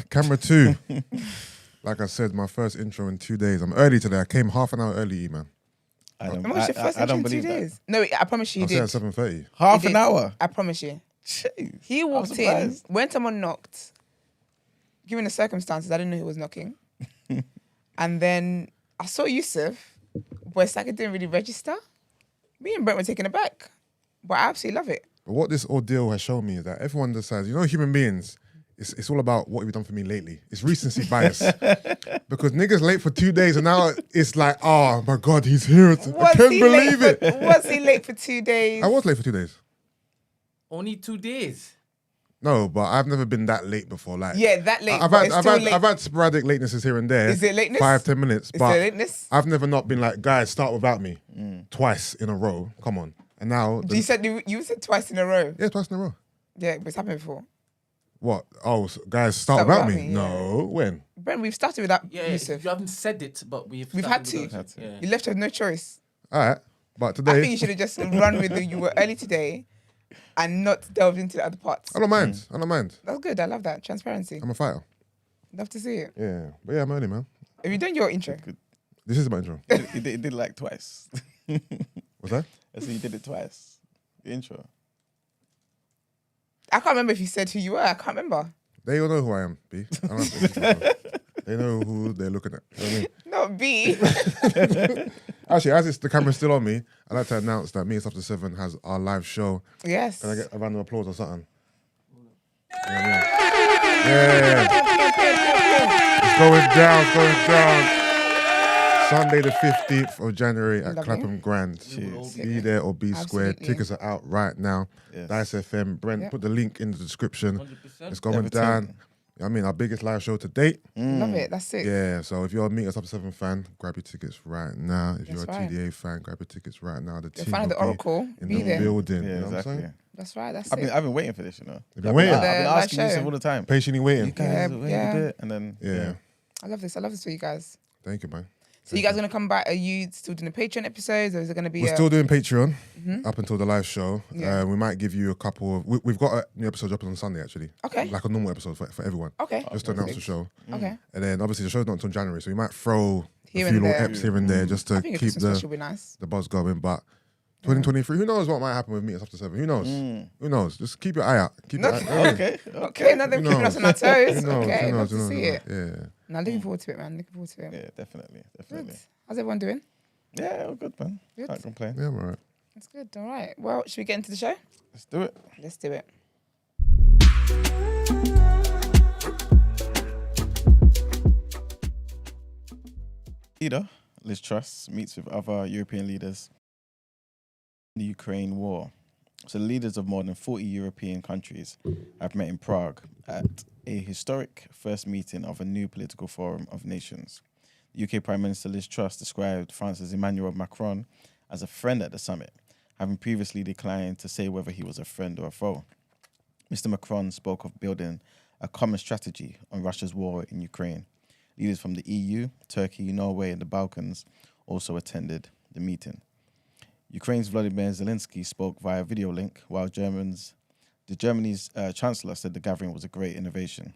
Camera 2. Like I said, my first intro in 2 days. I'm early today. I came half an hour early, man. When was your first intro in 2 days? No, I promise you, I you was did. at 7:30. Half an hour. I promise you. Jeez. He walked in when someone knocked. Given the circumstances, I didn't know who was knocking. And then I saw Yusuf, but it's like it didn't really register. Me and Brent were taken aback, but I absolutely love it. But what this ordeal has shown me is that everyone decides, human beings, it's all about what have you done for me lately. It's recency bias. Because niggas late for 2 days and now it's like, oh my God, he's here. I can't believe it. Was he late for 2 days? I was late for 2 days. Only 2 days? No, but I've never been that late before. Like, yeah, that late. I've had sporadic latenesses here and there. Is it lateness? 5-10 minutes. Is but it lateness? I've never not been like, guys, start without me twice in a row. Come on. And now... You said twice in a row? Yeah, twice in a row. Yeah, but it's happened before. What? Oh, so guys, start without me? No, when? Brent, we've started without Yusuf. You haven't said it, but we've had to. Yeah. You left with no choice. All right, but today... I think you should have just run with you were early today and not delved into the other parts. I don't mind. I don't mind. That's good. I love that. Transparency. I'm a fighter. Love to see it. Yeah, but yeah, I'm early, man. Have you done your intro? This is my intro. He did like twice. What's that? I said you did it twice. The intro. I can't remember if you said who you were. I can't remember. They all know who I am, B. I don't have to They know who they're looking at. You know what Not B. I mean? Actually, as the camera's still on me, I'd like to announce that Me It's After 7 has our live show. Yes. Can I get a round of applause or something? Yeah. It's going down, it's going down. Sunday the 15th of January at Clapham Grand. Be there or be squared. Tickets are out right now. Yes. Dice FM. Brent, put the link in the description. 100%. It's going down. I mean, our biggest live show to date. Love it. That's sick. Yeah, so if you're a Meet Us Up 7 fan, grab your tickets right now. If you're a right. TDA fan, grab your tickets right now. The team fan of the will be Oracle, in be the there. building. Yeah, You know what I'm exactly. saying? That's right. That's I've it. been waiting for this, you know. You've been waiting. I've been live asking you show. this all the time. Patiently waiting. You guys, when Yeah. you do it, and then Yeah. I love this. I love this for you guys. Thank you, man. So you guys going to come back? Are you still doing the Patreon episodes, or is it going to be? We're still doing Patreon up until the live show. Yeah. We might give you a couple of... We've got a new episode dropping on Sunday, actually. Okay. Like a normal episode for everyone. Okay. Just to announce the show. Okay. And then obviously the show's not until January, so we might throw Here a and few little there. eps here and there just to I think a keep Christmas special will be nice. the buzz going. But 2023, who knows what might happen with Meet Us After 7? Who knows? Who knows? Just keep your eye out. Keep your eye out. Okay. Now they're Who keeping knows? us on our toes. Who knows? Okay. Who Love knows? to Who see knows? it. Yeah. Now looking forward to it, man. Looking forward to it. yeah, definitely. Good. How's everyone doing? Yeah, all good, man. Good. Can't complain. Yeah, I'm all right. That's good. All right. Well, should we get into the show? Let's do it. Let's do it. Leader Liz Truss meets with other European leaders in the Ukraine war. So the leaders of more than 40 European countries have met in Prague at a historic first meeting of a new political forum of nations. The UK Prime Minister Liz Truss described France's Emmanuel Macron as a friend at the summit, having previously declined to say whether he was a friend or a foe. Mr. Macron spoke of building a common strategy on Russia's war in Ukraine. Leaders from the EU, Turkey, Norway, and the Balkans also attended the meeting. Ukraine's Volodymyr Zelensky spoke via video link, while Germany's Chancellor said the gathering was a great innovation.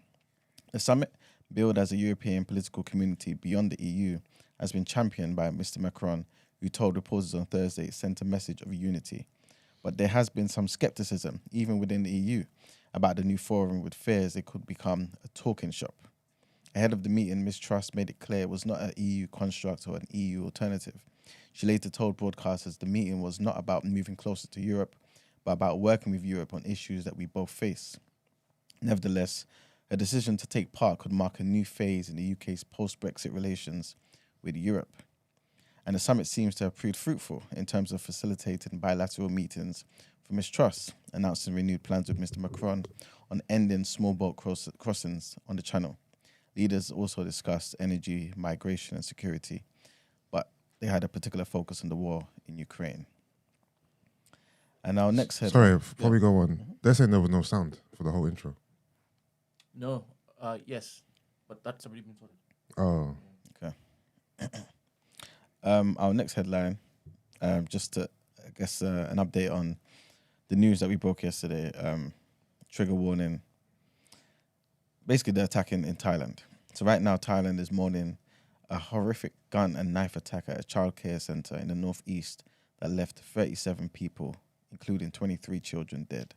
The summit, billed as a European political community beyond the EU, has been championed by Mr. Macron, who told reporters on Thursday it sent a message of unity. But there has been some skepticism, even within the EU, about the new forum, with fears it could become a talking shop. Ahead of the meeting, Ms. Truss made it clear it was not an EU construct or an EU alternative. She later told broadcasters the meeting was not about moving closer to Europe, but about working with Europe on issues that we both face. Nevertheless, her decision to take part could mark a new phase in the UK's post-Brexit relations with Europe. And the summit seems to have proved fruitful in terms of facilitating bilateral meetings for Ms. Truss, announcing renewed plans with Mr. Macron on ending small boat crossings on the Channel. Leaders also discussed energy, migration, and security, but they had a particular focus on the war in Ukraine. And our next head. Sorry, before we go on, they're saying there was no sound for the whole intro. No, yes, but that's already been sorted. Oh. Okay. Our next headline, just to, I guess, an update on the news that we broke yesterday. Trigger warning. basically they're attacking in Thailand. So right now, Thailand is mourning a horrific gun and knife attack at a childcare center in the northeast that left 37 people, including 23 children, dead.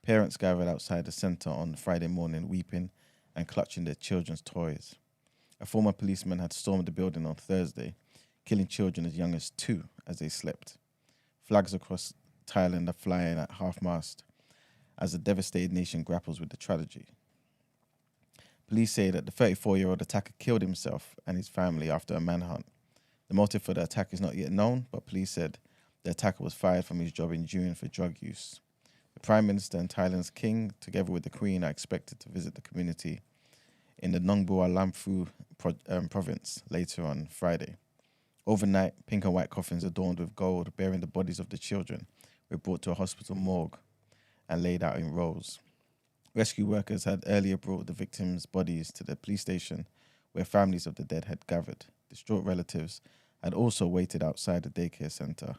Parents gathered outside the center on Friday morning weeping and clutching their children's toys. A former policeman had stormed the building on Thursday, killing children as young as 2 as they slept. Flags across Thailand are flying at half-mast as the devastated nation grapples with the tragedy. Police say that the 34-year-old attacker killed himself and his family after a manhunt. The motive for the attack is not yet known, but police said the attacker was fired from his job in June for drug use. The Prime Minister and Thailand's King, together with the Queen, are expected to visit the community in the Nong Bua Lamphu province later on Friday. Overnight, pink and white coffins adorned with gold bearing the bodies of the children were brought to a hospital morgue and laid out in rows. Rescue workers had earlier brought the victims' bodies to the police station where families of the dead had gathered. Distraught relatives had also waited outside the daycare centre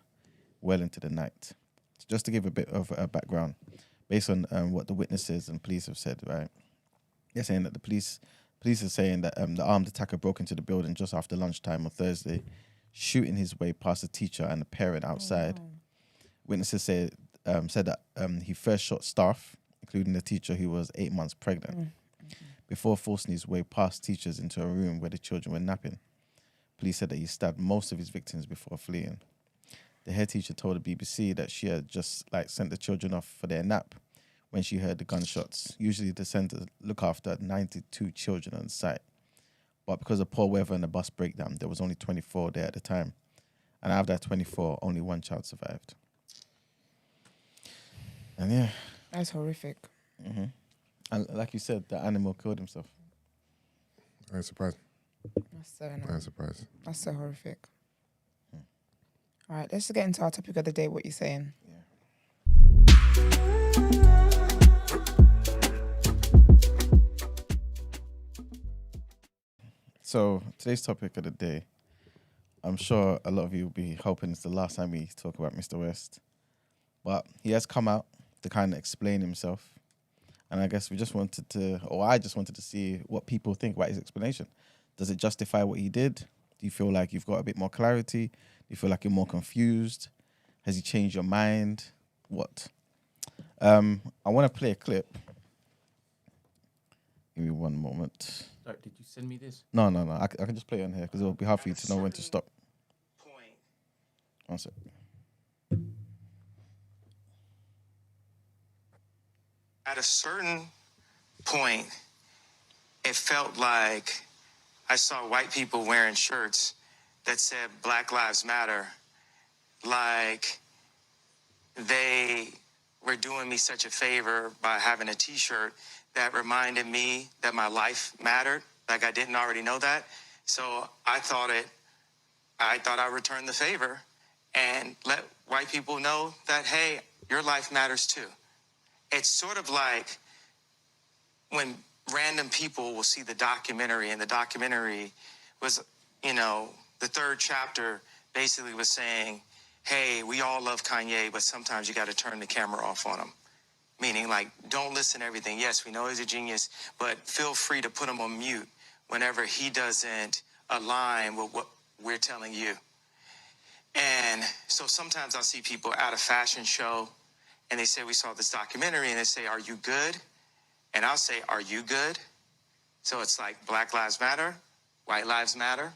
well into the night. So just to give a bit of a background, based on what the witnesses and police have said, right? They're saying that the police are saying that the armed attacker broke into the building just after lunchtime on Thursday, shooting his way past a teacher and a parent outside. Witnesses said that he first shot staff, including the teacher who was 8 months pregnant, before forcing his way past teachers into a room where the children were napping. Police said that he stabbed most of his victims before fleeing. The head teacher told the BBC that she had just sent the children off for their nap when she heard the gunshots. Usually the centre look after 92 children on site. But because of poor weather and the bus breakdown, there was only 24 there at the time. And out of that 24, only one child survived. And yeah. That's horrific. Mm-hmm. And like you said, the animal killed himself. I'm surprised. That's so annoying. I'm surprised. That's so horrific. All right, let's just get into our topic of the day. What you're saying? So today's topic of the day, I'm sure a lot of you will be hoping it's the last time we talk about Mr. West, but he has come out to kind of explain himself, and I guess I just wanted to see what people think about his explanation. Does it justify what he did? Do you feel like you've got a bit more clarity? Do you feel like you're more confused? Has he changed your mind? What? I want to play a clip. Give me one moment. Sorry, did you send me this? No. I can just play it on here because it'll be hard for you to know when to stop. One sec. At a certain point, it felt like I saw white people wearing shirts that said Black Lives Matter, like they were doing me such a favor by having a t-shirt that reminded me that my life mattered, like I didn't already know that. So I thought I'd return the favor and let white people know that, hey, your life matters too. It's sort of like when random people will see the documentary, and the documentary was, the third chapter basically was saying, hey, we all love Kanye, but sometimes you got to turn the camera off on him. Meaning, don't listen to everything. Yes, we know he's a genius, but feel free to put him on mute whenever he doesn't align with what we're telling you. And so sometimes I'll see people at a fashion show, and they say, we saw this documentary, and they say, are you good? And I'll say, are you good? So it's like Black Lives Matter, White Lives Matter.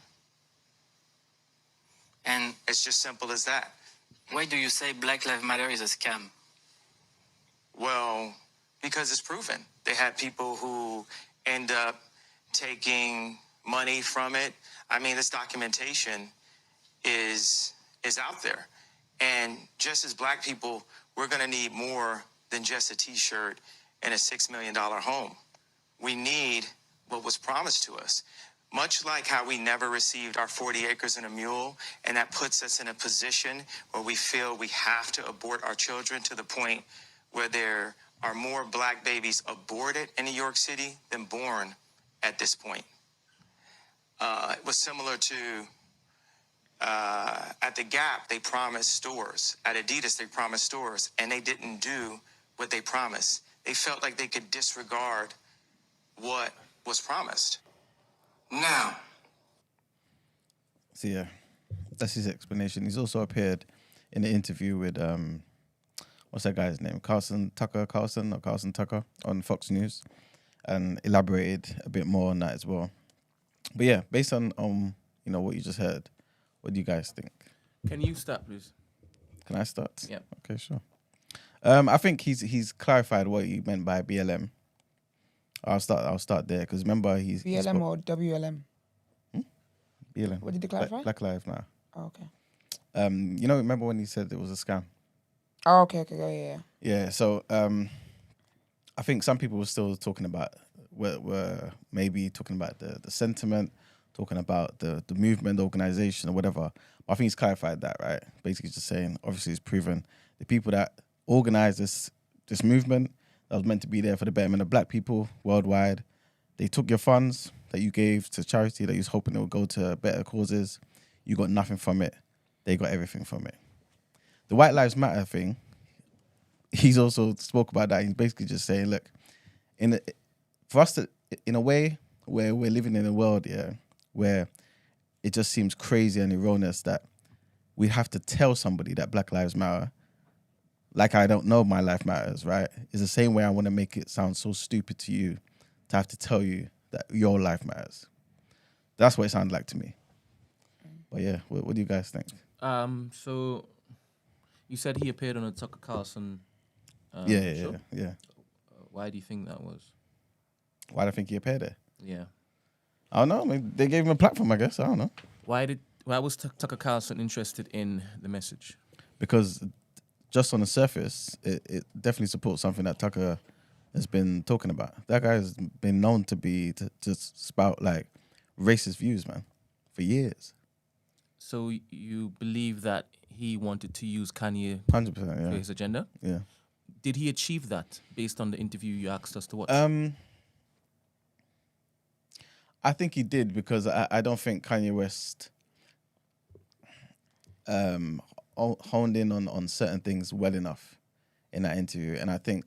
And it's just simple as that. Why do you say Black Lives Matter is a scam? Well, because it's proven. They had people who end up taking money from it. I mean, this documentation is out there. And just as black people, we're going to need more than just a t-shirt and a $6 million home. We need what was promised to us. Much like how we never received our 40 acres and a mule, and that puts us in a position where we feel we have to abort our children to the point where there are more black babies aborted in New York City than born at this point. It was similar to at the Gap, they promised stores. At Adidas, they promised stores, and they didn't do what they promised. They felt like they could disregard what was promised. Now, So yeah, that's his explanation. He's also appeared in an interview with what's that guy's name? Carlson Tucker on Fox News, and elaborated a bit more on that as well. But yeah, based on what you just heard, what do you guys think? Can you start, please? Can I start? Yeah. Okay, sure. I think he's clarified what he meant by BLM. I'll start there because remember he's BLM or WLM? BLM. What did he clarify? Black Lives Matter. Oh, okay. Remember when he said it was a scam? Oh, okay, yeah. Yeah. So I think some people were still talking about were maybe talking about the sentiment, talking about the movement, the organization, or whatever. But I think he's clarified that, right? Basically, just saying, obviously, it's proven the people that organized this movement that was meant to be there for the betterment of black people worldwide, they took your funds that you gave to charity that you was hoping it would go to better causes. You got nothing from it. They got everything from it. The White Lives Matter thing, he's also spoke about that. He's basically just saying, look, for us to, in a way where we're living in a world, where it just seems crazy and erroneous that we have to tell somebody that Black Lives Matter, like I don't know my life matters, right? It's the same way I want to make it sound so stupid to you to have to tell you that your life matters. That's what it sounded like to me. But yeah, what do you guys think? So you said he appeared on a Tucker Carlson show? Yeah. Why do you think that was? Why do I think he appeared there? Yeah. I don't know. Maybe they gave him a platform, I guess. I don't know. Why was Tucker Carlson interested in the message? Because just on the surface, it definitely supports something that Tucker has been talking about. That guy has been known to spout like racist views, man, for years. So you believe that he wanted to use Kanye 100%, for yeah. his agenda? Yeah. Did he achieve that based on the interview you asked us to watch? I think he did because I don't think Kanye West honed in on certain things well enough in that interview. And I think,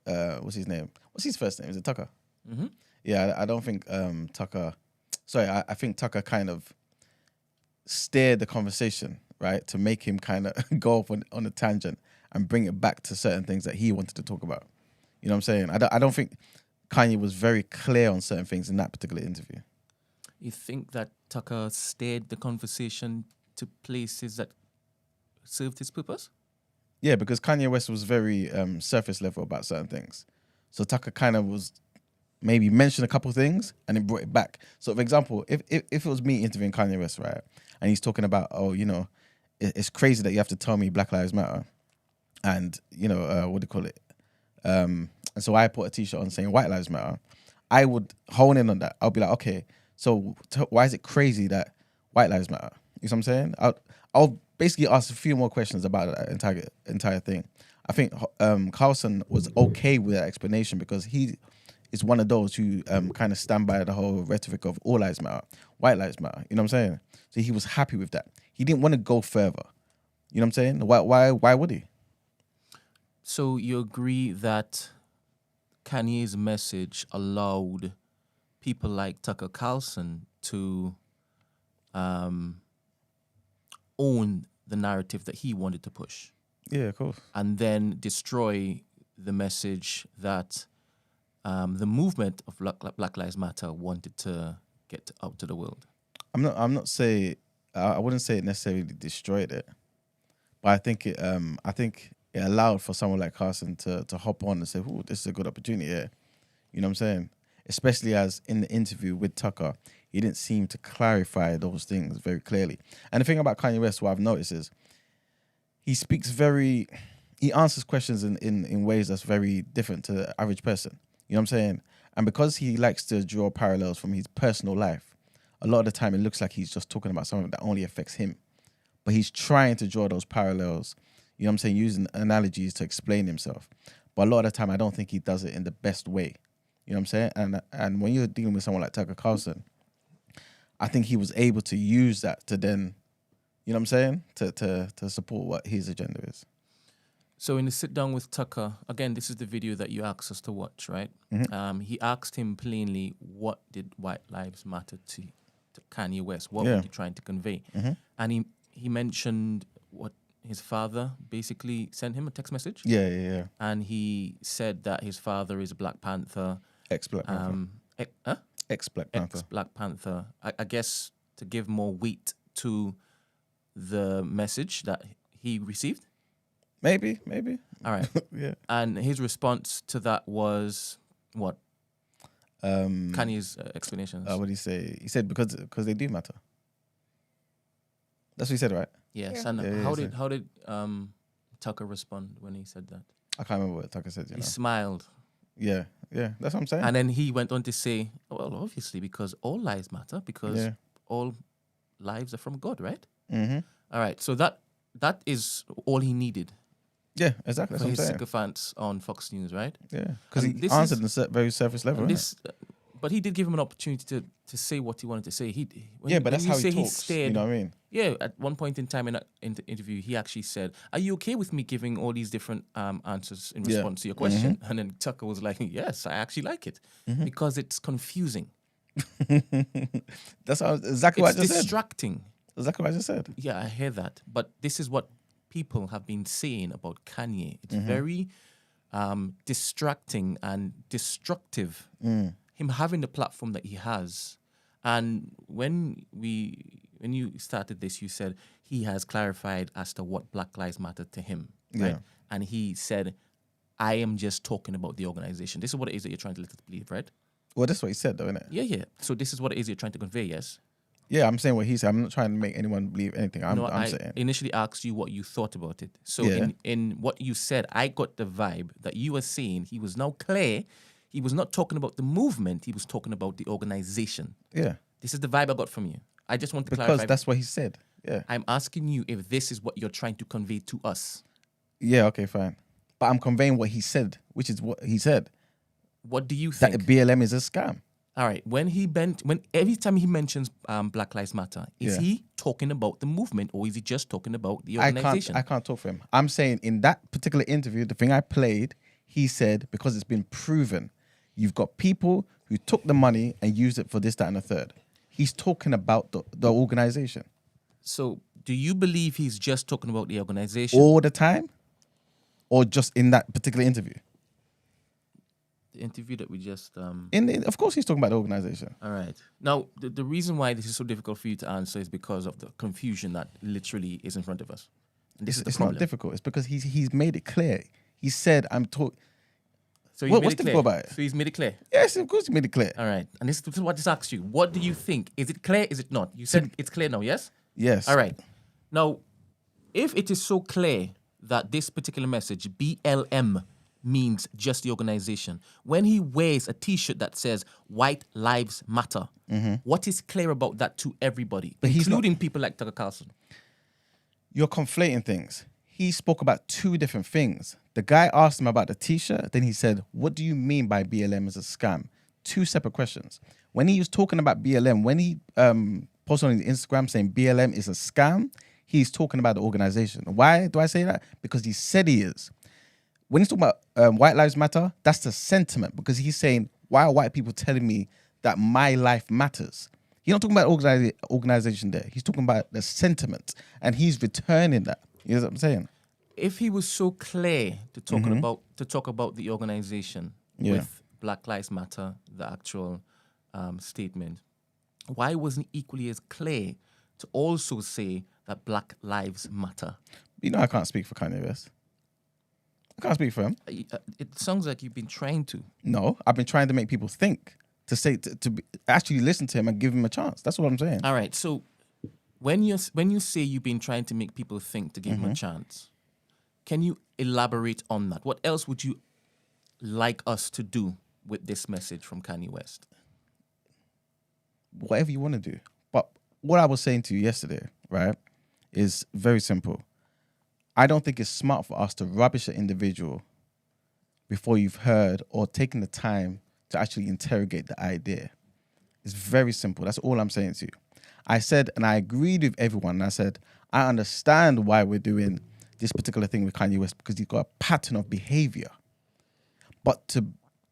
what's his name? What's his first name? Is it Tucker? Mm-hmm. Yeah, I don't think Tucker... Sorry, I think Tucker kind of steered the conversation, right, to make him kind of go off on a tangent and bring it back to certain things that he wanted to talk about. You know what I'm saying? I don't think Kanye was very clear on certain things in that particular interview. You think that Tucker steered the conversation to places that served his purpose? Yeah, because Kanye West was very surface level about certain things. So Tucker kind of was maybe mentioned a couple of things and then brought it back. So for example, if it was me interviewing Kanye West, right, and he's talking about, it's crazy that you have to tell me Black Lives Matter. And, what do you call it? And so I put a t-shirt on saying White Lives Matter. I would hone in on that. I'll be like, okay, so why is it crazy that White Lives Matter? You know what I'm saying? I'll basically ask a few more questions about that entire thing. I think Carlson was okay with that explanation because he is one of those who kind of stand by the whole rhetoric of all lives matter, white lives matter. You know what I'm saying? So he was happy with that. He didn't want to go further. You know what I'm saying? Why would he? So you agree that Kanye's message allowed people like Tucker Carlson to own the narrative that he wanted to push? Yeah, of course. And then destroy the message that the movement of Black Lives Matter wanted to get out to the world. I'm not saying I wouldn't say it necessarily destroyed it, but I think it allowed for someone like Carson to hop on and say, "Oh, this is a good opportunity here." You know what I'm saying? Especially as in the interview with Tucker, he didn't seem to clarify those things very clearly. And the thing about Kanye West, what I've noticed is he answers questions in ways that's very different to the average person. You know what I'm saying? And because he likes to draw parallels from his personal life, a lot of the time it looks like he's just talking about something that only affects him. But he's trying to draw those parallels, you know what I'm saying, using analogies to explain himself. But a lot of the time I don't think he does it in the best way. You know what I'm saying? And when you're dealing with someone like Tucker Carlson, I think he was able to use that to then, you know what I'm saying, to support what his agenda is. So in the sit down with Tucker, again, this is the video that you asked us to watch, right? He asked him plainly, what did White Lives Matter to Kanye West? What were you trying to convey? And he mentioned what his father basically sent him a text message. Yeah. And he said that his father is a Black Panther. Ex-Black Panther. Ex-Black Panther. Ex-Black Panther. I guess to give more weight to the message that he received. Maybe. All right. Yeah. And his response to that was what? Kanye's explanations. What did he say? He said because they do matter. That's what he said, right? Yes. Yeah. And Yeah, how did Tucker respond when he said that? I can't remember what Tucker said. He smiled. Yeah. That's what I'm saying. And then he went on to say, well, obviously, because all lives matter, because all lives are from God, right? All right. So that is all he needed Yeah, exactly. That's for what I'm his saying. sycophants on Fox News, right? Yeah, because And he this answered is- on a very surface level. And innit? but he did give him an opportunity to say what he wanted to say. But that's how he say talks. stayed, You know what I mean? Yeah, at one point in time in the interview, he actually said, "Are you okay with me giving all these different answers in response to your question?" And then Tucker was like, "Yes, I actually like it because it's confusing. That's exactly what It's I just said. distracting." Exactly what I just said. Yeah, I hear that, but this is what people have been saying about Kanye. It's very distracting and destructive. Him having the platform that he has, and when you started this, you said he has clarified as to what Black Lives Matter to him, right? Yeah. And he said, "I am just talking about the organization." This is what it is that you're trying to let us believe, right? Well, that's what he said, though, isn't it? Yeah. So this is what it is you're trying to convey, yes? Yeah, I'm saying what he said. I'm not trying to make anyone believe anything. I'm I saying. initially asked you what you thought about it. So Yeah. in what you said, I got the vibe that you were saying he was now clear. He was not talking about the movement. He was talking about the organization. Yeah, This is the vibe I got from you. I just want to because clarify. that's what he said. Yeah. I'm asking you if this is what you're trying to convey to us. Yeah, okay, fine. But I'm conveying what he said, which is what he said. What do you That think? BLM is a scam. All right. When every time he mentions Black Lives Matter, is Yeah. he talking about the movement or is he just talking about the organization? I can't talk for him. I'm saying in that particular interview, the thing I played, he said, because it's been proven, you've got people who took the money and used it for this, that, and the third. He's talking about the organization So do you believe he's just talking about the organization? all the time, or just in that particular interview? The interview that we just Of course, he's talking about the organization. all right. Now, the reason why this is so difficult for you to answer is because of the confusion that literally is in front of us. And this is the It's problem. not difficult. It's because he's made it clear. He said, "I'm talking." So he's What- made what's it clear. difficult about it? So he's made it clear. Yes, of course, he made it clear. All right. And this is what this asks you. What do you think? Is it clear? Is it not? You said it's clear now, yes? Yes. All right. Now, if it is so clear that this particular message, BLM, means just the organization, when he wears a T-shirt that says White Lives Matter, what is clear about that to everybody, he's not- including people like Tucker Carlson? You're conflating things. He spoke about two different things. The guy asked him about the T-shirt. Then he said, "What do you mean by BLM is a scam?" Two separate questions. When he was talking about BLM, when he posted on his Instagram saying BLM is a scam, he's talking about the organization. Why do I say that? Because he said he is. When he's talking about White Lives Matter, that's the sentiment, because he's saying, why are white people telling me that my life matters? He's not talking about organization there. He's talking about the sentiment, and he's returning that. You know what I'm saying? If he was so clear to talk about the organization Yeah. with Black Lives Matter, the actual statement, why wasn't he equally as clear to also say that Black Lives Matter? You know, I can't speak for Kanye West. I can't speak for him. It sounds like you've been trying to. No, I've been trying to make people think, actually listen to him and give him a chance. That's what I'm saying. All right. So when you say you've been trying to make people think to give him a chance, can you elaborate on that? What else would you like us to do with this message from Kanye West? Whatever you want to do. But what I was saying to you yesterday, right, is very simple. I don't think it's smart for us to rubbish an individual before you've heard or taken the time to actually interrogate the idea. It's very simple. That's all I'm saying to you. I said, and I agreed with everyone, and I said, I understand why we're doing this particular thing with Kanye West because he's got a pattern of behavior. But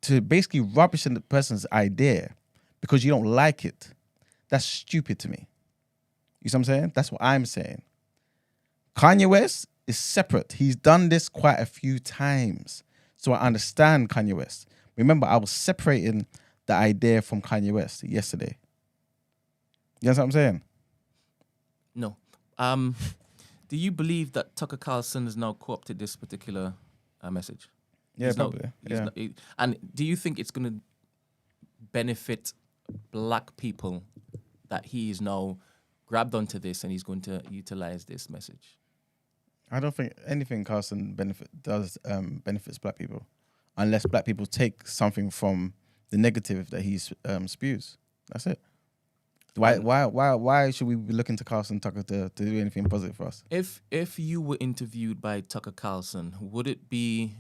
to basically rubbish the person's idea because you don't like it, that's stupid to me. You see what I'm saying? That's what I'm saying. Kanye West is separate. He's done this quite a few times. So I understand Kanye West. Remember, I was separating the idea from Kanye West yesterday. You know what I'm saying? No. Do you believe that Tucker Carlson has now co-opted this particular message? Yeah, He's probably. and do you think it's going to benefit black people that he is now grabbed onto this and he's going to utilize this message? I don't think anything Carlson benefits black people, unless black people take something from the negative that he spews. That's it. Why should we be looking to Carlson Tucker to do anything positive for us? If you were interviewed by Tucker Carlson, would it be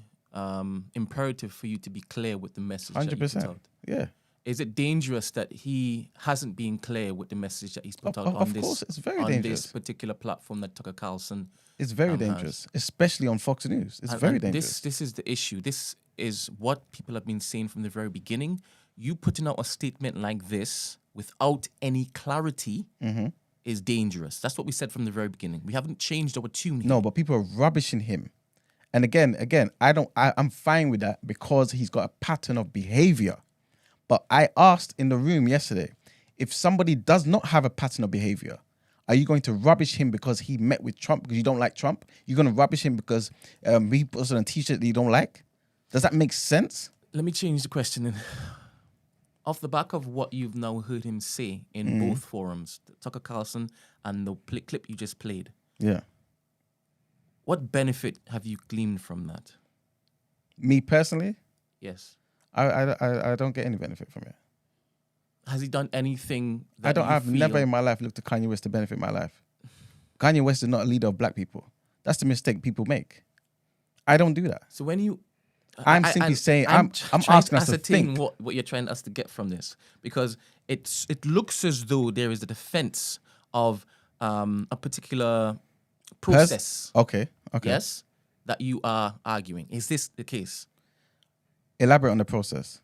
imperative for you to be clear with the message? 100%. Yeah. Is it dangerous that he hasn't been clear with the message that he's put out on Of this? course, it's very on dangerous. this particular platform that Tucker Carlson. It's very dangerous, especially on Fox News. It's very dangerous. This is the issue. This is what people have been saying from the very beginning. You putting out a statement like this without any clarity is dangerous. That's what we said from the very beginning. We haven't changed our tune here. No, but people are rubbishing him. And again, I'm fine with that because he's got a pattern of behavior. But I asked in the room yesterday, if somebody does not have a pattern of behavior, are you going to rubbish him because he met with Trump because you don't like Trump? You're going to rubbish him because he puts on a t-shirt that you don't like? Does that make sense? Let me change the question then. Off the back of what you've now heard him say in both forums, Tucker Carlson and the clip you just played. Yeah. What benefit have you gleaned from that? Me personally, Yes. I don't get any benefit from it. Has he done anything that I've never in my life looked to Kanye West to benefit my life. Kanye West is not a leader of black people. That's the mistake people make. I don't do that. So when you... I'm simply saying, I'm asking us to think. What you're trying us to get from this. Because it looks as though there is a defense of a particular process. Okay. Yes? That you are arguing. Is this the case? Elaborate on the process.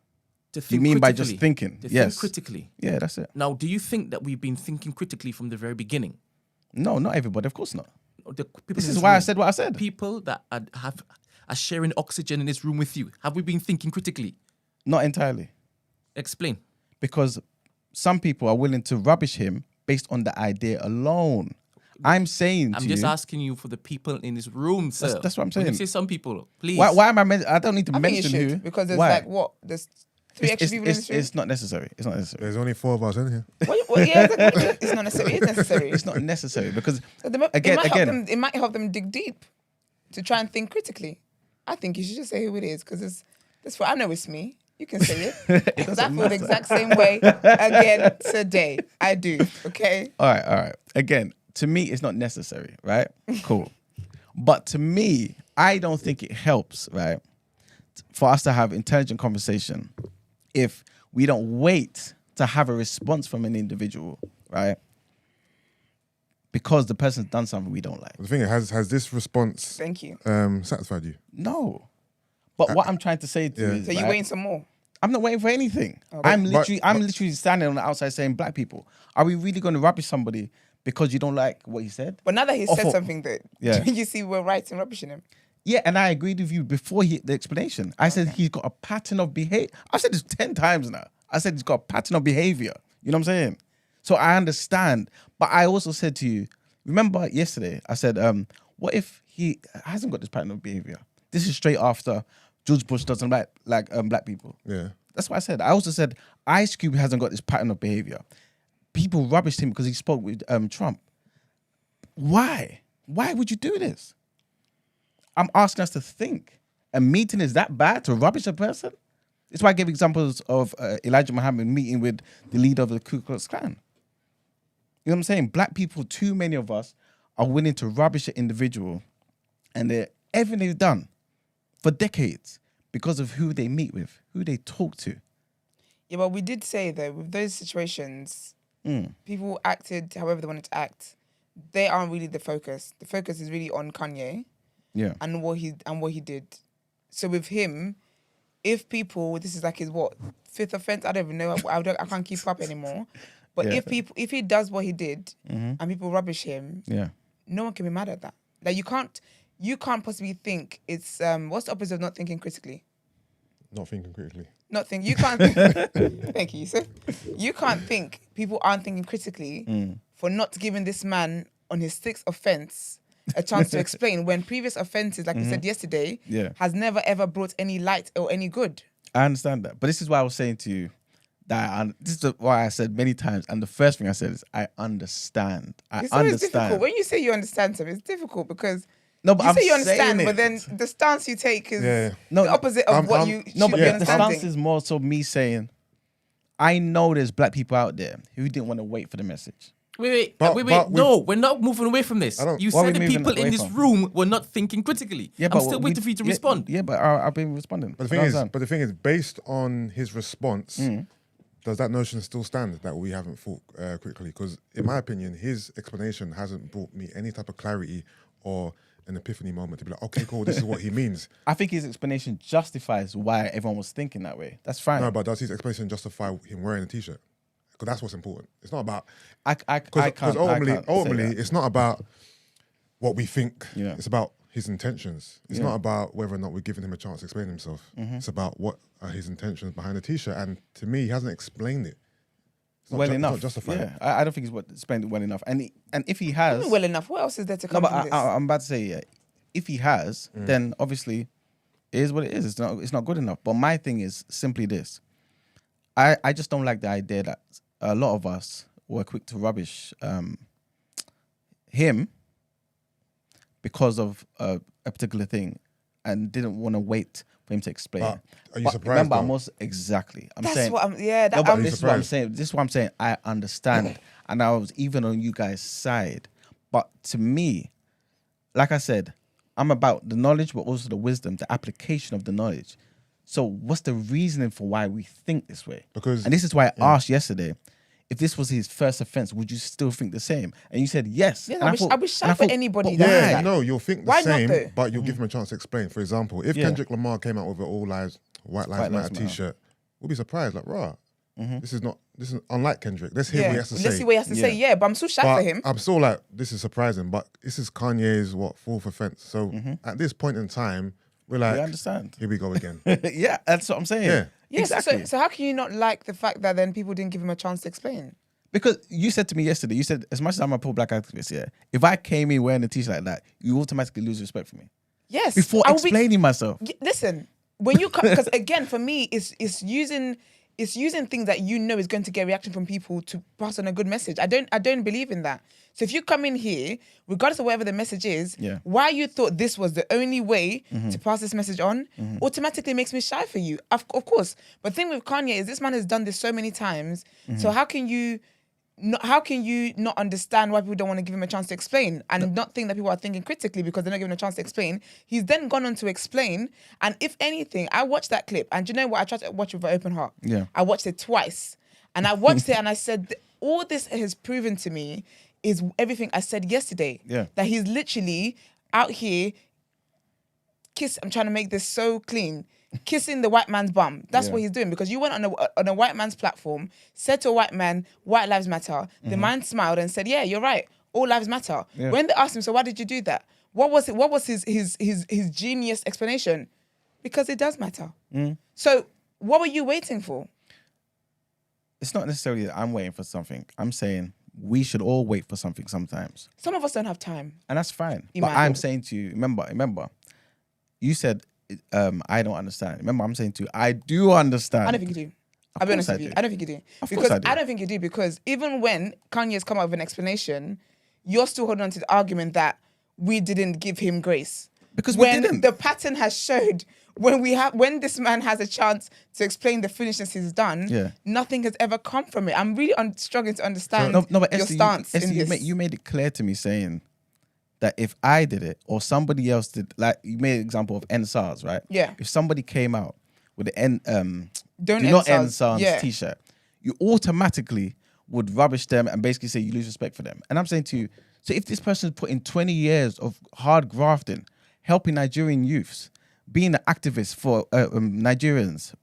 To think You mean by critically. just thinking? To Yes. think critically. Yeah, that's it. Now, do you think that we've been thinking critically from the very beginning? No, not everybody. Of course not. The people This in is this why I room, said what I said. people that are sharing oxygen in this room with you, have we been thinking critically? Not entirely. Explain. Because some people are willing to rubbish him based on the idea alone. I'm saying I'm to just you, asking you for the people in this room, sir. That's what I'm When you saying. say some people, please. why am I don't need to I think you mention should who. because there's Why? like what? There's three extra people in this room. It's not necessary. It's not necessary. There's only 4 of us in here. Yeah, it's not necessary. It is necessary. It's not necessary because It might help them dig deep to try and think critically. I think you should just say who it is because that's what I know it's me. You can say it because I feel the exact same way again today. I do. Okay. All right. Again, to me, it's not necessary, right? Cool. But to me, I don't think it helps, right, for us to have intelligent conversation if we don't wait to have a response from an individual, right? Because the person's done something we don't like. The thing is, has this response Thank you. satisfied you? No. But what I'm trying to say to you is, So you're right, waiting some more. I'm not waiting for anything. Okay. I'm literally standing on the outside saying, black people, are we really going to rubbish somebody because you don't like what he said? But now that he's Or said for- something that Yeah. you see we're right in rubbishing him. Yeah, and I agreed with you before the explanation. I said he's got a pattern of behavior. I've said this 10 times now. I said he's got a pattern of behavior. You know what I'm saying? So I understand. But I also said to you, remember yesterday, I said, what if he hasn't got this pattern of behavior? This is straight after George Bush doesn't like black people. Yeah. That's what I said. I also said Ice Cube hasn't got this pattern of behavior. People rubbished him because he spoke with Trump. Why? Why would you do this? I'm asking us to think. A meeting is that bad to rubbish a person? It's why I gave examples of Elijah Muhammad meeting with the leader of the Ku Klux Klan. You know what I'm saying? Black people, too many of us, are willing to rubbish an individual and everything they've done for decades because of who they meet with, who they talk to. Yeah, but we did say though, with those situations, people acted however they wanted to act. They aren't really the focus. The focus is really on Kanye. and what he did. So with him, if people, this is like his fifth offense. I don't even know. I can't keep up anymore. But if he does what he did and people rubbish him, no one can be mad at that. Like you can't possibly think it's what's the opposite of not thinking critically? Not thinking critically. You can't think. Thank you, Yusuf. You can't think people aren't thinking critically for not giving this man on his sixth offense a chance to explain when previous offenses, like we said yesterday, has never ever brought any light or any good. I understand that, but this is why I was saying to you that this is why I said many times, and the first thing I said is I understand. It's always difficult when you say you understand something. It's difficult because. No, but you I'm say you understand, saying but then the stance you take is the No, opposite of what you should be the understanding. stance is more so me saying, I know there's black people out there who didn't want to wait for the message. Wait. No, we're not moving away from this. You Why are said we the moving people in away this from? room were not thinking critically. Yeah, I'm still waiting for you to respond. Yeah, but I've been responding. But the thing is, based on his response, does that notion still stand that we haven't thought quickly? Because in my opinion, his explanation hasn't brought me any type of clarity or an epiphany moment to be like, okay, cool, this is what he means. I think his explanation justifies why everyone was thinking that way. That's fine. No, but does his explanation justify him wearing a t-shirt? Because that's what's important. It's not about... Because ultimately, it's not about what we think. Yeah. It's about his intentions. It's not about whether or not we're giving him a chance to explain himself. It's about what are his intentions behind the t-shirt. And to me, he hasn't explained it. Well enough. It's not justified. Yeah, I don't think he's explained it well enough. And if he has... Well enough. What else is there to come from this? I'm about to say, if he has, then obviously it is what it is. It's not good enough. But my thing is simply this. I just don't like the idea that a lot of us were quick to rubbish him because of a particular thing and didn't want to wait for him to explain. Are you surprised? Remember, though? This is what I'm saying. This is what I'm saying. I understand, and I was even on you guys' side. But to me, like I said, I'm about the knowledge, but also the wisdom, the application of the knowledge. So, what's the reasoning for why we think this way? And this is why I asked yesterday, if this was his first offense, would you still think the same? And you said yes. Yeah, I wish shy for anybody. Yeah, you'll think the Why same, not, though? but you'll give him a chance to explain. For example, if Kendrick Lamar came out with an White Lives Matter t-shirt, we'll be surprised. Like, rah, this is unlike Kendrick. Let's hear what he has to say. Let's see what he has to say. But I'm still shy for him. I'm still like, this is surprising, but this is Kanye's fourth offense. So at this point in time, we're like, we understand. Here we go again. Yeah, that's what I'm saying. Yeah. Yes. Exactly. So how can you not like the fact that then people didn't give him a chance to explain? Because you said to me yesterday, you said, as much as I'm a pro-black activist, if I came in wearing a t-shirt like that, you automatically lose respect for me. Yes. Before explaining myself. Listen, when you come, because again, for me, it's using things that you know is going to get reaction from people to pass on a good message. I don't believe in that. So if you come in here, regardless of whatever the message is, why you thought this was the only way to pass this message on, automatically makes me shy for you. Of course. But the thing with Kanye is this man has done this so many times. So how can you not understand why people don't want to give him a chance to explain and not think that people are thinking critically because they're not given a chance to explain? He's then gone on to explain. And if anything, I watched that clip and do you know what? I tried to watch it with an open heart. Yeah. I watched it twice. And I watched it and I said, all this has proven to me is everything I said yesterday. Yeah. That he's literally out here I'm trying to make this so clean. Kissing the white man's bum. That's what he's doing because you went on a white man's platform, said to a white man, "White lives matter." The man smiled and said, "Yeah, you're right. All lives matter." Yeah. When they asked him, "So why did you do that?" What was it? What was his genius explanation? Because it does matter. So what were you waiting for? It's not necessarily that I'm waiting for something. I'm saying we should all wait for something sometimes. Some of us don't have time. And that's fine. You but might I'm not. saying to you, remember, you said, I don't understand. Remember, I'm saying to you, I do understand. I don't think you do. I'll be honest with you. I don't think you do. Because I don't think you do because even when Kanye's come out with an explanation, you're still holding on to the argument that we didn't give him grace. Because we when didn't. The pattern has showed when this man has a chance to explain the foolishness he's done, nothing has ever come from it. I'm really struggling to understand but your Esther, stance in you this. you made it clear to me saying that if I did it or somebody else did, like you made an example of NSARS, right? Yeah. If somebody came out with the Don't do not end end SARS t-shirt, you automatically would rubbish them and basically say you lose respect for them. And I'm saying to you, so if this person's put in 20 years of hard grafting, helping Nigerian youths, being an activist for Nigerians,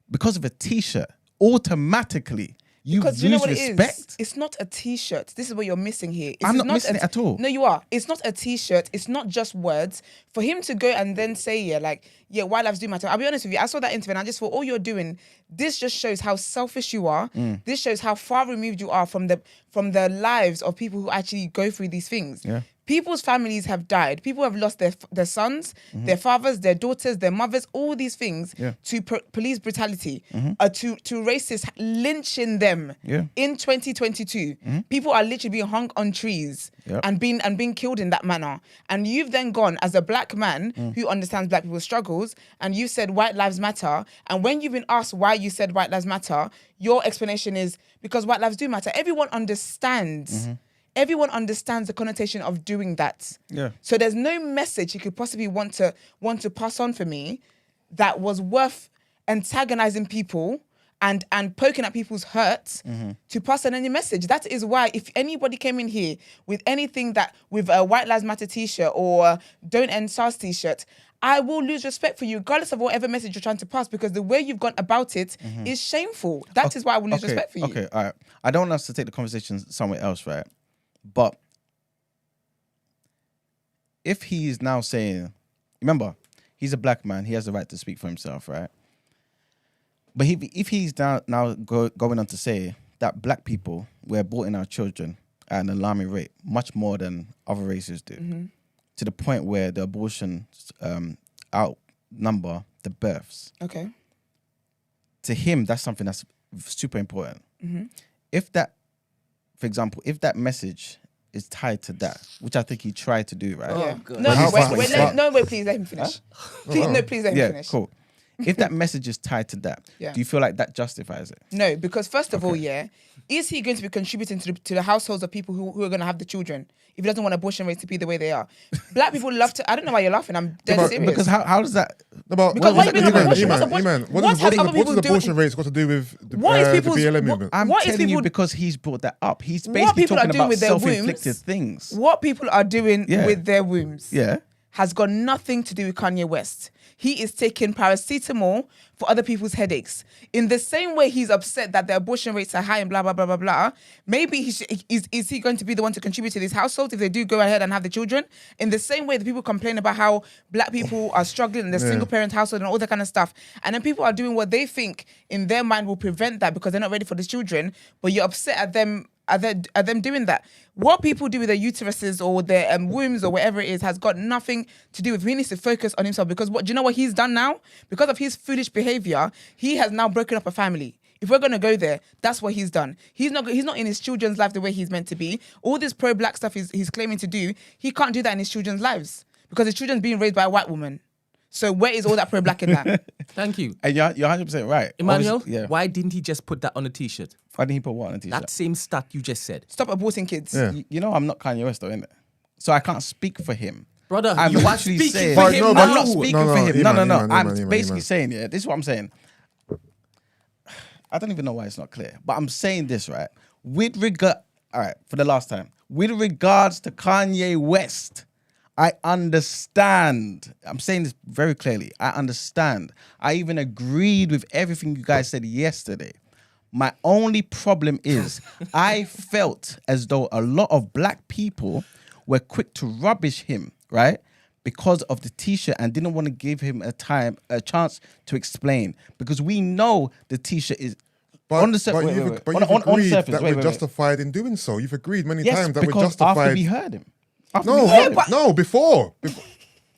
because of a T-shirt, automatically you Because lose you know what respect. it is? It's not a T-shirt. This is what you're missing here. I'm not missing it at all. No, you are. It's not a T-shirt. It's not just words. For him to go and then say, white lives do matter. I'll be honest with you. I saw that interview and I just thought, all you're doing, this just shows how selfish you are. This shows how far removed you are from the lives of people who actually go through these things. Yeah. People's families have died. People have lost their sons, their fathers, their daughters, their mothers, all these things to police brutality, to racists lynching them in 2022. People are literally being hung on trees and being killed in that manner. And you've then gone as a black man who understands black people's struggles, and you said white lives matter. And when you've been asked why you said white lives matter, your explanation is because white lives do matter. Everyone understands. Everyone understands the connotation of doing that. Yeah. So there's no message you could possibly want to pass on for me that was worth antagonizing people and poking at people's hurts to pass on any message. That is why if anybody came in here with anything with a White Lives Matter t-shirt or a Don't End SARS t-shirt, I will lose respect for you, regardless of whatever message you're trying to pass, because the way you've gone about it is shameful. That is why I will lose respect for you. Okay, all right. I don't want us to take the conversation somewhere else, right? But if he's now saying, remember, he's a black man, he has the right to speak for himself, right? But if he's now going on to say that black people, we're aborting our children at an alarming rate, much more than other races do, to the point where the abortions outnumber the births. Okay. To him, that's something that's super important. If that, for example, if that message is tied to that, which I think he tried to do, right? Yeah. God. Wait, please let him finish. Please let him finish. Cool. If that message is tied to that, do you feel like that justifies it? No, because first of all, is he going to be contributing to the households of people who are going to have the children if he doesn't want abortion rates to be the way they are? Black people love to... I don't know why you're laughing. I'm dead serious. Because how does that... Because what does abortion rates got to do with the BLM movement? I'm telling you because he's brought that up. He's basically talking about self-inflicted things. What people are doing with their wombs has got nothing to do with Kanye West. He is taking paracetamol for other people's headaches. In the same way he's upset that the abortion rates are high and blah, blah, blah, blah, blah, maybe is he going to be the one to contribute to these households if they do go ahead and have the children? In the same way the people complain about how black people are struggling in the single parent household and all that kind of stuff. And then people are doing what they think in their mind will prevent that because they're not ready for the children, but you're upset at them doing that. What people do with their uteruses or their wombs or whatever it is has got nothing to do with. He needs to focus on himself because do you know what he's done now? Because of his foolish behavior, he has now broken up a family. If we're gonna go there, that's what he's done. He's not in his children's life the way he's meant to be. All this pro-black stuff he's claiming to do, he can't do that in his children's lives because his children's being raised by a white woman. So where is all that pro-black in that? Thank you. And you're 100% right. Emmanuel, why didn't he just put that on a t-shirt? Why didn't he put what on a t-shirt? That same stat you just said. Stop aborting kids. Yeah. You know I'm not Kanye West though, innit? So I can't speak for him. Brother, I'm you are actually speaking saying, for him I'm now. not speaking for him. Iman, I'm basically saying, this is what I'm saying. I don't even know why it's not clear, but I'm saying this, right? For the last time, with regards to Kanye West, I understand. I'm saying this very clearly. I understand. I even agreed with everything you guys said yesterday. My only problem is I felt as though a lot of black people were quick to rubbish him, right? Because of the t-shirt and didn't want to give him a chance to explain. Because we know the t-shirt is on the surface. You've agreed that we're justified in doing so. You've agreed many times that we're justified. After we heard him. Before.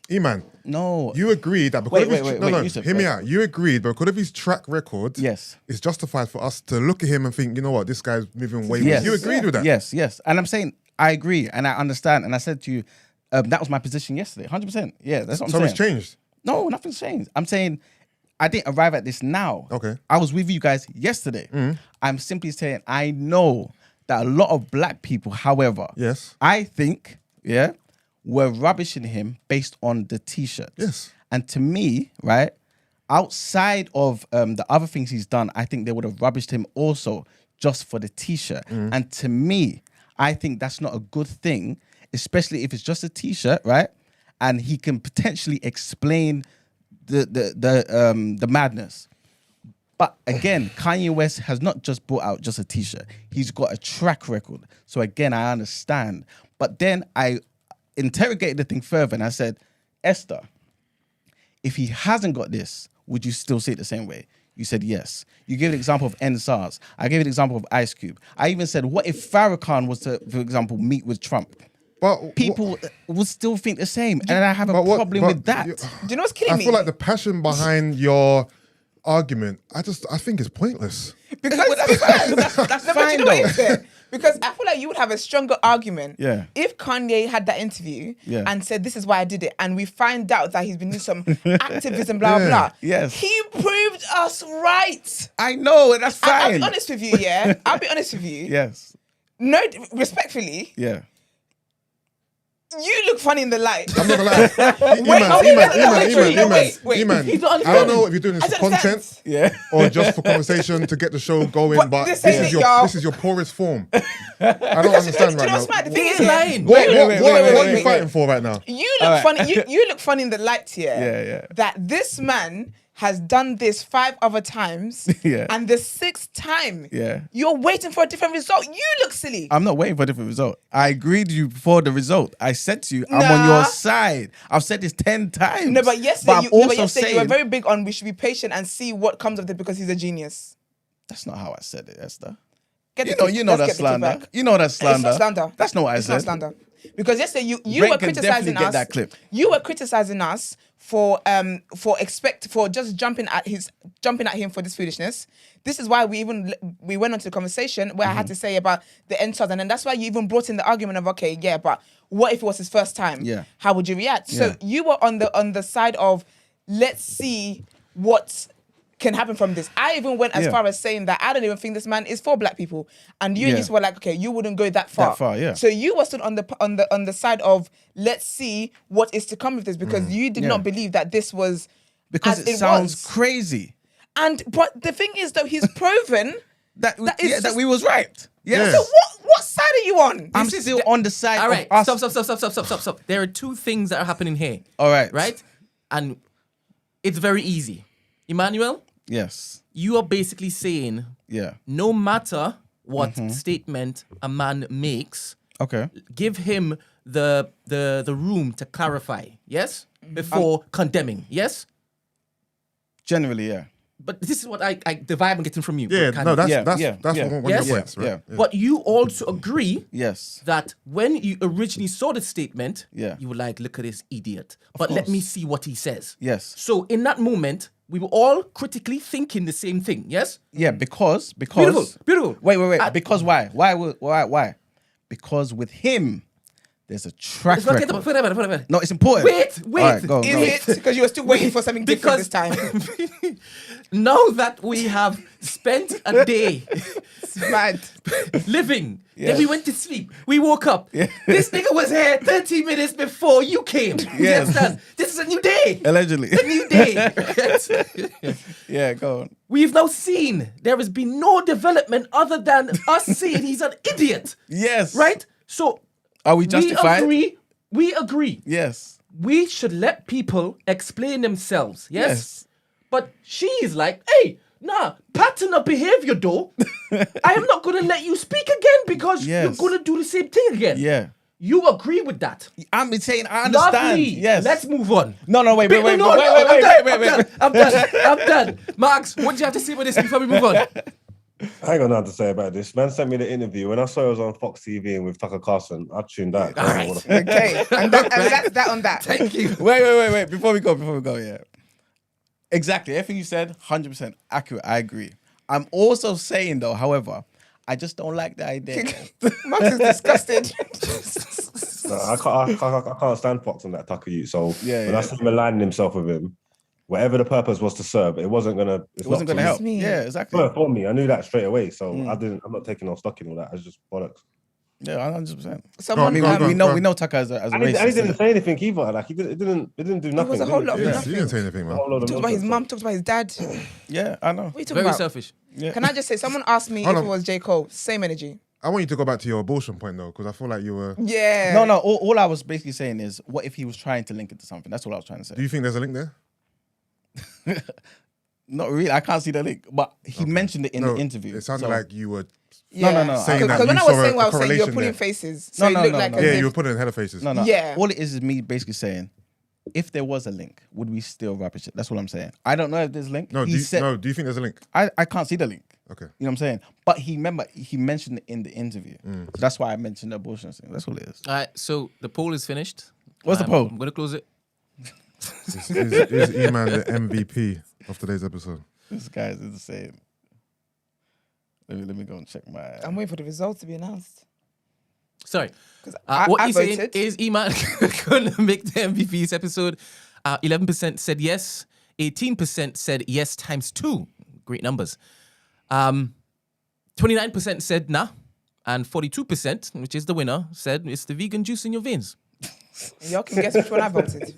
Iman. No. You agreed that because Yusuf, hear me out. You agreed, but because of his track record, yes, it's justified for us to look at him and think, you know what, this guy's moving way. Yes. You agreed with that. Yes. And I'm saying I agree and I understand. And I said to you, that was my position yesterday. 100%. Yeah, that's what I'm saying. So it's changed? No, nothing's changed. I'm saying I didn't arrive at this now. Okay. I was with you guys yesterday. I'm simply saying I know that a lot of black people, however, yes, I think, were rubbishing him based on the t-shirt. Yes. And to me, right, outside of the other things he's done, I think they would have rubbished him also just for the t-shirt. And to me, I think that's not a good thing, especially if it's just a t-shirt, right? and he can potentially explain the madness. But again, Kanye West has not just brought out just a t-shirt. He's got a track record. So again, I understand. But then I interrogated the thing further and I said, Esther, if he hasn't got this, would you still see it the same way? You said yes. You gave an example of NSARS. I gave an example of Ice Cube. I even said, what if Farrakhan was to, for example, meet with Trump? But People would still think the same. And I have a problem with that. Do you know what's killing me? I feel like the passion behind your argument, I think it's pointless. Because That's no, but fine you know what though. it is? Because I feel like you would have a stronger argument Yeah. if Kanye had that interview Yeah. and said, this is why I did it. And we find out that he's been doing some activism, blah, Yeah. blah. Yes. He proved us right. I know, and that's I'll fine. be honest with you, yeah? I'll be honest with you. Yes. No, respectfully, Yeah. you look funny in the light. I'm not gonna lie. Wait. E-man, He's not I don't know if you're doing I this for don't understand. content Yeah. or just for conversation to get the show going, But but this this ain't is it, y'all. your poorest form. I don't Because understand do right you know now. what's mad? The thing is, He's lying. What are you wait. fighting for right now? You look funny. You look funny in the light here. Yeah. That this man has done this 5 other times. Yeah. And the 6th time, Yeah. you're waiting for a different result. You look silly. I'm not waiting for a different result. I agreed with you before the result. I said to you, I'm on Nah. your side. I've said this 10 times. No, but yesterday, I'm you also were saying very big on we should be patient and see what comes of it because he's a genius. that's not how I said it, Esther. Get the You know, clip- you know let's that's get the clip slander. back. You know that's slander. It's not slander. That's not what I It's said. not slander. Because yesterday you Brent were can criticizing definitely get us. that clip. You were criticizing us for just jumping at him for this foolishness. This is why we went on to the conversation where I had to say about the NSARS, and then that's why you even brought in the argument of okay, yeah, but what if it was his first time? Yeah. How would you react? Yeah. So you were on the side of let's see what can happen from this. I even went as Yeah. far as saying that I don't even think this man is for black people, and you Yeah. just were like, okay, you wouldn't go that far. That far, yeah. So you were stood on the side of let's see what is to come with this because you did Yeah. not believe that this was Because as it sounds was. crazy. But the thing is though, he's proven. That is that we was right. Yes. So what side are you on? I'm This is still on the side All right, of us. stop. There are 2 things that are happening here. All right. Right? And it's very easy. Emmanuel, Yes. you are basically saying Yeah. no matter what statement a man makes, Okay. give him the room to clarify, yes? Before condemning, yes? Generally, yeah. But this is what the vibe I'm getting from you. Yeah, Kanye. no, that's Yeah, one yeah, of yes. your points, right? Yeah. But you also agree Yes. that when you originally saw the statement, Yeah. you were like, look at this idiot. But let me see what he says. Yes. So in that moment, we were all critically thinking the same thing, yes? Yeah, because Beautiful. Wait. Because why? Why? Because with him, there's a track record. Wait. No, it's important. Wait. All right, go. Is it because you were still waiting for something different this time? Now that we have spent a day It's mad. living, Yeah. then we went to sleep, we woke up. This nigga was here 30 minutes before you came. You Yes. understand? This is a new day. Allegedly. A new day. Yeah, go on. We've now seen there has been no development other than us saying he's an idiot. Yes. Right? So Are we justified? We agree. Yes. We should let people explain themselves. Yes? Yes. But she is like, hey, nah, pattern of behavior though. I am not gonna let you speak again because Yes. you're gonna do the same thing again. Yeah. You agree with that. I'm saying I understand. Lovely. Yes. Let's move on. No, wait. I'm done. Max, what do you have to say about this before we move on? I ain't got nothing to say about this. Man sent me the interview. When I saw it was on Fox TV and with Tucker Carlson, I tuned out. All right. Okay, and that's that on that. Thank you. Wait. Before we go, yeah. Exactly. Everything you said, 100% accurate. I agree. I'm also saying though, however, I just don't like the idea. Max is disgusted. No, I can't stand Fox on that Tucker youth. So Yeah, when yeah. I see him aligning himself with him, whatever the purpose was to serve, it wasn't gonna. It wasn't going to help. me. Yeah, exactly. Well, for me, I knew that straight away. So I'm not taking no stock in all that. It's just bollocks. Yeah, 100%. Someone, Go on. We know Tucker as a And racist. he didn't say anything either. Like it didn't do nothing. was a whole lot of Yeah, nothing. you didn't say anything, man. Whole lot of talked about his nonsense. mum, talked about his dad. Yeah, I know. What are you talking Very about? selfish. Yeah. Can I just say, someone asked me Hold if on. it was J. Cole. Same energy. I want you to go back to your abortion point though, because I feel like you were. Yeah. No. All I was basically saying is, what if he was trying to link it to something? That's all I was trying to say. Do you think there's a link there? Not really. I can't see the link, but he mentioned it in the interview. It sounded so- like you were. No. Saying that Because when you I was saw saying a what I was saying, you were correlation pulling there. faces. So No, it looked no, like no. as Yeah, if- you were putting header faces. No. Yeah. All it is me basically saying, if there was a link, would we still rubbish it? That's what I'm saying. I don't know if there's a link. No, do He you, said, no, do you think there's a link? I can't see the link. Okay. You know what I'm saying? But he mentioned it in the interview. So that's why I mentioned the abortion thing. That's all it is. All right, so the poll is finished. What's the poll? I'm going to close it. Is E-Man the MVP of today's episode? This guy is insane. Let me go and check my. I'm waiting for the results to be announced. Sorry. I What you saying voted. is Iman going to make the MVP this episode? 11% said yes. 18% said yes times 2. Great numbers. 29% said nah. And 42%, which is the winner, said it's the vegan juice in your veins. Y'all can guess which one I voted.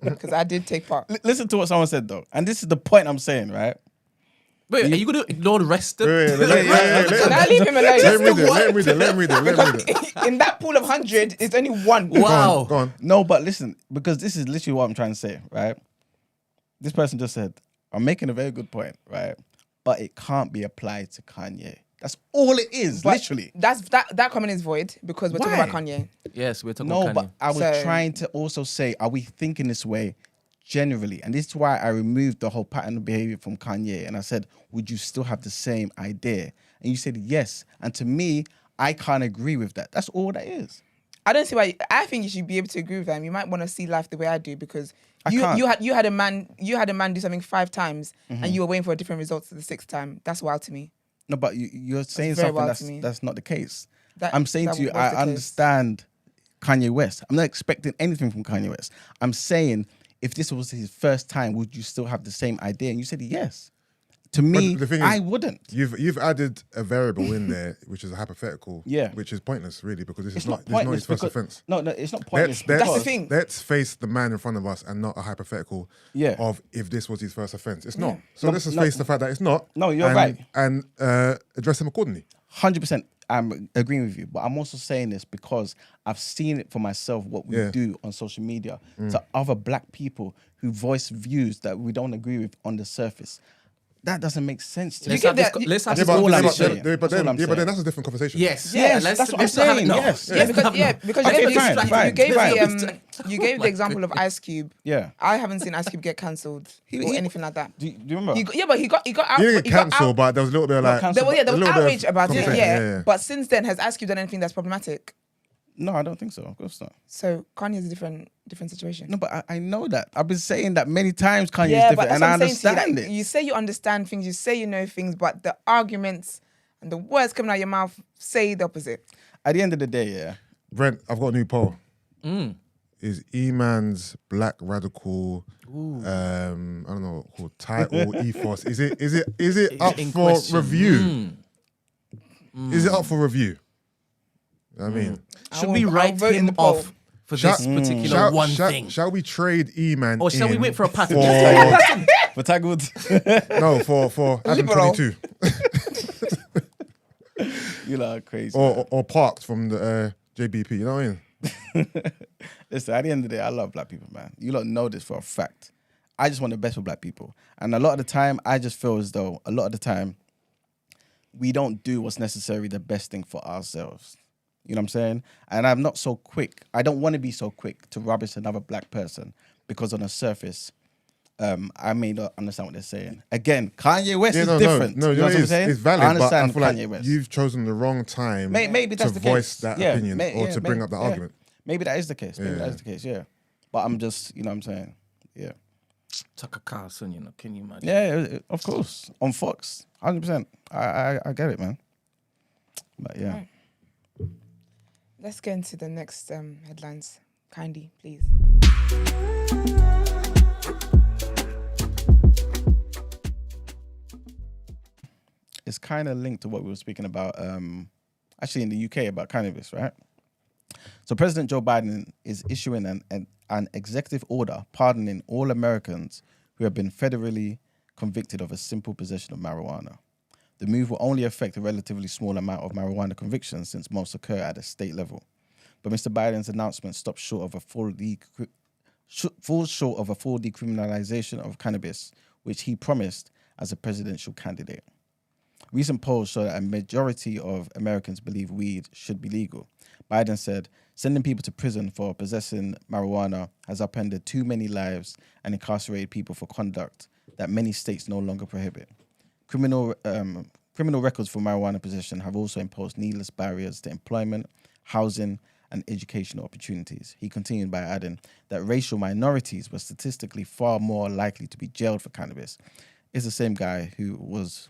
Because I did take part. Listen to what someone said though, and this is the point I'm saying, right? Wait, are you going to ignore the rest of Wait, let Now leave him alone. him read it. In that pool of 100, it's only one. Wow. Go on. No, but listen, because this is literally what I'm trying to say, right? This person just said, I'm making a very good point, right? But it can't be applied to Kanye. That's all it is, But literally. that comment is void because we're talking Why? about Kanye. Yes, we're talking No, about but Kanye. I was So- trying to also say, are we thinking this way generally? And this is why I removed the whole pattern of behavior from Kanye. And I said, would you still have the same idea? And you said yes. And to me, I can't agree with that. That's all that is. I don't see why. I think you should be able to agree with them. You might want to see life the way I do because I you can't. had a man do something 5 times and you were waiting for a different result to the 6th time. That's wild to me. No, but you're saying very something wild to me. that's not the case. That- I'm saying that to you, was the I case. understand Kanye West. I'm not expecting anything from Kanye West. I'm saying, if this was his first time, would you still have the same idea? And you said yes. To me, the thing is, I wouldn't. You've added a variable in there, which is a hypothetical. Yeah. Which is pointless, really, because this It's is not not his pointless first because offense. no, it's not pointless. That's the because- thing. Let's face the man in front of us and not a hypothetical Yeah. of if this was his first offense. It's not. So No, let's just no. face the fact that it's not. No, you're and, right. And address him accordingly. 100%, I'm agreeing with you, but I'm also saying this because I've seen it for myself, what we Yeah. do on social media to other black people who voice views that we don't agree with on the surface. That doesn't make sense to me. Let's get have this, that- you- let's have Yeah, this but- all but- I'm but- saying. but- That's all I'm then saying. that's a different conversation. Yes, Yes, let's, that's what let's I'm have it saying, now. yes. Yeah, because Okay, you gave, fine. you gave Fine. you gave the example of Ice Cube. Yeah. I haven't seen Ice Cube get cancelled or he- anything like that. Do you remember? But he got out. He didn't get he got cancelled, out- but there was a little bit of like. cancelled. There a was little bit of outrage about it, conversation, yeah. But since then, has Ice Cube done anything that's problematic? No, I don't think so. Of course not. So Kanye's a different situation. No, but I know that. I've been saying that many times. Kanye's Yeah, different, but that's and what I I'm saying to you. understand Like, it. you say you understand things, you say you know things, but the arguments and the words coming out of your mouth say the opposite. At the end of the day, yeah. Brent, I've got a new poll. Is E-Man's black radical, I don't know what it's called, title, ethos, is it up in for question? review? Is it up for review? You know what I mean? Should will- we I'll write vote in him the poll. off for this particular one thing? Shall we trade E-Man Or shall we in wait for a pattern? for- For Tiger Woods, no, for Adam Liberal. 22 you lot are crazy. or Parks from the JBP, you know what I mean? Listen, at the end of the day, I love black people, man. You lot know this for a fact. I just want the best for black people. And a lot of the time, I just feel as though a lot of the time, we don't do what's necessarily the best thing for ourselves. You know what I'm saying? And I'm not so quick. I don't want to be so quick to rubbish another black person because on the surface, I may not understand what they're saying. Again, Kanye West is different. No, you know what I'm saying? it's valid, I but I understand feel Kanye like West. you've chosen the wrong time Maybe that's to the case. voice that Yeah, opinion or to bring up that argument. Maybe that is the case. Maybe Yeah. that is the case, yeah. But I'm just, you know what I'm saying? Yeah. Tucker Carlson, you know, can you imagine? Yeah, of course. On Fox. 100%. I get it, man. But yeah. Right. Let's get into the next headlines. Kindly, please. It's kind of linked to what we were speaking about actually in the UK about cannabis, right? So President Joe Biden is issuing an executive order pardoning all Americans who have been federally convicted of a simple possession of marijuana. The move will only affect a relatively small amount of marijuana convictions since most occur at the state level. But Mr. Biden's announcement stops short of a falls short of a full decriminalization of cannabis, which he promised as a presidential candidate. Recent polls show that a majority of Americans believe weed should be legal. Biden said, sending people to prison for possessing marijuana has upended too many lives and incarcerated people for conduct that many states no longer prohibit. Criminal records for marijuana possession have also imposed needless barriers to employment, housing, and educational opportunities. He continued by adding that racial minorities were statistically far more likely to be jailed for cannabis. It's the same guy who was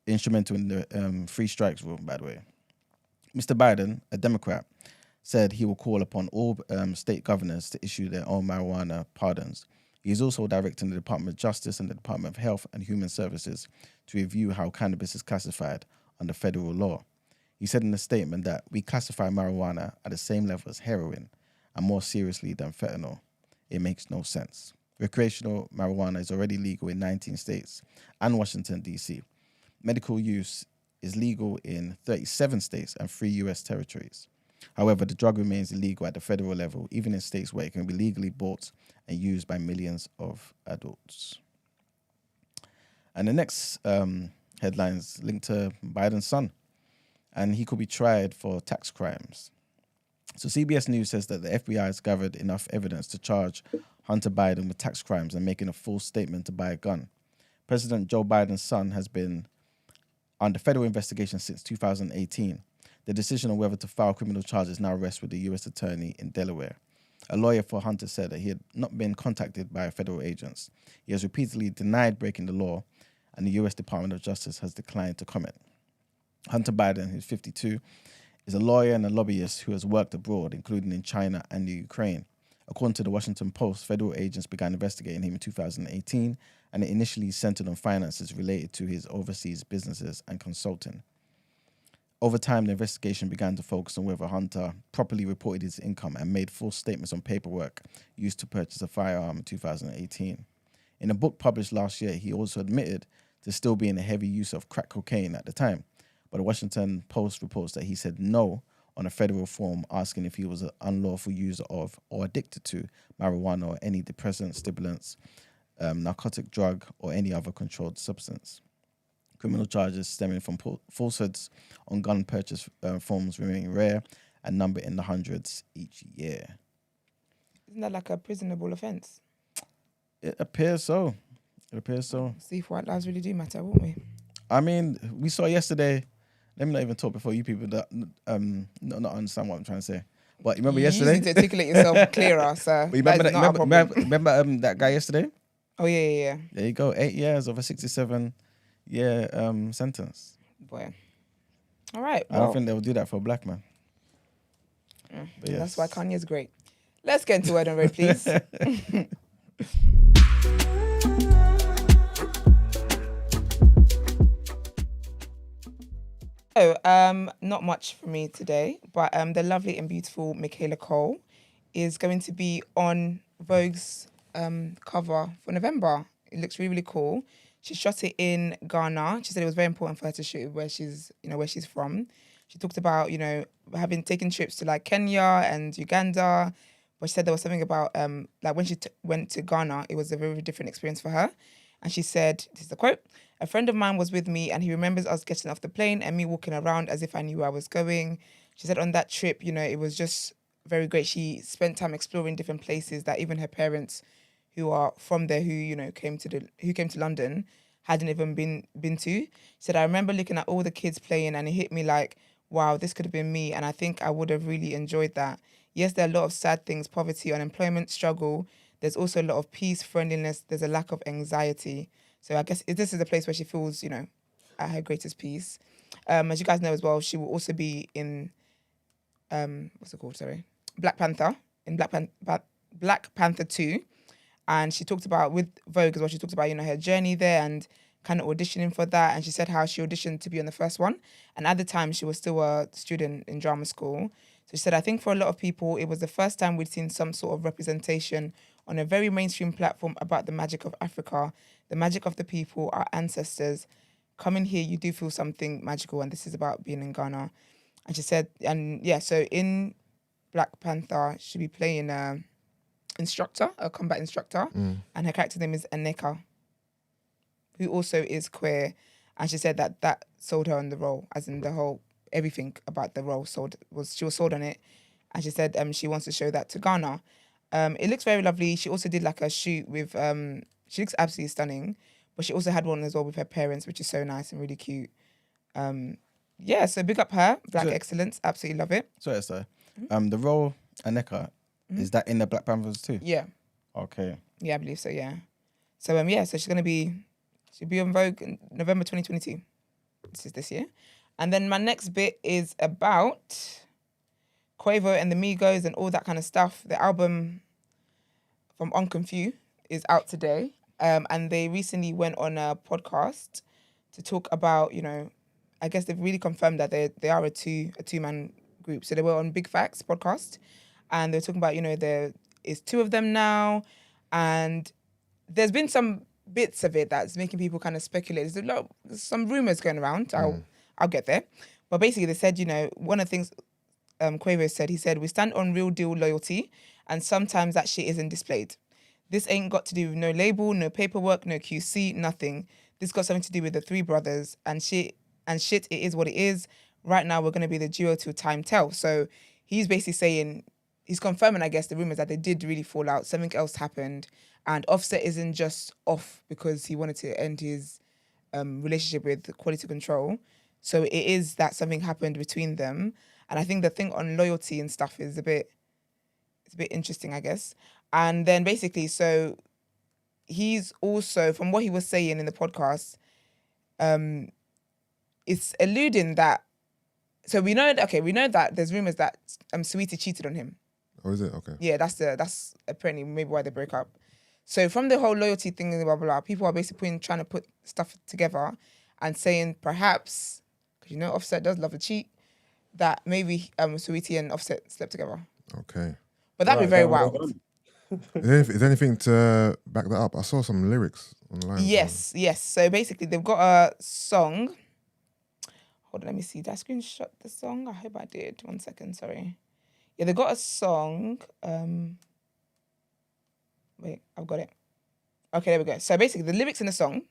instrumental in the free strikes rule, by the way. Mr. Biden, a Democrat, said he will call upon all state governors to issue their own marijuana pardons. He is also directing the Department of Justice and the Department of Health and Human Services to review how cannabis is classified under federal law. He said in a statement that we classify marijuana at the same level as heroin and more seriously than fentanyl. It makes no sense. Recreational marijuana is already legal in 19 states and Washington, D.C. Medical use is legal in 37 states and 3 U.S. territories. However, the drug remains illegal at the federal level, even in states where it can be legally bought and used by millions of adults. And the next headlines linked to Biden's son, and he could be tried for tax crimes. So CBS News says that the FBI has gathered enough evidence to charge Hunter Biden with tax crimes and making a false statement to buy a gun. President Joe Biden's son has been under federal investigation since 2018. The decision on whether to file criminal charges now rests with the U.S. attorney in Delaware. A lawyer for Hunter said that he had not been contacted by federal agents. He has repeatedly denied breaking the law, and the U.S. Department of Justice has declined to comment. Hunter Biden, who's 52, is a lawyer and a lobbyist who has worked abroad, including in China and the Ukraine. According to the Washington Post, federal agents began investigating him in 2018, and it initially centered on finances related to his overseas businesses and consulting. Over time, the investigation began to focus on whether Hunter properly reported his income and made false statements on paperwork used to purchase a firearm in 2018. In a book published last year, he also admitted to still being a heavy user of crack cocaine at the time. But the Washington Post reports that he said no on a federal form asking if he was an unlawful user of or addicted to marijuana or any depressant, stimulants, narcotic drug, or any other controlled substance. Criminal charges stemming from falsehoods on gun purchase forms remain rare and number in the hundreds each year. Isn't that like a prisonable offence? It appears so. See if white lives really do matter, won't we? I mean, we saw yesterday. Let me not even talk before you people that not understand what I'm trying to say. But remember yesterday? You need to articulate yourself clearer, sir. But remember that guy yesterday? Oh, yeah. There you go. 8 years of a 67-year sentence. Boy. All right. I don't think they'll do that for a black man. But yes. That's why Kanye's great. Let's get into Word on Road, please. So, not much for me today, but the lovely and beautiful Michaela Cole is going to be on Vogue's cover for November. It looks really, really cool. She shot it in Ghana. She said it was very important for her to shoot where she's from. She talked about, having taken trips to like Kenya and Uganda, but she said there was something about like when she went to Ghana, it was a very different experience for her. And she said, this is the quote, "A friend of mine was with me and he remembers us getting off the plane and me walking around as if I knew where I was going." She said on that trip, it was just very great. She spent time exploring different places that even her parents who are from there, who came to London, hadn't even been to. She said, "I remember looking at all the kids playing and it hit me like, wow, this could have been me. And I think I would have really enjoyed that. Yes, there are a lot of sad things, poverty, unemployment, struggle. There's also a lot of peace, friendliness. There's a lack of anxiety." So I guess this is a place where she feels, at her greatest peace. As you guys know as well, she will also be in, what's it called? Sorry, Black Panther, in Black Panther 2. And she talked about, with Vogue as well, she talked about, her journey there and kind of auditioning for that. And she said how she auditioned to be on the first one. And at the time, she was still a student in drama school. So she said, "I think for a lot of people, it was the first time we'd seen some sort of representation on a very mainstream platform about the magic of Africa, the magic of the people, our ancestors, come in here, you do feel something magical, and this is about being in Ghana. And she said, so in Black Panther, she'll be playing a combat instructor, and her character name is Aneka, who also is queer. And she said that sold her on the role, as in the whole, everything about the role she was sold on it. And she said she wants to show that to Ghana. It looks very lovely. She also did like a shoot with, she looks absolutely stunning, but she also had one as well with her parents, which is so nice and really cute. So big up her, Black excellence, absolutely love it. Sorry, sir. The role Aneka, is that in the Black Panthers too? Yeah. Okay. Yeah, I believe so, yeah. So so she'll be on Vogue in November 2022. This is this year. And then my next bit is about Quavo and the Migos and all that kind of stuff. The album from Unconfused is out today. And they recently went on a podcast to talk about, I guess they've really confirmed that they are a two-man group. So they were on Big Facts podcast, and they were talking about, there is two of them now, and there's been some bits of it that's making people kind of speculate. There's some rumors going around. I'll get there, but basically they said, one of the things Quavo said, he said, "We stand on real deal loyalty, and sometimes that shit isn't displayed. This ain't got to do with no label, no paperwork, no QC, nothing. This got something to do with the three brothers, and shit, it is what it is. Right now, we're going to be the duo till time tell." So he's basically saying, he's confirming, I guess, the rumors that they did really fall out. Something else happened. And Offset isn't just off because he wanted to end his relationship with Quality Control. So it is that something happened between them. And I think the thing on loyalty and stuff is a bit interesting, I guess. And then basically, so he's also, from what he was saying in the podcast, it's alluding that, so we know that there's rumors that Saweetie cheated on him. Oh, is it? Okay. Yeah, that's apparently maybe why they broke up. So from the whole loyalty thing and blah, blah, blah, people are basically trying to put stuff together and saying perhaps, because Offset does love a cheat, that maybe Saweetie and Offset slept together. Okay. But that'd be very wild. Is there anything to back that up? I saw some lyrics online. Yes. So basically they've got a song. Hold on, let me see. Did I screenshot the song? I hope I did. 1 second, sorry. Yeah, they got a song. Wait, I've got it. Okay, there we go. So basically, the lyrics in the song,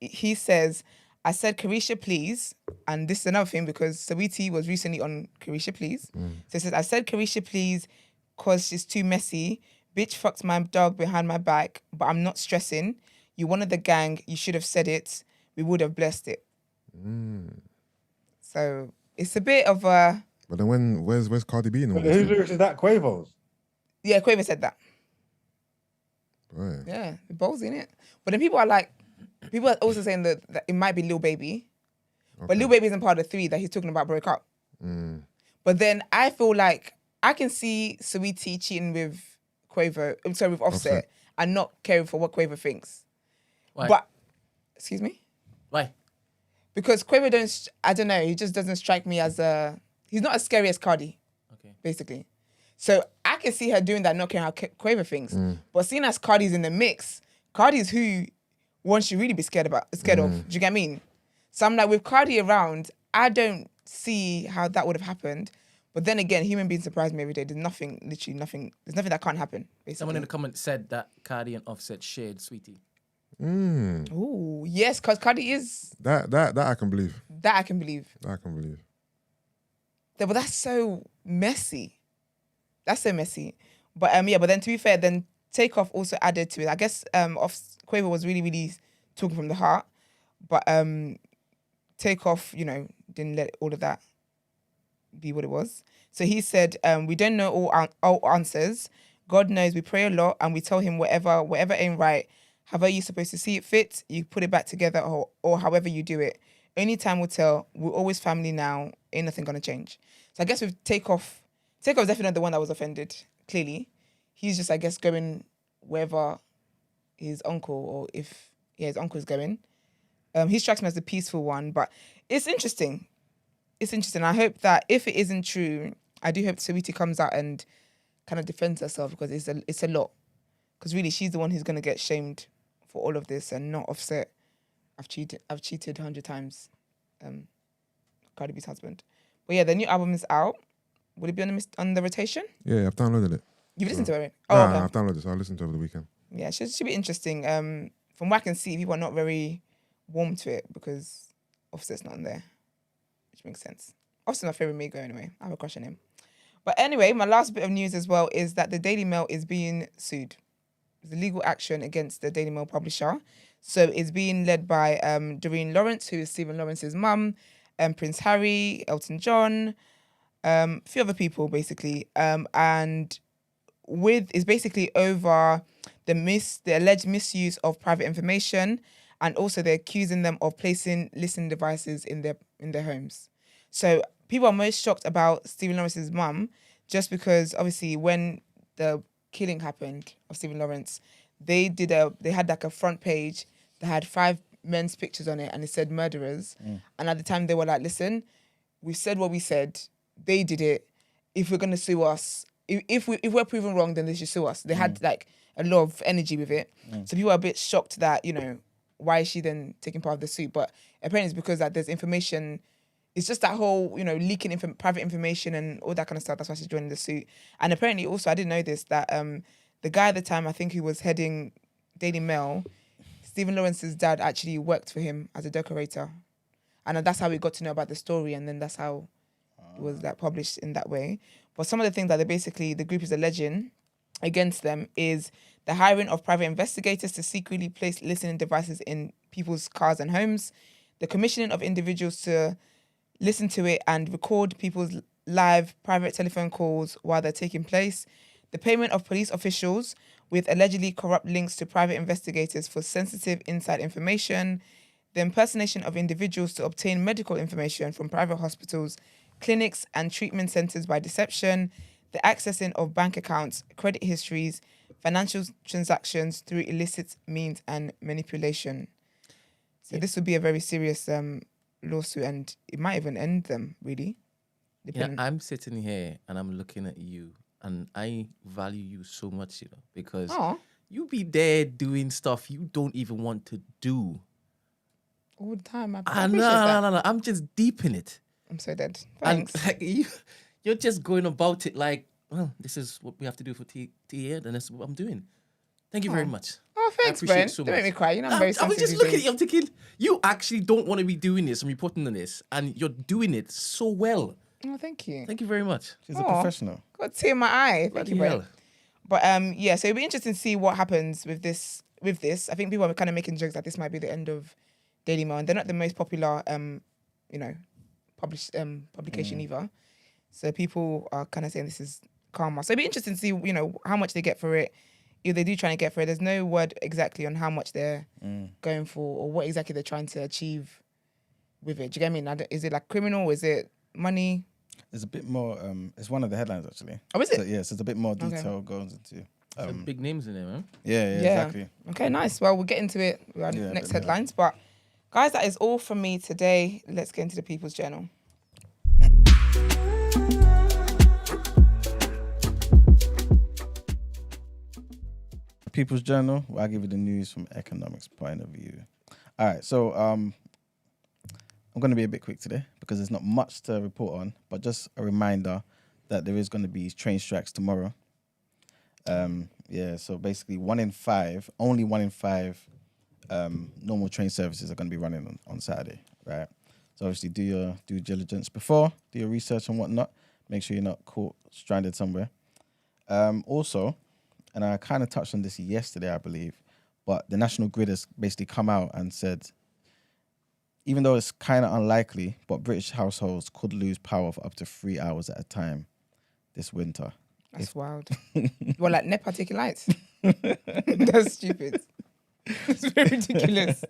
he says, "I said, Carisha, please." And this is another thing because Saweetie was recently on Carisha, please. So it says, "I said, Carisha, please, because she's too messy. Bitch fucked my dog behind my back, but I'm not stressing. You wanted the gang. You should have said it. We would have blessed it." So it's a bit of a... But then where's Cardi B in all this? Whose lyrics is that? Quavo's? Yeah, Quavo said that. Right. Yeah, ballsy, innit? But then people are also saying that it might be Lil Baby. Okay. But Lil Baby isn't part of the three that he's talking about broke up. But then I feel like I can see Saweetie cheating with with Offset, and not caring for what Quavo thinks. Why? But, excuse me? Why? Because Quavo I don't know, he just doesn't strike me as he's not as scary as Cardi. Okay. Basically. So I can see her doing that, not caring how Quavo thinks. But seeing as Cardi's in the mix, Cardi's who one should really be scared of. Do you get what I mean? So I'm like, with Cardi around, I don't see how that would have happened. But then again, human beings surprise me every day. There's nothing that can't happen, basically. Someone in the comments said that Cardi and Offset shared Sweetie. Oh, yes, because Cardi is... That I can believe. That I can believe. But that's so messy. But but then to be fair, then Takeoff also added to it. I guess Quavo was really, really talking from the heart. But Takeoff, didn't let all of that be what it was. So he said, "We don't know all answers. God knows we pray a lot and we tell him whatever ain't right. However you're supposed to see it fit, you put it back together or however you do it. Only time will tell. We're always family now. Ain't nothing gonna change." So I guess with Takeoff's definitely not the one that was offended, clearly. He's just, I guess, going wherever his uncle or if his uncle is going. He strikes me as the peaceful one, but it's interesting. I hope that if it isn't true, I do hope Saweetie comes out and kind of defends herself because it's a lot. Because really, she's the one who's going to get shamed for all of this and not Offset. I've cheated 100 times. Cardi B's husband. But yeah, the new album is out. Would it be on the rotation? Yeah, I've downloaded it. You've listened to it? Nah, Okay. I've downloaded it, so I'll listen to it over the weekend. Yeah, should be interesting. From what I can see, people are not very warm to it because Offset's not on there, which makes sense. Offset's my favorite Migo anyway. I have a crush on him. But anyway, my last bit of news as well is that the Daily Mail is being sued. There's a legal action against the Daily Mail publisher. So it's being led by Doreen Lawrence, who is Stephen Lawrence's mum, Prince Harry, Elton Jon, a few other people basically, and is basically over the alleged misuse of private information, and also they're accusing them of placing listening devices in their homes. So people are most shocked about Stephen Lawrence's mum, just because obviously when the killing happened of Stephen Lawrence, they had like a front page that had 5 men's pictures on it, and it said murderers. And at the time they were like, listen, we said what we said, they did it. If we're gonna sue us, if we're proven wrong, then they should sue us. They had like a lot of energy with it. So people are a bit shocked that, why is she then taking part of the suit? But apparently it's because that there's information. It's just that whole, leaking private information and all that kind of stuff. That's why she's joining the suit. And apparently also, I didn't know this, that the guy at the time, I think he was heading Daily Mail, Stephen Lawrence's dad actually worked for him as a decorator. And that's how we got to know about the story. And then that's how it was like published in that way. But some of the things that the group is alleging against them is the hiring of private investigators to secretly place listening devices in people's cars and homes, the commissioning of individuals to listen to it and record people's live private telephone calls while they're taking place, the payment of police officials with allegedly corrupt links to private investigators for sensitive inside information, the impersonation of individuals to obtain medical information from private hospitals, clinics and treatment centers by deception, the accessing of bank accounts, credit histories, financial transactions through illicit means and manipulation. So this would be a very serious lawsuit, and it might even end them, really. I'm sitting here and I'm looking at you, and I value you so much, because you be there doing stuff you don't even want to do. All the time. No. I'm just deep in it. I'm so dead. Thanks. And you're just going about it like, well, this is what we have to do for TA, then that's what I'm doing. Thank you very much. Oh, thanks, Brent. So don't make me cry. I'm I very was sensitive. just looking at you, I'm thinking, you actually don't want to be doing this and reporting on this, and you're doing it so well. Oh, thank you. Thank you very much. She's a professional. Got a tear in my eye. Thank you, Brent. Hell. But so it'll be interesting to see what happens with this. I think people are kind of making jokes that this might be the end of Daily Mail, and they're not the most popular, publication either. So people are kind of saying this is karma. So it'll be interesting to see, how much they get for it. If they do try to get for it, there's no word exactly on how much they're going for or what exactly they're trying to achieve with it. Do you get what I mean? Is it like criminal? Is it money? There's a bit more. It's one of the headlines actually. Oh, is it? So, yes, there's a bit more detail goes into. Some big names in there, man. Yeah, exactly. Okay, nice. Well, we'll get into it with our next headlines. But guys, that is all from me today. Let's get into the People's Journal. People's Journal, where I give you the news from economics point of view. All right, so I'm going to be a bit quick today because there's not much to report on, but just a reminder that there is going to be train strikes tomorrow. So basically only one in five normal train services are going to be running on Saturday, right? So obviously do your due diligence before, do your research and whatnot. Make sure you're not caught stranded somewhere. Also, and I kind of touched on this yesterday, I believe, but the National Grid has basically come out and said, even though it's kind of unlikely, but British households could lose power for up to 3 hours at a time this winter. That's wild. Well, like NEPA taking lights. That's stupid. It's very ridiculous.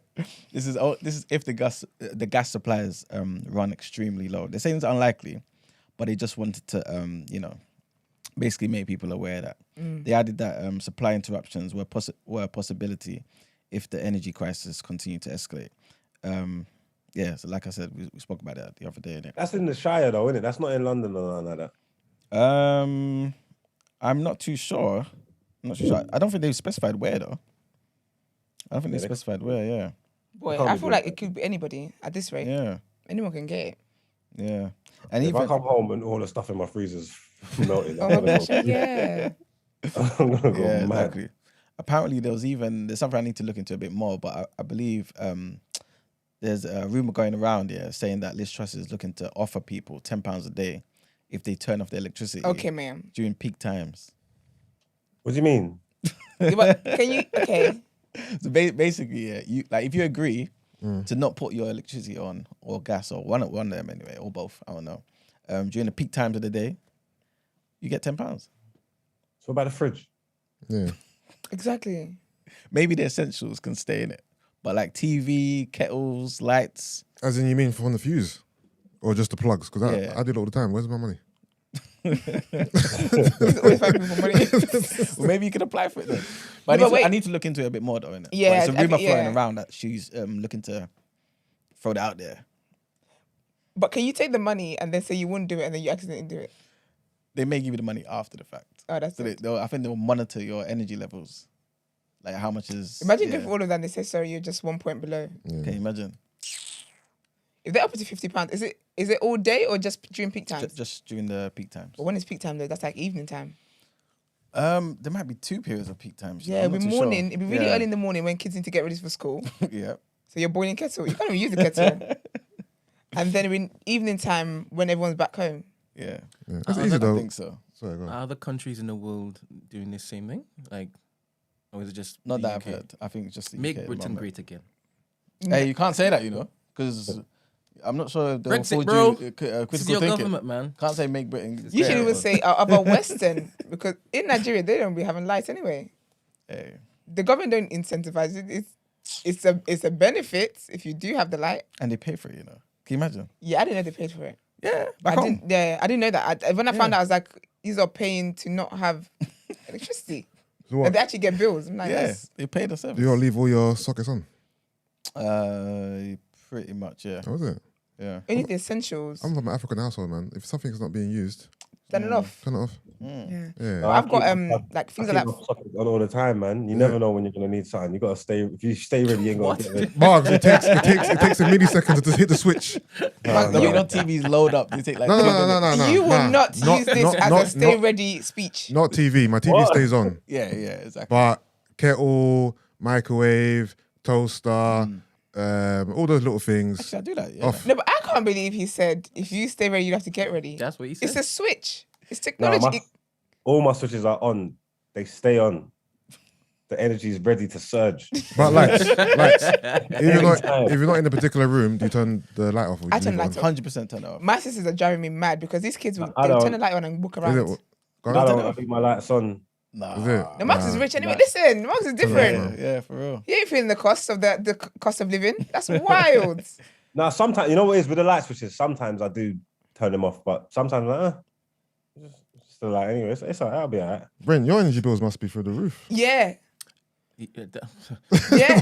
This is if the gas supplies run extremely low. They're saying it's unlikely, but they just wanted to basically make people aware that they added that supply interruptions were a possibility if the energy crisis continued to escalate. So like I said, we spoke about that the other day. Innit? That's in the Shire though, isn't it? That's not in London or nothing like that. I'm not too sure. I don't think they've specified where though. I don't think they specified where. Yeah. Boy, can't I be feel doing like that. it could be anybody at this rate. Yeah, Anyone can get it. yeah. And If I even come home and all the stuff in my freezer's melting, Oh my gosh, yeah. I'm gonna go yeah, mad. exactly. Apparently, there's something I need to look into a bit more, but I believe there's a rumor going around here saying that Liz Truss is looking to offer people £10 a day if they turn off their electricity Okay, ma'am. during peak times. What do you mean? Yeah, but can you? Okay. So basically, yeah, you like if you agree to not put your electricity on or gas or one of them anyway, or both, I don't know, during the peak times of the day, you get £10. So what about the fridge? Yeah. Exactly. Maybe the essentials can stay in it, but like TV, kettles, lights. As in, you mean from the fuse? Or just the plugs? Because Yeah. I did it all the time. Where's my money? He's always fighting for money. Well, maybe you could apply for it then. But, No, but I need to look into it a bit more though, innit? Yeah, But it's a rumor yeah. floating around that she's looking to throw that out there. But can you take the money and then say you wouldn't do it and then you accidentally do it? They may give you the money after the fact. Oh, that's So it. I think they'll monitor your energy levels. Like how much is... Imagine yeah. if all of that and they say, sorry, you're just 1 point below. Can you imagine? If they're up to £50, is it all day or just during peak times? Just during the peak times. But when it's peak time though, that's like evening time. There might be 2 periods of peak times. Yeah, I'm it'll be not too morning. sure. It'll be really Yeah. early in the morning when kids need to get ready for school. Yeah. So you're boiling kettle. You can't even use the kettle. And then in evening time when everyone's back home. Yeah. Yeah. That's I easy don't though. think so. Sorry, go on. Are other countries in the world doing the same thing? Like, or is it just Not the that I've UK? heard. I think just the Make UK at the Britain moment. great again. Hey, you can't say that, you know, because I'm not sure they'll Brexit, afford bro. you This is critical your thinking. government, man. Can't say make Britain. You should great. even say about Western because in Nigeria they don't be having lights anyway. Hey. The government don't incentivize it. It's a benefit if you do have the light. And they pay for it, you know. Can you imagine? Yeah, I didn't know they paid for it. Yeah. I didn't know that. When I found out, I was like, these are paying to not have electricity. So what? And they actually get bills. I'm like, Yeah, yes. they pay the service. Do you all leave all your sockets on? Pretty much, yeah. How is it? Yeah. Only the essentials. I'm from an African household, man. If something's not being used, Turn it off. turn it off. Yeah. Yeah. But I've got I like things keep like my that. sockets on all the time, man. You never know when you're gonna need something. You gotta stay. If you stay ready, you ain't gonna get ready. Marks, it takes a millisecond to hit the switch. No, you know TVs load up. They take like No, 2 no, minutes. no, no, no. You will nah. not use this as a stay not- ready speech. Not TV. My TV What? stays on. Yeah, exactly. But kettle, microwave, toaster, all those little things. Actually, I do that. Yeah. Off. No, but I can't believe he said if you stay ready, you have to get ready. That's what he said. It's a switch. It's No, technology. all my switches are on. They stay on. The energy is ready to surge. But lights. If you're not in a particular room, do you turn the light off? Or I do you turn leave it lights on? off. 100% turn it off. My sisters are driving me mad because these kids will I they'll don't. turn the light on and walk Is around. it? Go I on. don't. I leave my lights on. Nah. Is it? No, Max is rich anyway. Listen, Max is different. Yeah, for real. He ain't feeling the cost of the cost of living. That's wild. Now, sometimes you know what it is with the light switches. Sometimes I do turn them off, but sometimes I'm like, still like anyway. It's alright. I'll be alright. Brent, your energy bills must be through the roof. Yeah. Yeah, Yeah.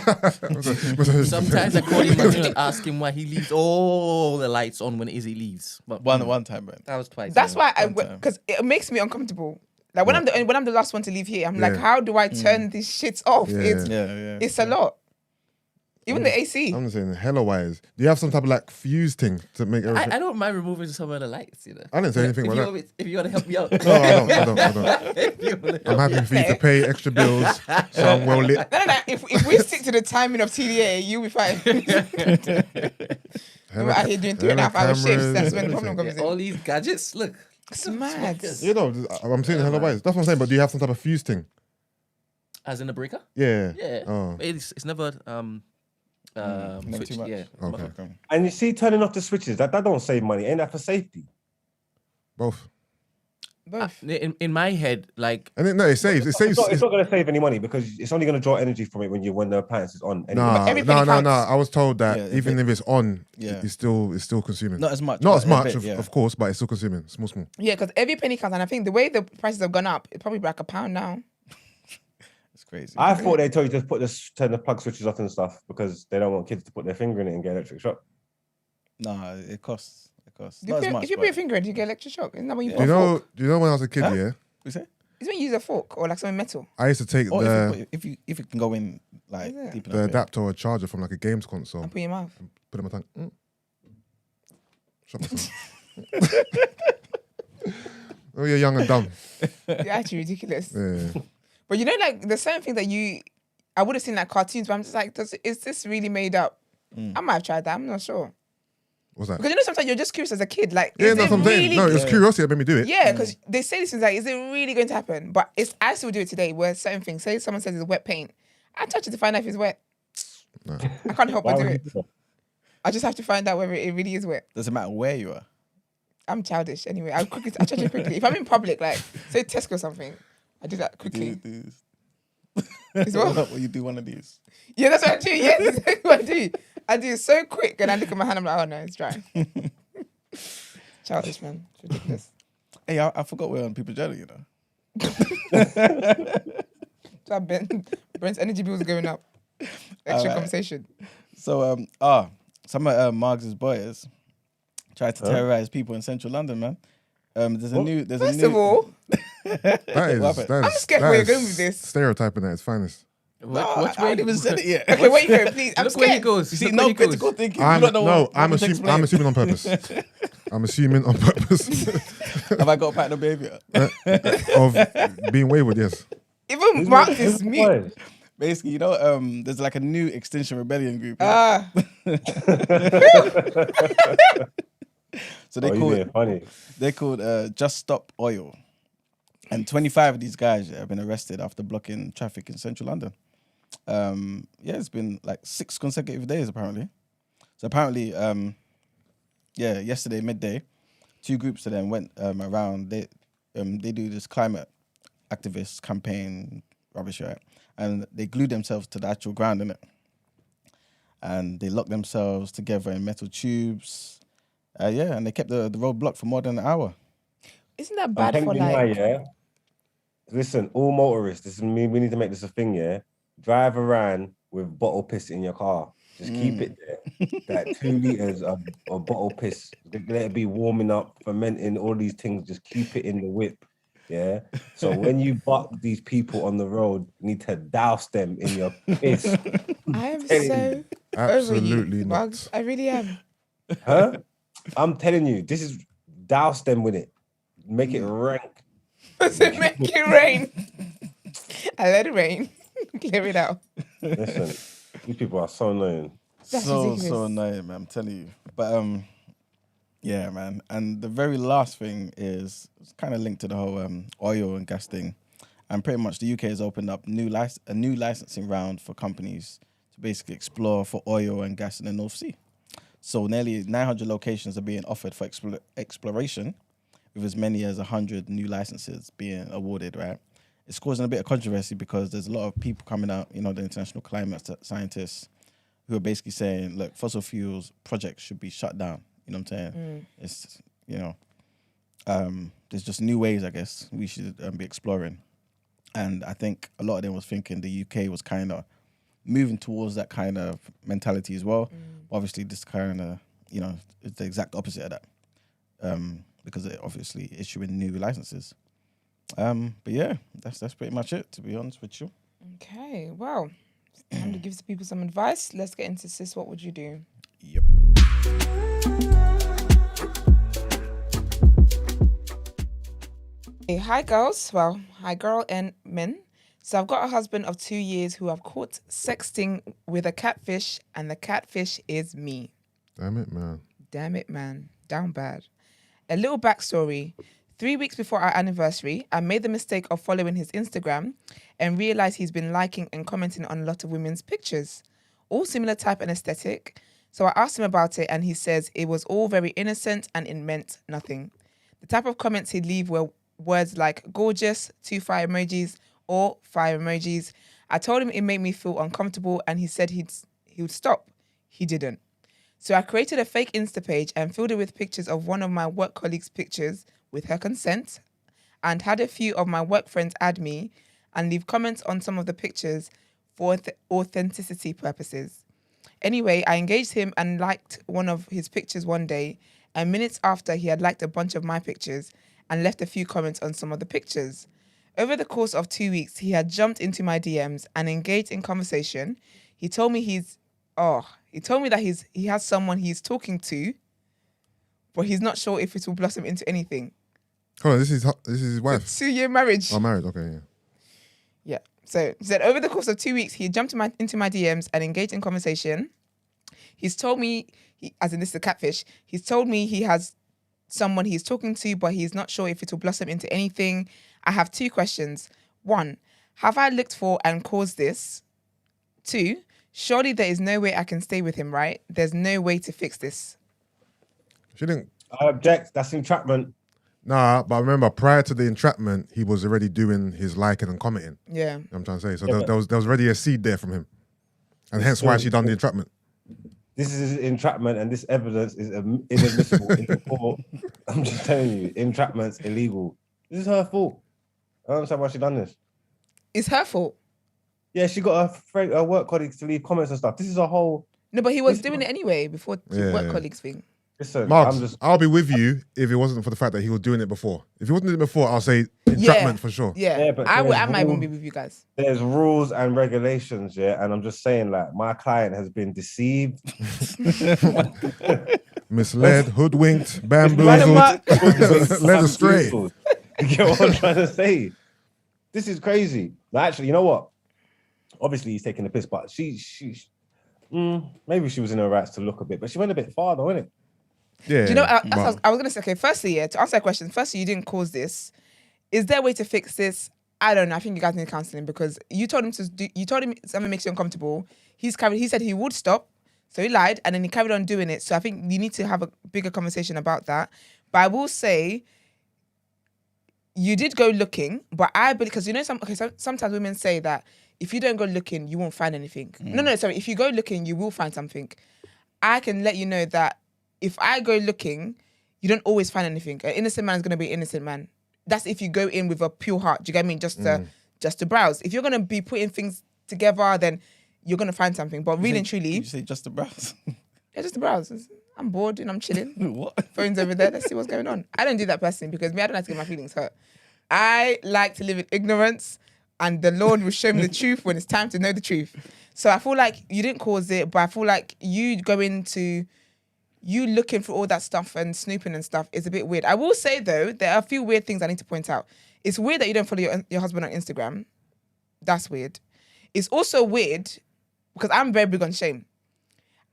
sometimes I call him and ask him why he leaves all the lights on when it is he leaves. But One time, man. that was twice. That's why I One time. because it makes me uncomfortable. Like when I'm the last one to leave here, I'm like, Yeah. how do I turn these shits off? Yeah. It's a lot. Even the AC. I'm just saying, hella wires. Do you have some type of like fuse thing to make everything? I don't mind removing some of the lights, you know. I didn't say anything about that. If you want to help me out. No, I don't. If you wanna I'm help me happy for you to pay extra bills, so I'm well lit. No. If we stick to the timing of TDA, you'll be fine. We're out here doing 3.5 hour shifts. That's when the problem comes out. All in. these gadgets, look. It's mad. You know, I'm saying hella wires. That's what I'm saying. But do you have some type of fuse thing? As in a breaker? Yeah. Yeah. Oh. It's never Never switched, too much. yeah. Okay. And you see, turning off the switches that don't save money. Ain't that for safety? Both. Both. In my head, like And it, no, it saves. It saves. It's not going to save any money because it's only going to draw energy from it when the appliance is on. Anyway. Nah, every penny no. counts. I was told that Yeah, even if it's on, Yeah. it's still consuming. Not as much. Not but as a much, bit, yeah. of course, but it's still consuming. Small. Yeah, because every penny counts. And I think the way the prices have gone up, it's probably like £1 now. It's crazy. I thought they told you to turn the plug switches off and stuff because they don't want kids to put their finger in it and get electric shock. Nah, it costs. If Not as you much. if you put your finger in, you get electric shock. Isn't that what you Yeah. put Do a fork? you know when I was a kid? Huh? Yeah. We say? It's when you use a fork or like something metal. I used to take Or the if you can go in like Is it? deep enough. the yeah. adapter or charger from like a games console. And put in your mouth. Put it in my tongue. Shut myself. Oh, you're young and dumb. You're actually ridiculous. Yeah. But you know, like the certain thing that I would have seen like cartoons, but I'm just like, is this really made up? I might have tried that. I'm not sure. What's that? Because you know, sometimes you're just curious as a kid. Like, Yeah, is that's it what I'm saying. really? No, it was curiosity that made me do it. Yeah, because they say this is like, is it really going to happen? But I still do it today. Where certain things, say someone says it's wet paint, I touch it to find out if it's wet. No. I can't help Why but do would it. you do that? I just have to find out whether it really is wet. Doesn't matter where you are. I'm childish anyway. I touch it quickly. If I'm in public, like say Tesco or something, I do that quickly. Is what? What you do one of these? Yeah, that's what I do. Yes, that's exactly what I do. I do it so quick, and I look at my hand. I'm like, oh no, it's dry. Childish, man. It's ridiculous. Hey, I forgot we're on People Journey, you know. So Brent's energy bills are going up. Extra conversation. So some of Margs' boys tried to terrorize people in central London, man. There's First of all, I'm scared where you're going with this. Stereotyping at its finest. I haven't even said it yet. Okay, where you going, please? I'm Look where he scared. goes. You see, Look no where he goes. critical thinking. I'm You don't know I'm what to explain. assuming on purpose. I'm assuming on purpose Have I got a pattern of behavior? of being wayward. Yes. Even Mark is mute. Boys. Basically, you know, there's like a new Extinction Rebellion group. Ah, So Oh, you being funny. they're called Just Stop Oil. And 25 of these guys have been arrested after blocking traffic in central London. It's been like 6 consecutive days apparently. So apparently, yesterday midday, 2 groups of them went around. They do this climate activist campaign rubbish, right? And they glued themselves to the actual ground, innit? And they locked themselves together in metal tubes. And they kept the road blocked for more than an hour. isn't that I'm bad telling for you now, like? yeah. Listen, all motorists, this is me. We need to make this a thing, yeah. Drive around with bottle piss in your car. Just keep it there. That 2 liters of bottle piss. Let it be warming up, fermenting, all these things. Just keep it in the whip. Yeah. So when you buck these people on the road, you need to douse them in your piss. I am telling so you. Absolutely over you, not. Bugs. I really am. Huh? I'm telling you, this is douse them with it. Make it rank. So make it rain. I let it rain. Clear it out. Listen, these people are so annoying. That's So ridiculous. annoying, man. I'm telling you. But yeah, man. And the very last thing is kind of linked to the whole oil and gas thing. And pretty much the UK has opened up a new licensing round for companies to basically explore for oil and gas in the North Sea. So nearly 900 locations are being offered for exploration, with as many as 100 new licenses being awarded, right? It's causing a bit of controversy because there's a lot of people coming out, you know, the international climate scientists, who are basically saying, look, fossil fuels projects should be shut down. You know what I'm saying? It's, you know, there's just new ways, I guess, we should be exploring. And I think a lot of them was thinking the UK was kind of moving towards that kind of mentality as well. Obviously, this kind of, you know, it's the exact opposite of that, because they're obviously issuing new licenses. But yeah, that's pretty much it, to be honest with you. Okay, well, it's time to give the people some advice. Let's get into sis. What would you do? Yep. Hey, hi girls. Well, hi girl and men. So I've got a husband of 2 years who I've caught sexting with a catfish, and the catfish is me. Damn it, man. Damn it, man. Down bad. A little backstory. 3 weeks before our anniversary, I made the mistake of following his Instagram and realized he's been liking and commenting on a lot of women's pictures, all similar type and aesthetic. So I asked him about it, and he says it was all very innocent and it meant nothing. The type of comments he'd leave were words like gorgeous, 2 fire emojis, or fire emojis. I told him it made me feel uncomfortable, and he said he would stop. He didn't. So I created a fake Insta page and filled it with pictures of one of my work colleagues' pictures with her consent, and had a few of my work friends add me and leave comments on some of the pictures for authenticity purposes. Anyway, I engaged him and liked one of his pictures one day, and minutes after he had liked a bunch of my pictures and left a few comments on some of the pictures. Over the course of 2 weeks, he had jumped into my DMs and engaged in conversation. He told me that he has someone he's talking to, but he's not sure if it will blossom into anything. Hold on, this is his wife. 2-year marriage. Oh, married. Okay, yeah. Yeah. So he said over the course of 2 weeks, he jumped into my DMs and engaged in conversation. He's told me, as in this is a catfish, he's told me he has someone he's talking to, but he's not sure if it will blossom into anything. I have 2 questions. 1, have I looked for and caused this? 2, surely there is no way I can stay with him, right? There's no way to fix this. She didn't. I object. That's entrapment. Nah, but remember, prior to the entrapment, he was already doing his liking and commenting. Yeah. You know what I'm trying to say. So Yeah, there was already a seed there from him. And hence why she done the entrapment. This is entrapment, and this evidence is inadmissible in court. I'm just telling you, entrapment's illegal. This is her fault. I don't understand why she done this. It's her fault. Yeah, she got her work colleagues to leave comments and stuff. This is a whole... No, but he was doing it anyway before the work colleagues thing. Listen, Marks, I'll be with you if it wasn't for the fact that he was doing it before. If he wasn't doing it before, I'll say entrapment for sure. Yeah, but I might even be with you guys. There's rules and regulations, yeah, and I'm just saying, like, my client has been deceived, Misled, hoodwinked, bamboozled, led astray. You get what I'm trying to say? This is crazy. Now, actually, you know what? Obviously, he's taking the piss, but maybe she was in her rights to look a bit, but she went a bit far, though, innit? Yeah. Do you know, I was going to say, okay, firstly, to answer that question, firstly, you didn't cause this. Is there a way to fix this? I don't know. I think you guys need counseling because you told him something makes you uncomfortable. He said he would stop. So he lied and then he carried on doing it. So I think you need to have a bigger conversation about that. But I will say, you did go looking, but I believe, because you know, sometimes women say that if you don't go looking, you won't find anything. No, sorry. If you go looking, you will find something. I can let you know that if I go looking, you don't always find anything. An innocent man is going to be an innocent man. That's if you go in with a pure heart. Do you get me? Just to browse. If you're going to be putting things together, then you're going to find something. But really and truly... Did you say just to browse? Yeah, just to browse. I'm bored and I'm chilling. What? Phone's over there. Let's see what's going on. I don't do that personally because I don't like to get my feelings hurt. I like to live in ignorance and the Lord will show me the truth when it's time to know the truth. So I feel like you didn't cause it, but I feel like you looking for all that stuff and snooping and stuff is a bit weird. I will say, though, there are a few weird things I need to point out. It's weird that you don't follow your husband on Instagram. That's weird. It's also weird because I'm very big on shame.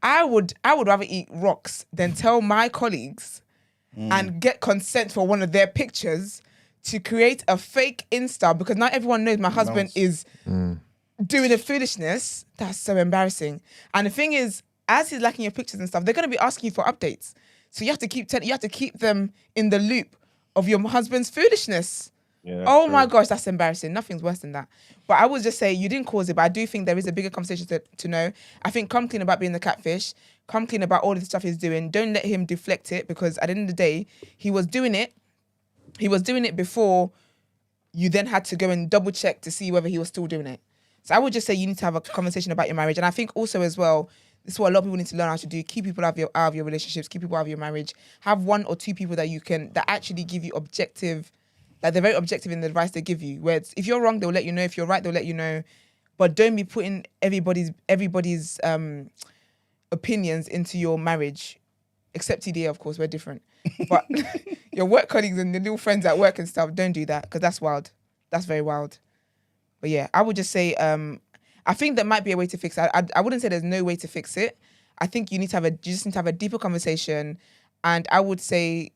I would rather eat rocks than tell my colleagues and get consent for one of their pictures to create a fake Insta because now everyone knows my husband is doing a foolishness. That's so embarrassing. And the thing is, as he's liking your pictures and stuff, they're going to be asking you for updates. So you have to keep them in the loop of your husband's foolishness. Yeah, oh my gosh, that's embarrassing. Nothing's worse than that. But I would just say you didn't cause it, but I do think there is a bigger conversation to know. I think come clean about being the catfish. Come clean about all the stuff he's doing. Don't let him deflect it because at the end of the day, he was doing it. He was doing it before you then had to go and double check to see whether he was still doing it. So I would just say you need to have a conversation about your marriage. And I think also as well, this is what a lot of people need to learn how to do. Keep people out of your relationships. Keep people out of your marriage. Have 1 or 2 people that actually give you objective, like they're very objective in the advice they give you. Where if you're wrong, they'll let you know. If you're right, they'll let you know. But don't be putting everybody's opinions into your marriage. Except TDA, of course, we're different. But your work colleagues and the little friends at work and stuff, don't do that because that's wild. That's very wild. But yeah, I would just say, I think there might be a way to fix it. I wouldn't say there's no way to fix it. I think you just need to have a deeper conversation. And I would say,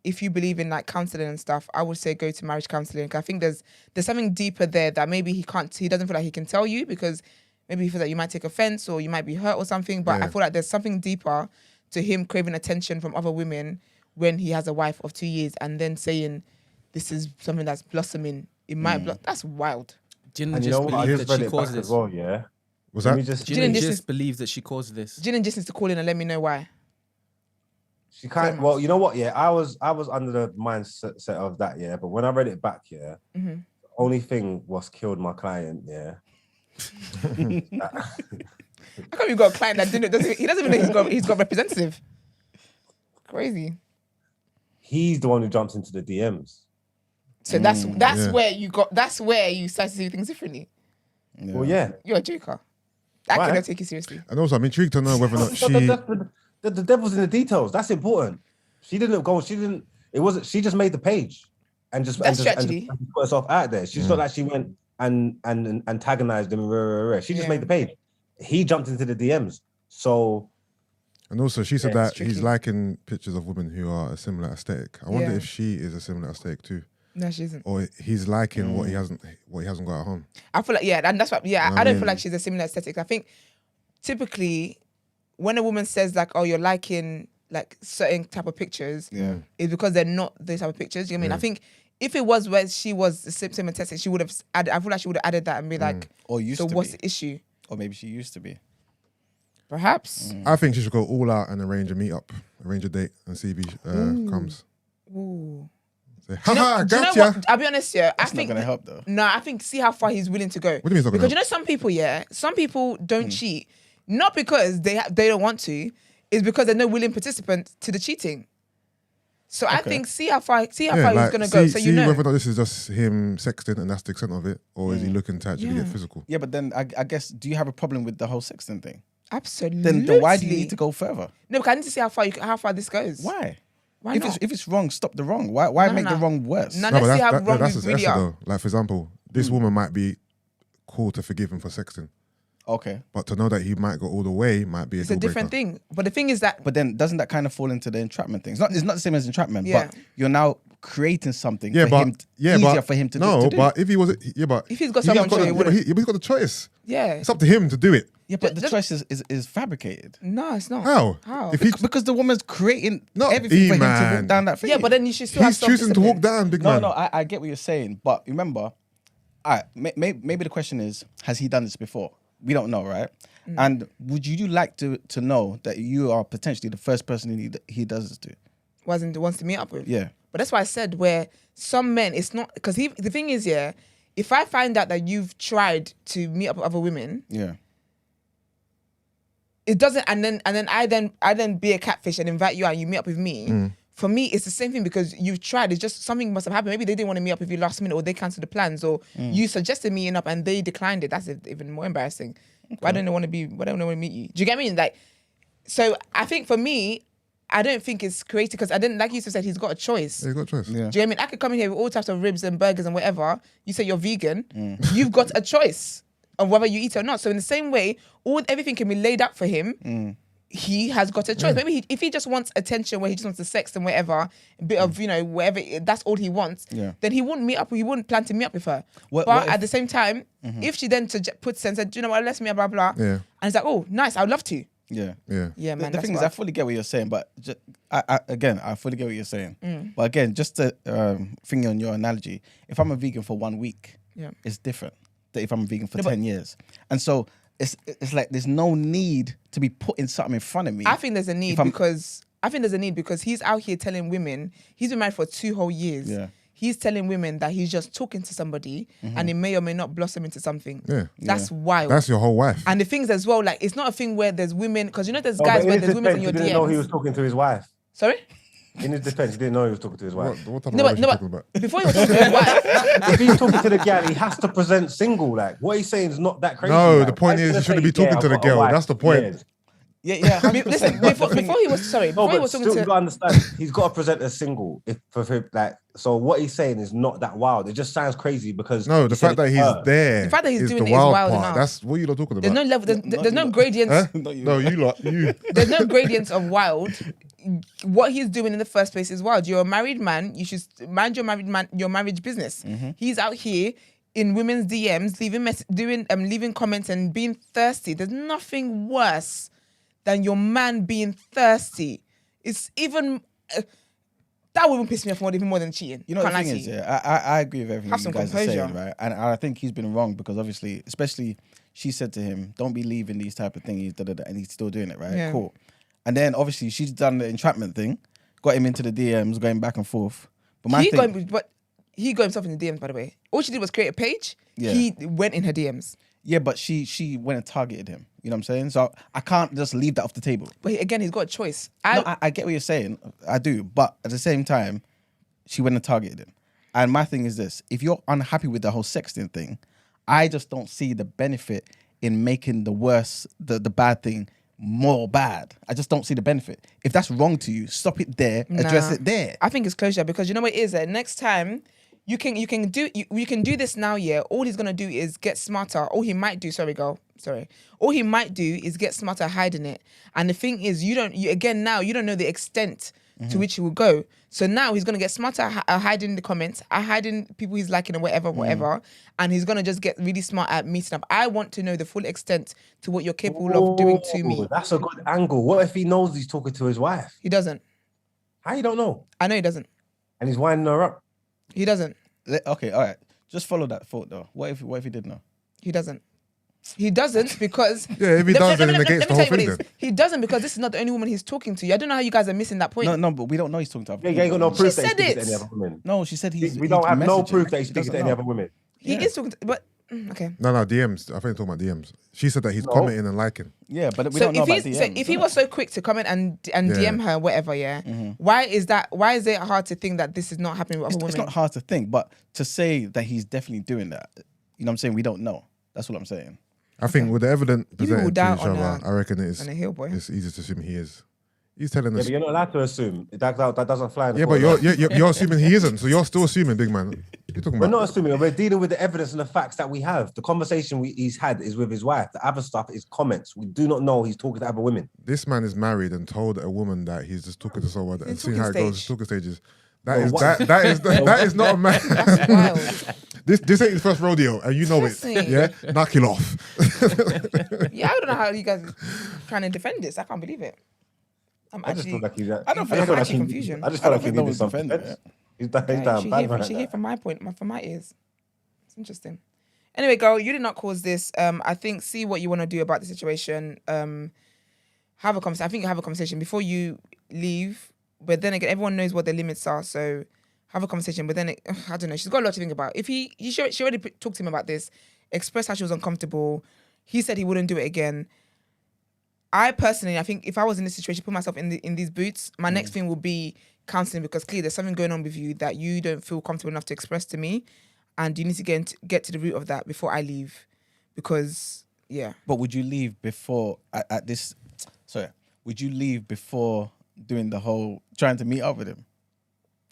if you believe in like counseling and stuff, I would say go to marriage counseling. I think there's something deeper there that maybe he doesn't feel like he can tell you because maybe he feels like you might take offense or you might be hurt or something. But I feel like there's something deeper to him craving attention from other women when he has a wife of 2 years and then saying this is something that's blossoming. It might that's wild. Jin just believes that she caused this. Well, yeah. Was that? Jin just believes that she caused this. Jin just needs to call in and let me know why. She can't. Well, you know what? Yeah, I was under the mindset of that. Yeah, but when I read it back, yeah, the only thing was killed my client. Yeah. How come you got a client that he doesn't even know he's got representative? Crazy. He's the one who jumps into the DMs. So that's Yeah. where you got. That's where you start to see things differently. Well, yeah. You're a joker. I Why? cannot take you seriously. And also, I'm intrigued to know whether or not she. The devil's in the details. That's important. She didn't go. She didn't. It wasn't. She just made the page, and just That's and true, just actually. put herself out there. She's not like she went and antagonized him. She just made the page. He jumped into the DMs. So. And also, she said that he's tricky. liking pictures of women who are a similar aesthetic. I wonder Yeah. if she is a similar aesthetic too, No, she isn't. or he's liking what he hasn't got at home. I feel like and that's what. Yeah, I I don't mean- feel like she's a similar aesthetic. I think typically when a woman says like, "Oh, you're liking like certain type of pictures," is because they're not those type of pictures. You know what I mean? I think if it was where she was the same aesthetic, she would have. I feel like she would have added that and be like, Or used "So to what's be. the issue?" Or maybe she used to be. Perhaps. I think she should go all out and arrange a meetup, arrange a date, and see if he comes. Ooh. Say, Do you know- haha, do you know gotcha. what? I'll be honest, yeah. That's I think not gonna help though. No, I think see how far he's willing to go. What do you mean it's not gonna Because you help? know some people, some people don't cheat, not because they don't want to, it's because they're no willing participant to the cheating. So I think see how far he's gonna go. So you know. whether or not this is just him sexting and that's the extent of it, or is he looking to actually get physical? Yeah, but then I guess, do you have a problem with the whole sexting thing? Absolutely. Then why do you need to go further? No, because I need to see how far this goes. Why? Why if not? it's wrong, stop the wrong. Why No, make no. the wrong worse? No, No, let's but see how wrong that's we his really essence are. though. Like for example, this woman might be cool to forgive him for sexting, Okay. but to know that he might go all the way might be a It's a deal different breaker. thing. But the thing is that But then doesn't that kind of fall into the entrapment thing? It's not the same as entrapment, Yeah. but you're now creating something Yeah, for but him, easier for him to do. but if he was, but If he's got someone to, he wouldn't. he's got the choice. Yeah. It's up to him to do it. Yeah, but the Just- choice is fabricated. No, it's not. How? If he, Because the woman's creating Not everything for him to man. walk down that thing. Yeah, but then you should still have he's choosing to walk self-discipline. down, big No, man. no, I get what you're saying, but remember, maybe the question is, has he done this before? We don't know, right? And would you like to know that you are potentially the first person he does this to? Wasn't the ones to meet up with. Yeah. But that's why I said where some men, it's not because the thing is, if I find out that you've tried to meet up with other women, Yeah. it doesn't, and then I then be a catfish and invite you out and you meet up with me. For me, it's the same thing because you've tried. It's just something must have happened. Maybe they didn't want to meet up with you last minute, or they cancelled the plans, or you suggested meeting up and they declined it. That's even more embarrassing. Why don't they want to be? Why don't they want to meet you? Do you get me? Like, so I think for me, I don't think it's creative because I didn't, like you said, he's got a choice. Yeah, he's got a choice. Yeah. Do you know what I mean? I could come in here with all types of ribs and burgers and whatever. You say you're vegan. You've got a choice of whether you eat or not. So in the same way, everything can be laid out for him. He has got a choice. Maybe if he just wants attention, where he just wants the sex and whatever, a bit of whatever, that's all he wants. Yeah. Then he wouldn't meet up. He wouldn't plan to meet up with her. What but if- at the same time, if she then puts and said, "Do you know what? Let's meet up, blah blah." Yeah. And it's like, "Oh, nice. I'd love to." Yeah. Yeah. Yeah, man. The that's thing is, what I fully get what you're saying, but I fully get what you're saying. But again, just to finger on your analogy, if I'm a vegan for 1 week, Yeah. it's different than if I'm a vegan for 10 years. And so it's like there's no need to be putting something in front of me. I think there's a need If I'm- because he's out here telling women he's been married for 2 whole years. Yeah. He's telling women that he's just talking to somebody and it may or may not blossom into something. Yeah. That's wild. That's your whole wife. And the things as well, like it's not a thing where there's women because there's No, guys but in where his there's women in defense, your he didn't know he was DMs. talking to his wife. Sorry? In his defense, he didn't know he was talking to his wife. What type No, of but, wife no, you but talking about? before he was talking to his wife, If he's talking to the girl, he has to present single. Like what he's saying is not that crazy. No, like, the point why is gonna he shouldn't say, be talking "Yeah, to the I've got a girl." wife." That's the point. Yes. Yeah, 100%. listen, But the thing- before he was No, talking but still, you to gotta understand. He's got to present as single. If for him, like, so what he's saying is not that wild. It just sounds crazy because No, he the said fact that it's he's her. there. The fact that he's is doing the it is wild wild part. enough. That's what you're not talking about. there's no level, there's no you. gradients. Huh? Not you. No, you lot. You. There's no gradients of wild. What he's doing in the first place is wild. You're a married man. You should mind your marriage business. He's out here in women's DMs, leaving comments and being thirsty. There's nothing worse than your man being thirsty. It's even that would even piss me off even more than cheating. You know Can't the lie thing to is, you. yeah, I agree with everything Have you some guys are saying, composure. right? And I think he's been wrong because obviously, especially she said to him, "Don't be leaving these type of things," and he's still doing it, right? Yeah. Cool. And then obviously she's done the entrapment thing, got him into the DMs, going back and forth. But my thing, He got himself in the DMs, by the way. All she did was create a page. Yeah. He went in her DMs. yeah, but she went and targeted him. You know what I'm saying? So I can't just leave that off the table. But again, he's got a choice. I get what you're saying. I do, but at the same time, she went and targeted him. And my thing is this: if you're unhappy with the whole sexting thing, I just don't see the benefit in making the bad thing more bad. I just don't see the benefit. If that's wrong to you, stop it there, address it there. I think it's closure because you know what it is. Next time, you can do this now. Yeah, all he's gonna do is get smarter. All he might do, all he might do is get smarter hiding it. And the thing is, you don't know the extent to which he will go. So now he's gonna get smarter hiding the comments, hiding people he's liking or whatever, and he's gonna just get really smart at meeting up. I want to know the full extent to what you're capable of doing to me. That's a good angle. What if he knows he's talking to his wife? He doesn't. How you don't know? I know he doesn't. And he's winding her up. He doesn't. Okay, all right. Just follow that thought though. What if he did know? He doesn't. He doesn't because if he does, then it negates the whole thing. Then. He doesn't because this is not the only woman he's talking to. I don't know how you guys are missing that point. No, but we don't know he's talking to other Yeah, you got no proof She that said he's speaking to it. any other women. No, she said We don't have no messaging. proof that he's She speaking doesn't to any know. other women. He is talking to, but okay. No, DMs. I think they're talking about DMs. She said that he's commenting and liking. Yeah, but we So don't know if about he's DMs. if he was so quick to comment and DM her whatever, why is that? Why is it hard to think that this is not happening with other It's women? not hard to think, but to say that he's definitely doing that, you know what I'm saying? We don't know. That's what I'm saying. I think with the evidence people presented to doubt each on other, I reckon on a hill, boy. it's easy to assume he is. He's telling Yeah, us. but you're not allowed to assume. That doesn't fly in the Yeah, but court. you're assuming he isn't, so you're still assuming, big man. What you talking We're about? not assuming. We're dealing with the evidence and the facts that we have. The conversation he's had is with his wife. The other stuff is comments. We do not know he's talking to other women. This man is married and told a woman that he's just talking to someone and It's seeing how it talking goes. stage. Talking stages. Well, That is not a man. That's wild. This ain't his first rodeo, and you know Seriously. it. Yeah, knock it off. Yeah, I don't know how you guys are trying to defend this. I can't believe it. I just feel like he's. I don't feel think- like actually he- confusion. I just feel I like he don't think needed no some one's defending defense. it. He's down Yeah, you bad should right hear now. from my point, from my ears. It's interesting. Anyway, girl, you did not cause this. I think see what you want to do about the situation. Have a conversation. I think you have a conversation before you leave. But then again, everyone knows what their limits are. So have a conversation. But then I don't know. She's got a lot to think about. If she already talked to him about this, expressed how she was uncomfortable. He said he wouldn't do it again. I personally, I think if I was in this situation, put myself in these boots, my next thing would be counseling because clearly there's something going on with you that you don't feel comfortable enough to express to me, and you need to get to the root of that before I leave, because yeah. But would you leave before at this? Sorry, would you leave before doing the whole trying to meet up with him,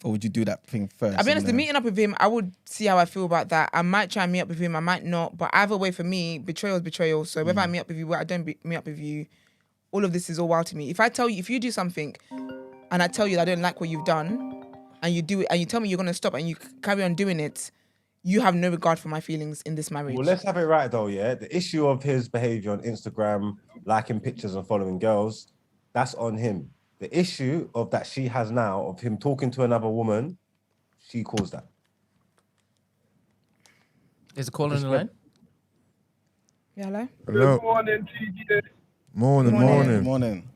or would you do that thing first? I'll be honest, and then- meeting up with him, I would see how I feel about that. I might try and meet up with him, I might not, but either way for me, betrayal is betrayal. So whether I meet up with you, whether I don't meet up with you, all of this is all wild to me. If I tell you, if you do something and I tell you that I don't like what you've done and you do it and you tell me you're going to stop and you carry on doing it, you have no regard for my feelings in this marriage. Well, let's have it right though, yeah? The issue of his behavior on Instagram, liking pictures and following girls, that's on him. The issue of that she has now of him talking to another woman, she caused that. Is the caller on the line? Yeah, hello? Hello. Good morning, TG. Morning. Morning.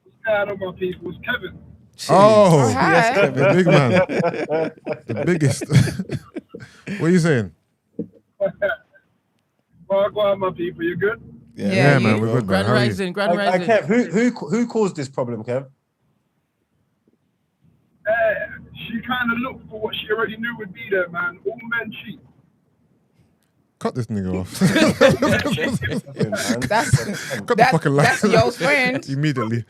What's going on, my people? It's Kevin. Oh, Hi. yes, the big man, the biggest. What are you saying? Well, go on, my people. You good? Yeah, man, you- we're good, man. Grand How are you? Rising, Grand Hey, Rising. Kev, who caused this problem, Kev? She kind of looked for what she already knew would be there, man. All men cheat. Cut this nigga off. That's Cut the fucking line. that's your friend. Immediately.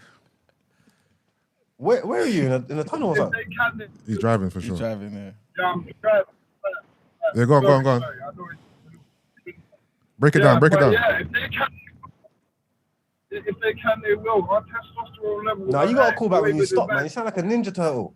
Where are you? In the tunnel or If something? they can, they He's driving for He's sure. driving there. I'm driving. Yeah, go on. Sorry, I know it's- Break it down. Break it but down. Yeah, if they can, they will. Our testosterone level. No, you got to call back when you stop, man. You sound like a Ninja Turtle.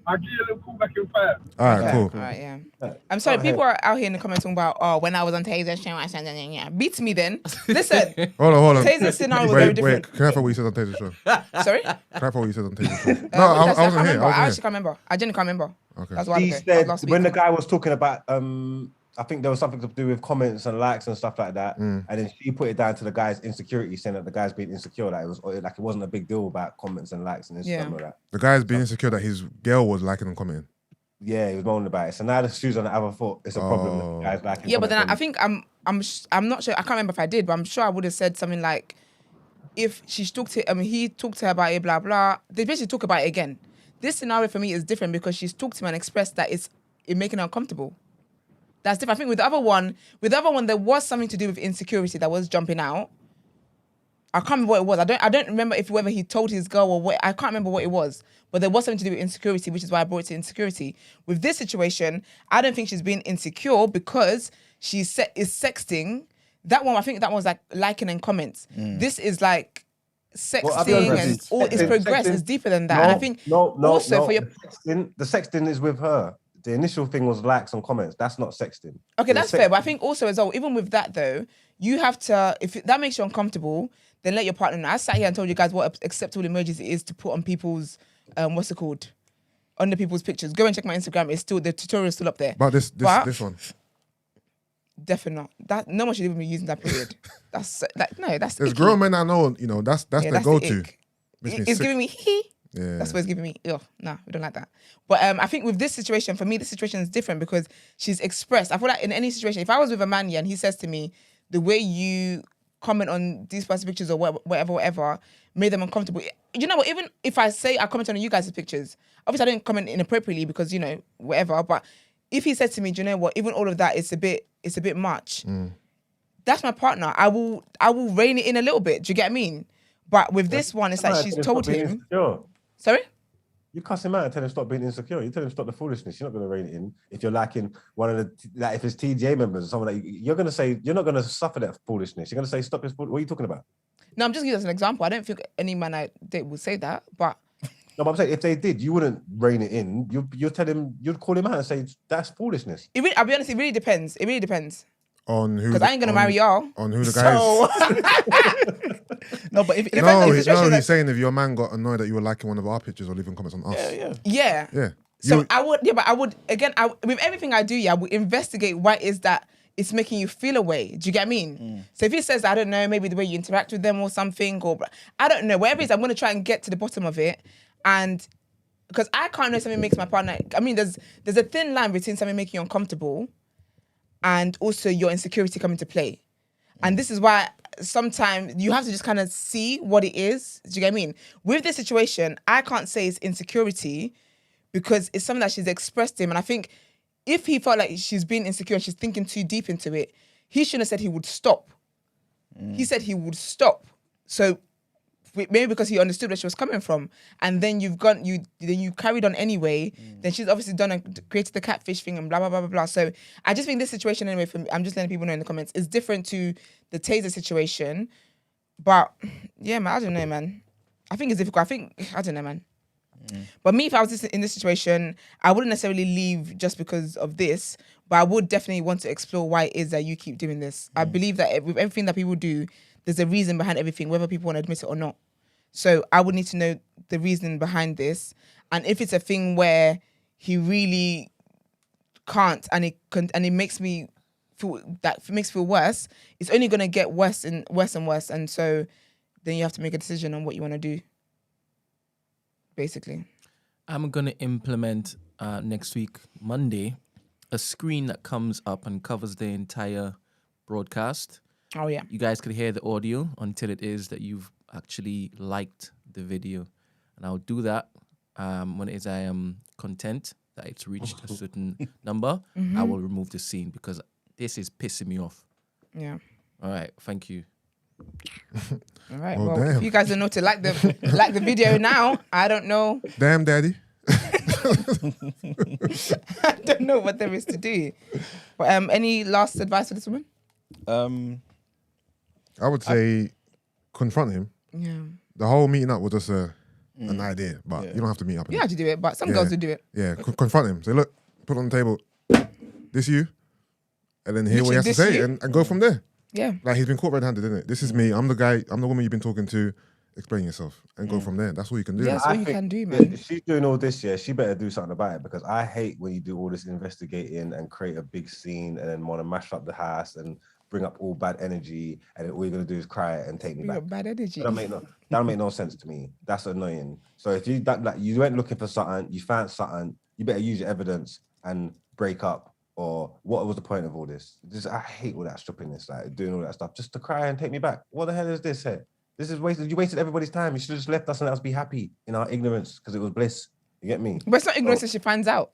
I'll give you a little call back in 5. All right, cool. All right, yeah. I'm sorry, people are out here in the comments talking about, oh, when I was on Taser's show, I said, yeah. Beats me then. Listen, Hold on. Taser's scenario was very Wait. different. Can I find what you said on Taser's show? Sorry? Can I find what you said on Taser's show? No, What did I say? wasn't can't here. remember. I I actually wasn't can't remember. I genuinely can't remember. Okay. That's why He that was said last week. when the guy was talking about I think there was something to do with comments and likes and stuff like that, and then she put it down to the guy's insecurity, saying that the guy's being insecure, that it was like it wasn't a big deal about comments and likes and Instagram or that. The guy's being insecure that his girl was liking and commenting. Yeah, he was moaning about it. So now the shoes on the other foot. It's a problem. That the guy's liking. Yeah, but then I commenting. think I'm not sure. I can't remember if I did, but I'm sure I would have said something like, if she talked to, he talked to her about it, blah, blah. They basically talk about it again. This scenario for me is different because she's talked to him and expressed that it's making her uncomfortable. That's different. I think with the other one, there was something to do with insecurity that was jumping out. I can't remember what it was. I don't remember whether he told his girl or what. I can't remember what it was. But there was something to do with insecurity, which is why I brought it to insecurity. With this situation, I don't think she's being insecure because is sexting. That one, I think that one's like liking and comments. This is like sexting and all its progress is deeper than that. No, and I think for your the sexting is with her. The initial thing was likes and comments. That's not sexting. Okay, that's fair. But I think also as well, even with that though, you have to, if that makes you uncomfortable, then let your partner know. I sat here and told you guys what acceptable emojis it is to put on people's, what's it called? Under people's pictures. Go and check my Instagram. It's still, the tutorial's still up there. But this one. Definitely not. No one should even be using that period. That's There's icky. grown men I know, that's their go-to. It's giving me hee. Yeah. That's what it's giving me. Ugh, nah, we don't like that. But I think with this situation, for me, this situation is different because she's expressed. I feel like in any situation, if I was with a man, and he says to me, the way you comment on these person's pictures or whatever, made them uncomfortable. You know what? Even if I say I comment on you guys' pictures, obviously I didn't comment inappropriately because, whatever. But if he said to me, do you know what? Even all of that, it's a bit much. That's my partner. I will rein it in a little bit. Do you get what I mean? But with this one, it's like she's told him. Sorry? You cuss him out and tell him stop being insecure. You tell him stop the foolishness. You're not going to rein it in. If you're liking one of the, if it's TGA members or someone that you're going to say, you're not going to suffer that foolishness. You're going to say stop this. What are you talking about? No, I'm just giving as an example. I don't think any man I date would say that, but. No, but I'm saying if they did, you wouldn't rein it in. You'd tell him, you'd call him out and say that's foolishness. I'll be honest, it really depends. It really depends. On who? Because I ain't going to marry y'all. On who the guy is. No, but if he's saying if your man got annoyed that you were liking one of our pictures or leaving comments on us. Yeah. So I would, but I would, again, with everything I do, I would investigate why is that it's making you feel a way. Do you get what I mean? So if he says, I don't know, maybe the way you interact with them or something, or I don't know, whatever it is, I'm going to try and get to the bottom of it. And because I can't know something makes my partner, I mean, there's a thin line between something making you uncomfortable and also your insecurity coming to play. And this is why sometimes you have to just kind of see what it is. Do you get what I mean? With this situation, I can't say it's insecurity because it's something that she's expressed to him. And I think if he felt like she's being insecure and she's thinking too deep into it, he shouldn't have said he would stop. He said he would stop. So maybe because he understood where she was coming from, and then you carried on anyway. Then she's obviously created the catfish thing and blah blah blah blah blah. So I just think this situation anyway, for me, I'm just letting people know in the comments, is different to the taser situation. But yeah, man, I don't know, man. I think it's difficult. I don't know, man. But me, if I was in this situation, I wouldn't necessarily leave just because of this. But I would definitely want to explore why it is that you keep doing this. I believe that with everything that people do, there's a reason behind everything, whether people want to admit it or not. So I would need to know the reason behind this. And if it's a thing where he really can't and it makes me feel worse, it's only going to get worse and worse and worse. And so then you have to make a decision on what you want to do, basically. I'm going to implement next week, Monday, a screen that comes up and covers the entire broadcast. Oh, yeah. You guys could hear the audio until it is that you've actually liked the video. And I'll do that when it is I am content that it's reached a certain number. I will remove the scene because this is pissing me off. Yeah. All right. Thank you. All right. Oh, well, damn. if you guys don't know to like the video now, I don't know. Damn, daddy. I don't know what there is to do. But any last advice for this woman? I would say confront him. Yeah. The whole meeting up was just an idea, but you don't have to meet up. You have to do it, but some girls do it. Yeah, confront him. Say, look, put it on the table. This you, and then hear what he has to say, and go from there. Yeah. Like he's been caught red-handed, isn't it? This is me. I'm the guy. I'm the woman you've been talking to. Explain yourself and go from there. That's all you can do. That's all you can do, man. If she's doing all this, she better do something about it, because I hate when you do all this investigating and create a big scene and then want to mash up the house and bring up all bad energy, and then all you're gonna do is cry and take me back. Bad energy. That don't make no sense to me. That's annoying. So if you you went looking for something, you found something, you better use your evidence and break up. Or what was the point of all this? I hate all that stupidness, like doing all that stuff just to cry and take me back. What the hell is this here? This is wasted. You wasted everybody's time. You should have just left us and let us be happy in our ignorance because it was bliss. You get me? But it's not ignorance if she finds out.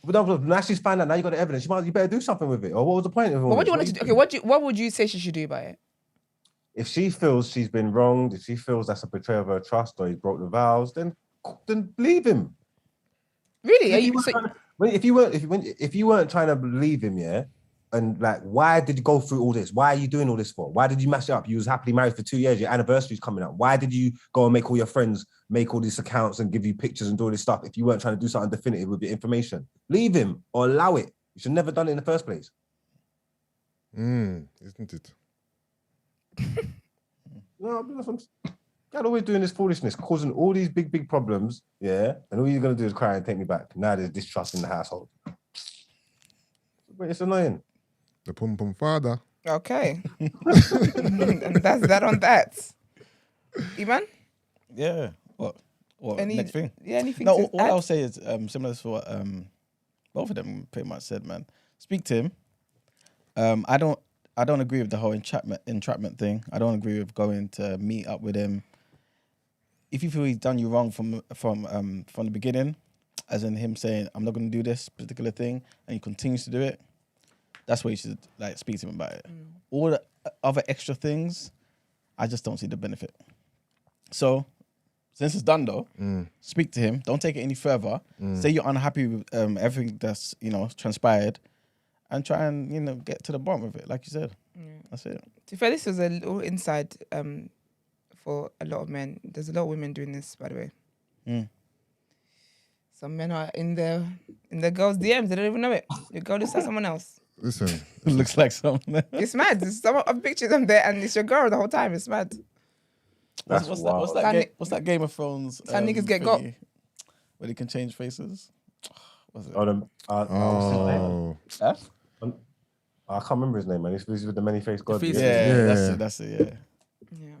But no, now she's found out. Now you got the evidence. You better do something with it. Or what was the point of it? But what do you want to do? Okay, what would you say she should do about it? If she feels she's been wronged, if she feels that's a betrayal of her trust or he broke the vows, then leave him. Really? If you weren't trying to leave him, yeah, and like, why did you go through all this? Why are you doing all this for? Why did you mash it up? You was happily married for 2 years. Your anniversary's coming up. Why did you go and make all your friends make all these accounts and give you pictures and do all this stuff if you weren't trying to do something definitive with your information? Leave him or allow it. You should never done it in the first place. Isn't it? No, God always doing this foolishness, causing all these big problems, yeah, and all you're gonna do is cry and take me back. Now there's distrust in the household. But it's annoying. The pum pum father. Okay. And that's that on that. Iman? Yeah. What next thing? Yeah, anything No, to all add? I'll say is similar to what both of them pretty much said, man. Speak to him. I don't agree with the whole entrapment thing. I don't agree with going to meet up with him. If you feel he's done you wrong from the beginning, as in him saying, I'm not going to do this particular thing, and he continues to do it, that's where you should like speak to him about it. All the other extra things, I just don't see the benefit. So, since it's done though, speak to him. Don't take it any further. Say you're unhappy with everything that's transpired, and try and get to the bottom of it, like you said. That's it. To be fair, this was a little inside for a lot of men. There's a lot of women doing this, by the way. Some men are in their girls' DMs. They don't even know it. Your girl looks like someone else. Listen. It looks like something. It's mad. There's some of pictures of there, and it's your girl the whole time. It's mad. What's that Game of Thrones? Some niggas get got. Where they can change faces. What's it? I can't remember his name, man. He's with the many-faced god. That's it. Yeah.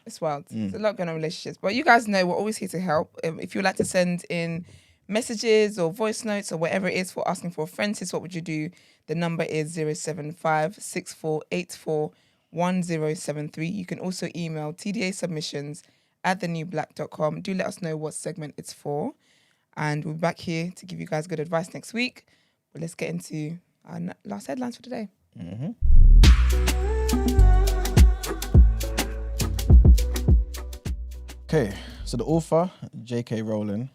It's wild. There's a lot going on in relationships. But you guys know we're always here to help. If you'd like to send in messages or voice notes or whatever it is for asking for a friend, what would you do? The number is 075 6484 1073. You can also email tdasubmissions@thenewblack.com. Do let us know what segment it's for. And we'll be back here to give you guys good advice next week. But let's get into our last headlines for today. Okay, so the author, K Rowling,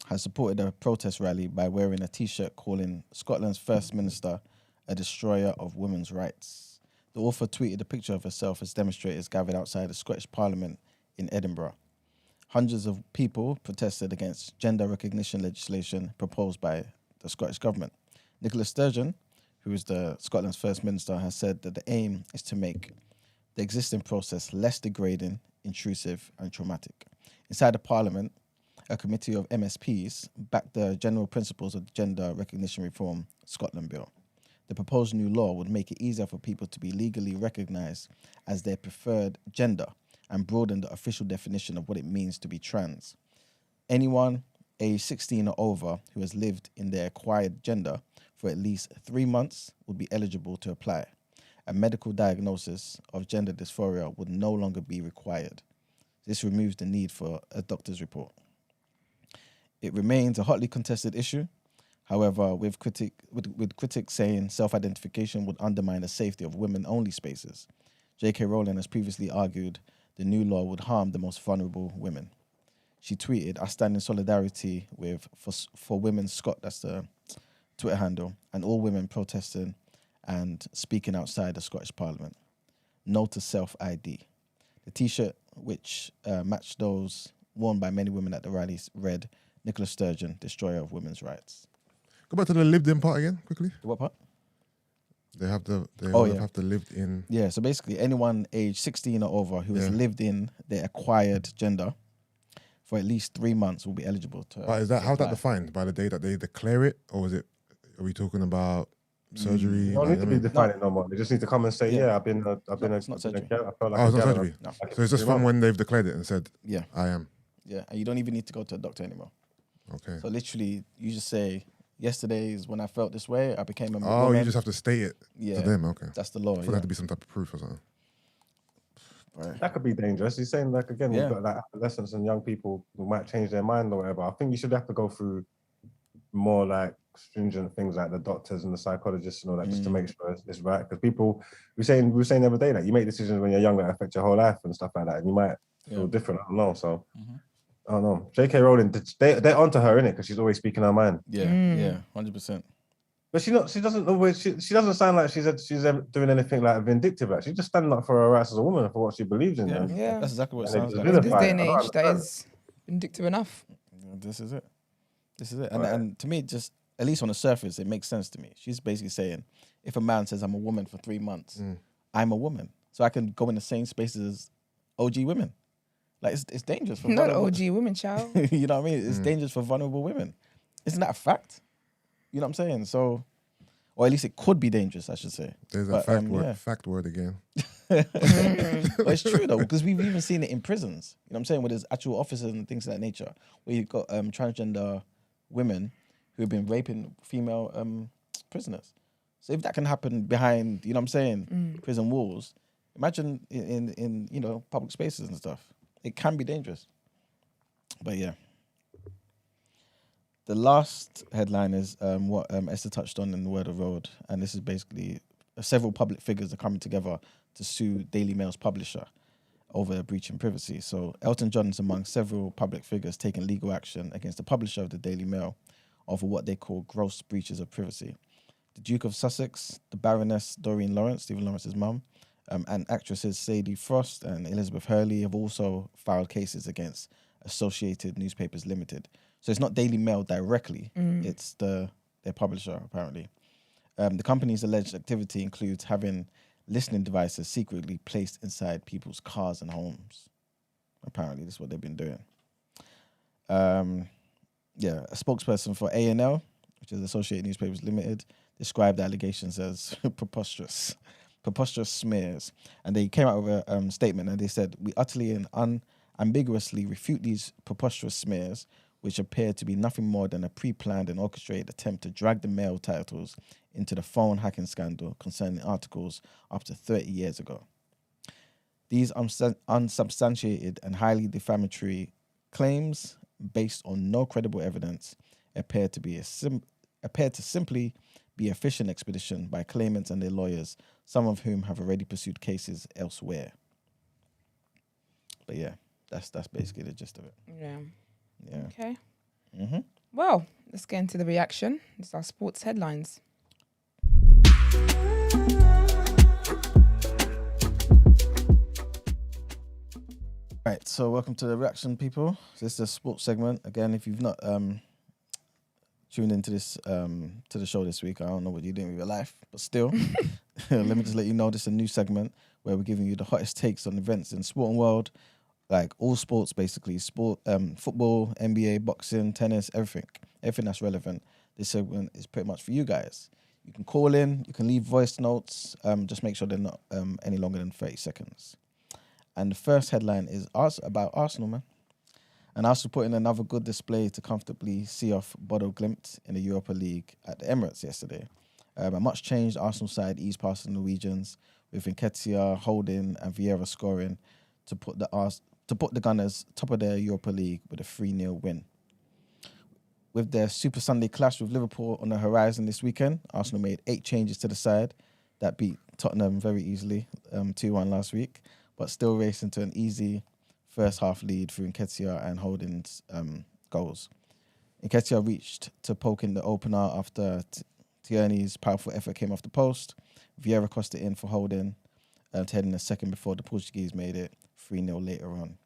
has supported a protest rally by wearing a T-shirt calling Scotland's First Minister a destroyer of women's rights. The author tweeted a picture of herself as demonstrators gathered outside the Scottish Parliament in Edinburgh. Hundreds of people protested against gender recognition legislation proposed by the Scottish government. Nicola Sturgeon, who is the Scotland's First Minister, has said that the aim is to make the existing process less degrading, intrusive and traumatic. Inside the Parliament, a committee of MSPs backed the general principles of the Gender Recognition Reform Scotland Bill. The proposed new law would make it easier for people to be legally recognised as their preferred gender and broaden the official definition of what it means to be trans. Anyone aged 16 or over who has lived in their acquired gender for at least 3 months would be eligible to apply. A medical diagnosis of gender dysphoria would no longer be required. This removes the need for a doctor's report. It remains a hotly contested issue. However, with critics saying self-identification would undermine the safety of women-only spaces, K Rowling has previously argued the new law would harm the most vulnerable women. She tweeted, "I stand in solidarity with for Women Scot," that's the Twitter handle, "and all women protesting and speaking outside the Scottish Parliament. No to self-ID." The T-shirt, which matched those worn by many women at the rallies, read, "Nicola Sturgeon, destroyer of women's rights." Go back to the lived-in part again, quickly. What part? They have the lived in. Yeah, so basically anyone aged 16 or over who has lived in their acquired gender for at least 3 months will be eligible to. But is that how's that defined? By the day that they declare it, or is it? Are we talking about surgery? You don't need to be defining no more. They just need to come and say, "Yeah, I've been it's not surgery. I felt like Oh, it's a not girl." surgery. No. So it's just from when they've declared it and said, Yeah, "I am." yeah, and you don't even need to go to a doctor anymore. Okay. So literally, you just say, "Yesterday is when I felt this way. I became a Oh, woman." you just have to state it Yeah, to them. Okay. that's the law. For that to be some type of proof or something. Right. That could be dangerous. He's saying, like, again, Yeah. we've got like adolescents and young people who might change their mind or whatever. I think you should have to go through more like stringent things like the doctors and the psychologists and all that, just to make sure it's right. Because people, we were saying the other day that you make decisions when you're young that affect your whole life and stuff like that, and you might feel different. I don't know. So I don't know. K Rowling, they're onto her, innit? Because she's always speaking her mind. Yeah, 100%. But she doesn't always. She doesn't sound like she's ever doing anything like vindictive. Like she's just standing up for her rights as a woman and for what she believes in. Yeah. That's exactly what it And sounds it's like. In this vilified. day and I don't age, that understand. is vindictive enough. This is it. And to me, just at least on the surface, it makes sense to me. She's basically saying, if a man says I'm a woman for 3 months, I'm a woman, so I can go in the same spaces as OG women. Like it's dangerous for Not vulnerable- OG women, child. You know what I mean? It's dangerous for vulnerable women. Isn't that a fact? You know what I'm saying? So, or at least it could be dangerous, I should say. There's a But, fact word again. But it's true though, because we've even seen it in prisons. You know what I'm saying? Where there's actual officers and things of that nature, where you've got transgender women who have been raping female prisoners. So if that can happen behind, you know what I'm saying, prison walls, imagine in you know, public spaces and stuff. It can be dangerous. But yeah. The last headline is what Esther touched on in the Word of Road, and this is basically several public figures are coming together to sue Daily Mail's publisher over breaching privacy. So Elton Jon is among several public figures taking legal action against the publisher of the Daily Mail over what they call gross breaches of privacy. The Duke of Sussex, the Baroness Doreen Lawrence, Stephen Lawrence's mum, and actresses Sadie Frost and Elizabeth Hurley have also filed cases against Associated Newspapers Limited. So it's not Daily Mail directly, it's their publisher, apparently. The company's alleged activity includes having listening devices secretly placed inside people's cars and homes. Apparently, this is what they've been doing. A spokesperson for A&L, which is Associated Newspapers Limited, described the allegations as preposterous smears. And they came out with a statement and they said, "We utterly and unambiguously refute these preposterous smears, which appear to be nothing more than a pre-planned and orchestrated attempt to drag the Mail titles into the phone hacking scandal concerning articles up to 30 years ago. These unsubstantiated and highly defamatory claims, based on no credible evidence, appear to simply be a fishing expedition by claimants and their lawyers, some of whom have already pursued cases elsewhere." But yeah, that's basically the gist of it. Yeah. Yeah. Okay. Mm-hmm. Well, let's get into the reaction. It's our sports headlines. Right, so welcome to the reaction, people. So this is a sports segment. Again, if you've not tuned into this to the show this week, I don't know what you're doing with your life, but still, let me just let you know this is a new segment where we're giving you the hottest takes on events in the sporting world, like all sports basically, football, NBA, boxing, tennis, everything that's relevant. This segment is pretty much for you guys. You can call in, you can leave voice notes, just make sure they're not any longer than 30 seconds. And the first headline is about Arsenal, man. And Arsenal put in another good display to comfortably see off Bodo Glimt in the Europa League at the Emirates yesterday. A much changed Arsenal side eased past the Norwegians, with Nketiah, Holding and Vieira scoring to put the Gunners top of their Europa League with a 3-0 win. With their Super Sunday clash with Liverpool on the horizon this weekend, Arsenal made 8 changes to the side that beat Tottenham very easily, 2-1 last week, but still racing to an easy first half lead through Nketiah and Holding's goals. Nketiah reached to poke in the opener after Tierney's powerful effort came off the post. Vieira crossed it in for Holding to head in a second before the Portuguese made it 3-0 later on.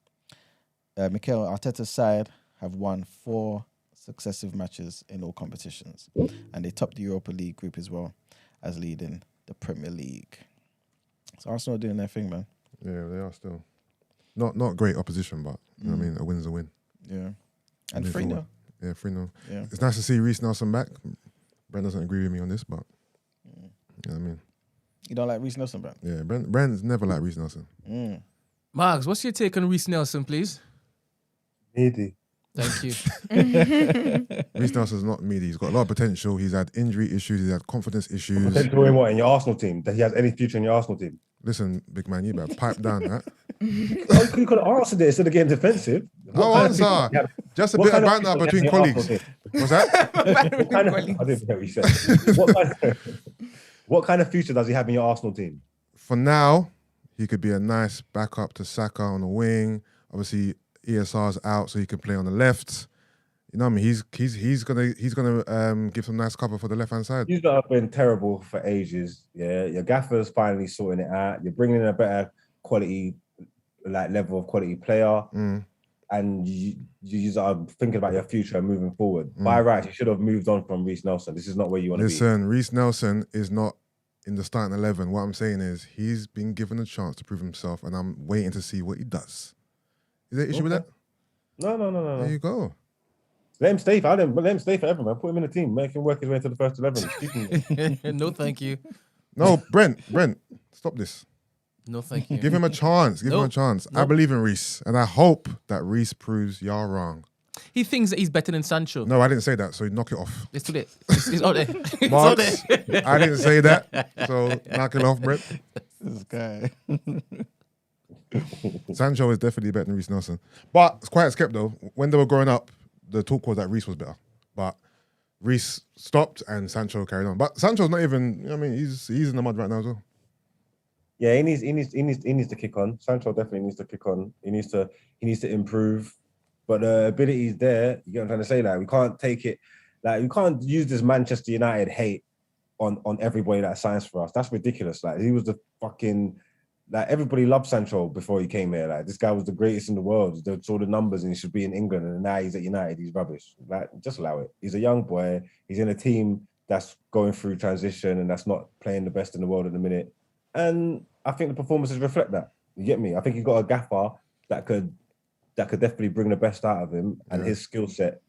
Mikel Arteta's side have won 4 successive matches in all competitions, and they topped the Europa League group as well as leading the Premier League. So Arsenal are doing their thing, man. Yeah, they are still. Not great opposition, but you know what I mean, a win's a win. Yeah. And Moving 3-0. forward. Yeah, 3-0. Yeah. It's nice to see Reece Nelson back. Brent doesn't agree with me on this, but you know what I mean. You don't like Reece Nelson, Brent? Yeah, Brent's never liked Reece Nelson. Marks, what's your take on Reece Nelson, please? Needy. Thank you. Reece Nelson's not meaty. He's got a lot of potential. He's had injury issues. He's had confidence issues. Potential in what? In your Arsenal team? That he has any future in your Arsenal team? Listen, big man, you better pipe down that. You could have answered it instead of getting defensive. No answer. Just a bit of banter between colleagues. What's that? I didn't know what you said. What kind of future does he have in your Arsenal team? For now, he could be a nice backup to Saka on the wing. Obviously, ESR's out, so he can play on the left. You know what I mean? He's gonna give some nice cover for the left hand side. You've been terrible for ages. Yeah, your gaffer's finally sorting it out. You're bringing in a better quality, level of quality player, and you are thinking about your future and moving forward. By rights, you should have moved on from Reece Nelson. This is not where you want to be. Listen, Reece Nelson is not in the starting 11. What I'm saying is he's been given a chance to prove himself, and I'm waiting to see what he does. Is there an issue with that? No. There you go. Let him stay forever, man. Put him in the team. Make him work his way into the first 11. No, thank you. No, Brent, stop this. No, thank you. Give him a chance. Give him a chance. I believe in Reece, and I hope that Reece proves y'all wrong. He thinks that he's better than Sancho. No, I didn't say that, so knock it off. It's too late. It's out there. It's out Marks, there. I didn't say that, so knock it off, Brent. This guy. Sancho is definitely better than Reece Nelson. But it's quite kept though. When they were growing up, the talk was that Reece was better. But Reece stopped and Sancho carried on. But Sancho's not even, I mean, he's in the mud right now as well. Yeah, he needs to kick on. Sancho definitely needs to kick on. He needs to improve. But the ability is there. You get what I'm trying to say? Like, we can't take it, like, we can't use this Manchester United hate on everybody that signs for us. That's ridiculous. Like, he was the fucking, like, everybody loved Sancho before he came here. Like, this guy was the greatest in the world. They saw the numbers and he should be in England. And now he's at United. He's rubbish. Like, just allow it. He's a young boy. He's in a team that's going through transition and that's not playing the best in the world at the minute. And I think the performances reflect that. You get me? I think he's got a gaffer that could definitely bring the best out of him, and his skill set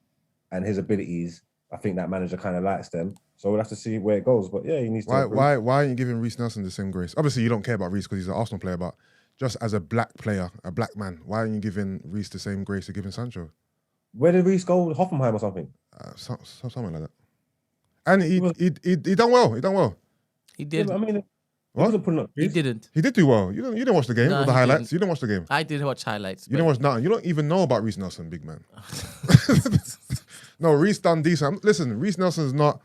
and his abilities. I think that manager kind of likes them. So we'll have to see where it goes. But yeah, he needs to. Why aren't you giving Reece Nelson the same grace? Obviously, you don't care about Reece because he's an Arsenal player, but just as a black player, a black man, why aren't you giving Reece the same grace you're giving Sancho? Where did Reece go? Hoffenheim or something? Something like that. And he done well. He done well. He did. Yeah, I mean, what? Wasn't putting up He didn't. He did do well. You didn't watch the game or the highlights. Didn't. You didn't watch the game. I did watch highlights. You didn't watch nothing. You don't even know about Reece Nelson, big man. No, Reece done decent. Listen, Reece Nelson's not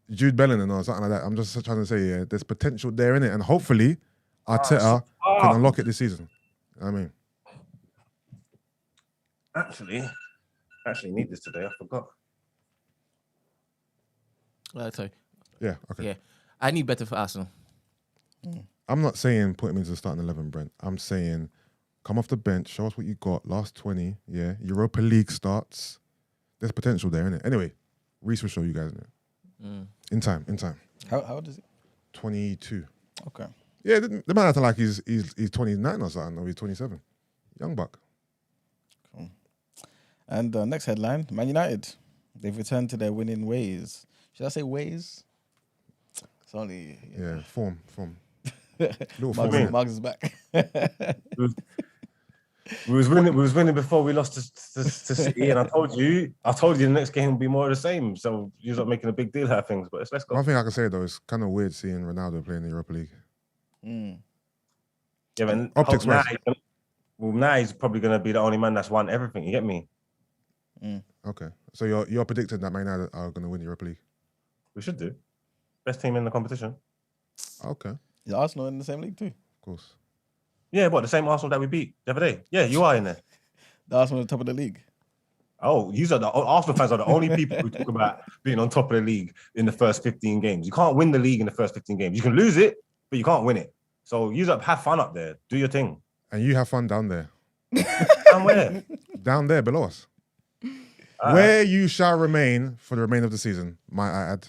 Jude Bellingham or something like that. I'm just trying to say, yeah, there's potential there in it, and hopefully Arteta can unlock it this season. I mean, actually need this today. I forgot. Sorry. Yeah. Okay. Yeah, I need better for Arsenal. I'm not saying put him into the starting 11, Brent. I'm saying come off the bench, show us what you got. Last 20, yeah. Europa League starts. There's potential there, innit? Anyway, Reece will show you guys, innit? In time. How old is he? 22. Okay. Yeah, they might have to like he's 29 or something, or he's 27. Young buck. Cool. And next headline, Man United. They've returned to their winning ways. Should I say ways? It's only... Yeah, form. Little form. Marks is back. We was winning before we lost to City, and I told you the next game will be more of the same. So you're not making a big deal out of things, but let's go. One thing I can say though, it's kind of weird seeing Ronaldo play in the Europa League. Yeah, man. Optics Now he's probably going to be the only man that's won everything. You get me? Okay, so you're predicting that Man United are going to win the Europa League? We should do. Best team in the competition. Okay, Is Arsenal in the same league too? of course. Yeah, the same Arsenal that we beat the other day. Yeah, you are in there. The Arsenal at the top of the league. Oh, Arsenal fans are the only people who talk about being on top of the league in the first 15 games. You can't win the league in the first 15 games. You can lose it, but you can't win it. So have fun up there. Do your thing. And you have fun down there. And where? Down there below us. Where you shall remain for the remainder of the season, might I add.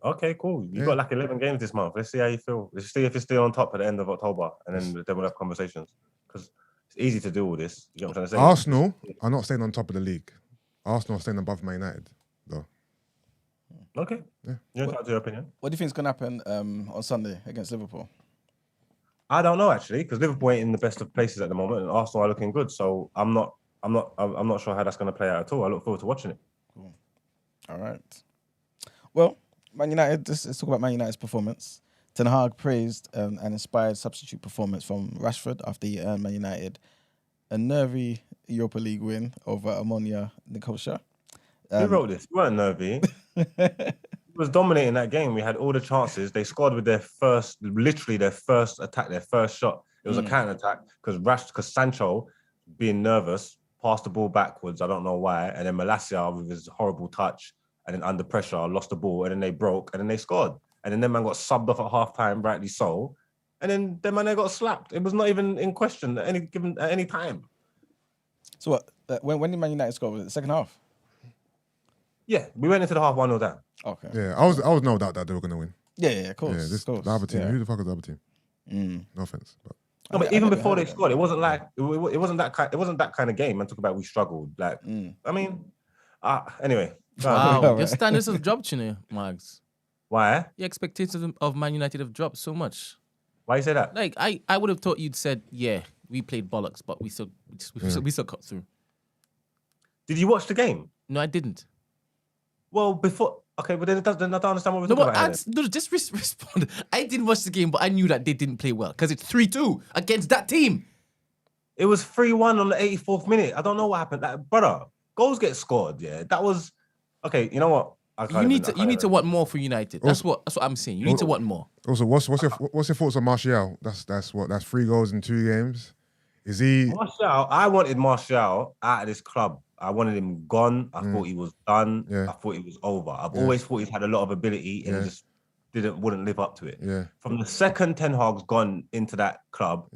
Okay, cool. You've got like 11 games this month. Let's see how you feel. Let's see if you're still on top at the end of October, and then we'll have conversations. Because it's easy to do all this. You know what I'm trying to say? Arsenal are not staying on top of the league. Arsenal are staying above Man United, though. Okay. Yeah. You're entitled to your opinion. What do you think is going to happen on Sunday against Liverpool? I don't know actually, because Liverpool ain't in the best of places at the moment, and Arsenal are looking good. So I'm not sure how that's going to play out at all. I look forward to watching it. Cool. All right. Well, Man United. Let's talk about Man United's performance. Ten Hag praised an inspired substitute performance from Rashford after he earned Man United a nervy Europa League win over Omonia Nicosia. Who wrote this? You weren't nervy. He was dominating that game. We had all the chances. They scored with literally their first attack, their first shot. It was a counter attack because Sancho, being nervous, passed the ball backwards. I don't know why. And then Malacia, with his horrible touch, and then under pressure, lost the ball. And then they broke, and then they scored. And then their man got subbed off at half time, rightly so. And then their man they got slapped. It was not even in question at any time. So what? When did Man United score? Was it the second half? Yeah, we went into the half 1-0 down. Okay. Yeah, I was no doubt that they were gonna win. Yeah, of course. Yeah, of course. the other team. Yeah. Who the fuck is the other team? No offense, but No, but even before they scored, it wasn't like it wasn't that kind of game. And talk about we struggled. Like, I mean, anyway. Wow, your standards have dropped, you know, Mags. Why? Your expectations of Man United have dropped so much. Why you say that? Like, I would have thought you'd said, yeah, we played bollocks, but we still cut through. Did you watch the game? No, I didn't. Well, before. Okay, but then I don't understand what we're No, talking but about. no, just respond. I didn't watch the game, but I knew that they didn't play well because it's 3-2 against that team. It was 3-1 on the 84th minute. I don't know what happened. Like, brother, goals get scored. Yeah, that was okay. You know what? You need to want more for United. That's what I'm saying. You need to want more. Also, what's your thoughts on Martial? That's 3 goals in 2 games. Is he? Martial, I wanted Martial out of this club. I wanted him gone. I thought he was done. Yeah. I thought he was over. I've always thought he's had a lot of ability and he just wouldn't live up to it. Yeah. From the second Ten Hag's gone into that club,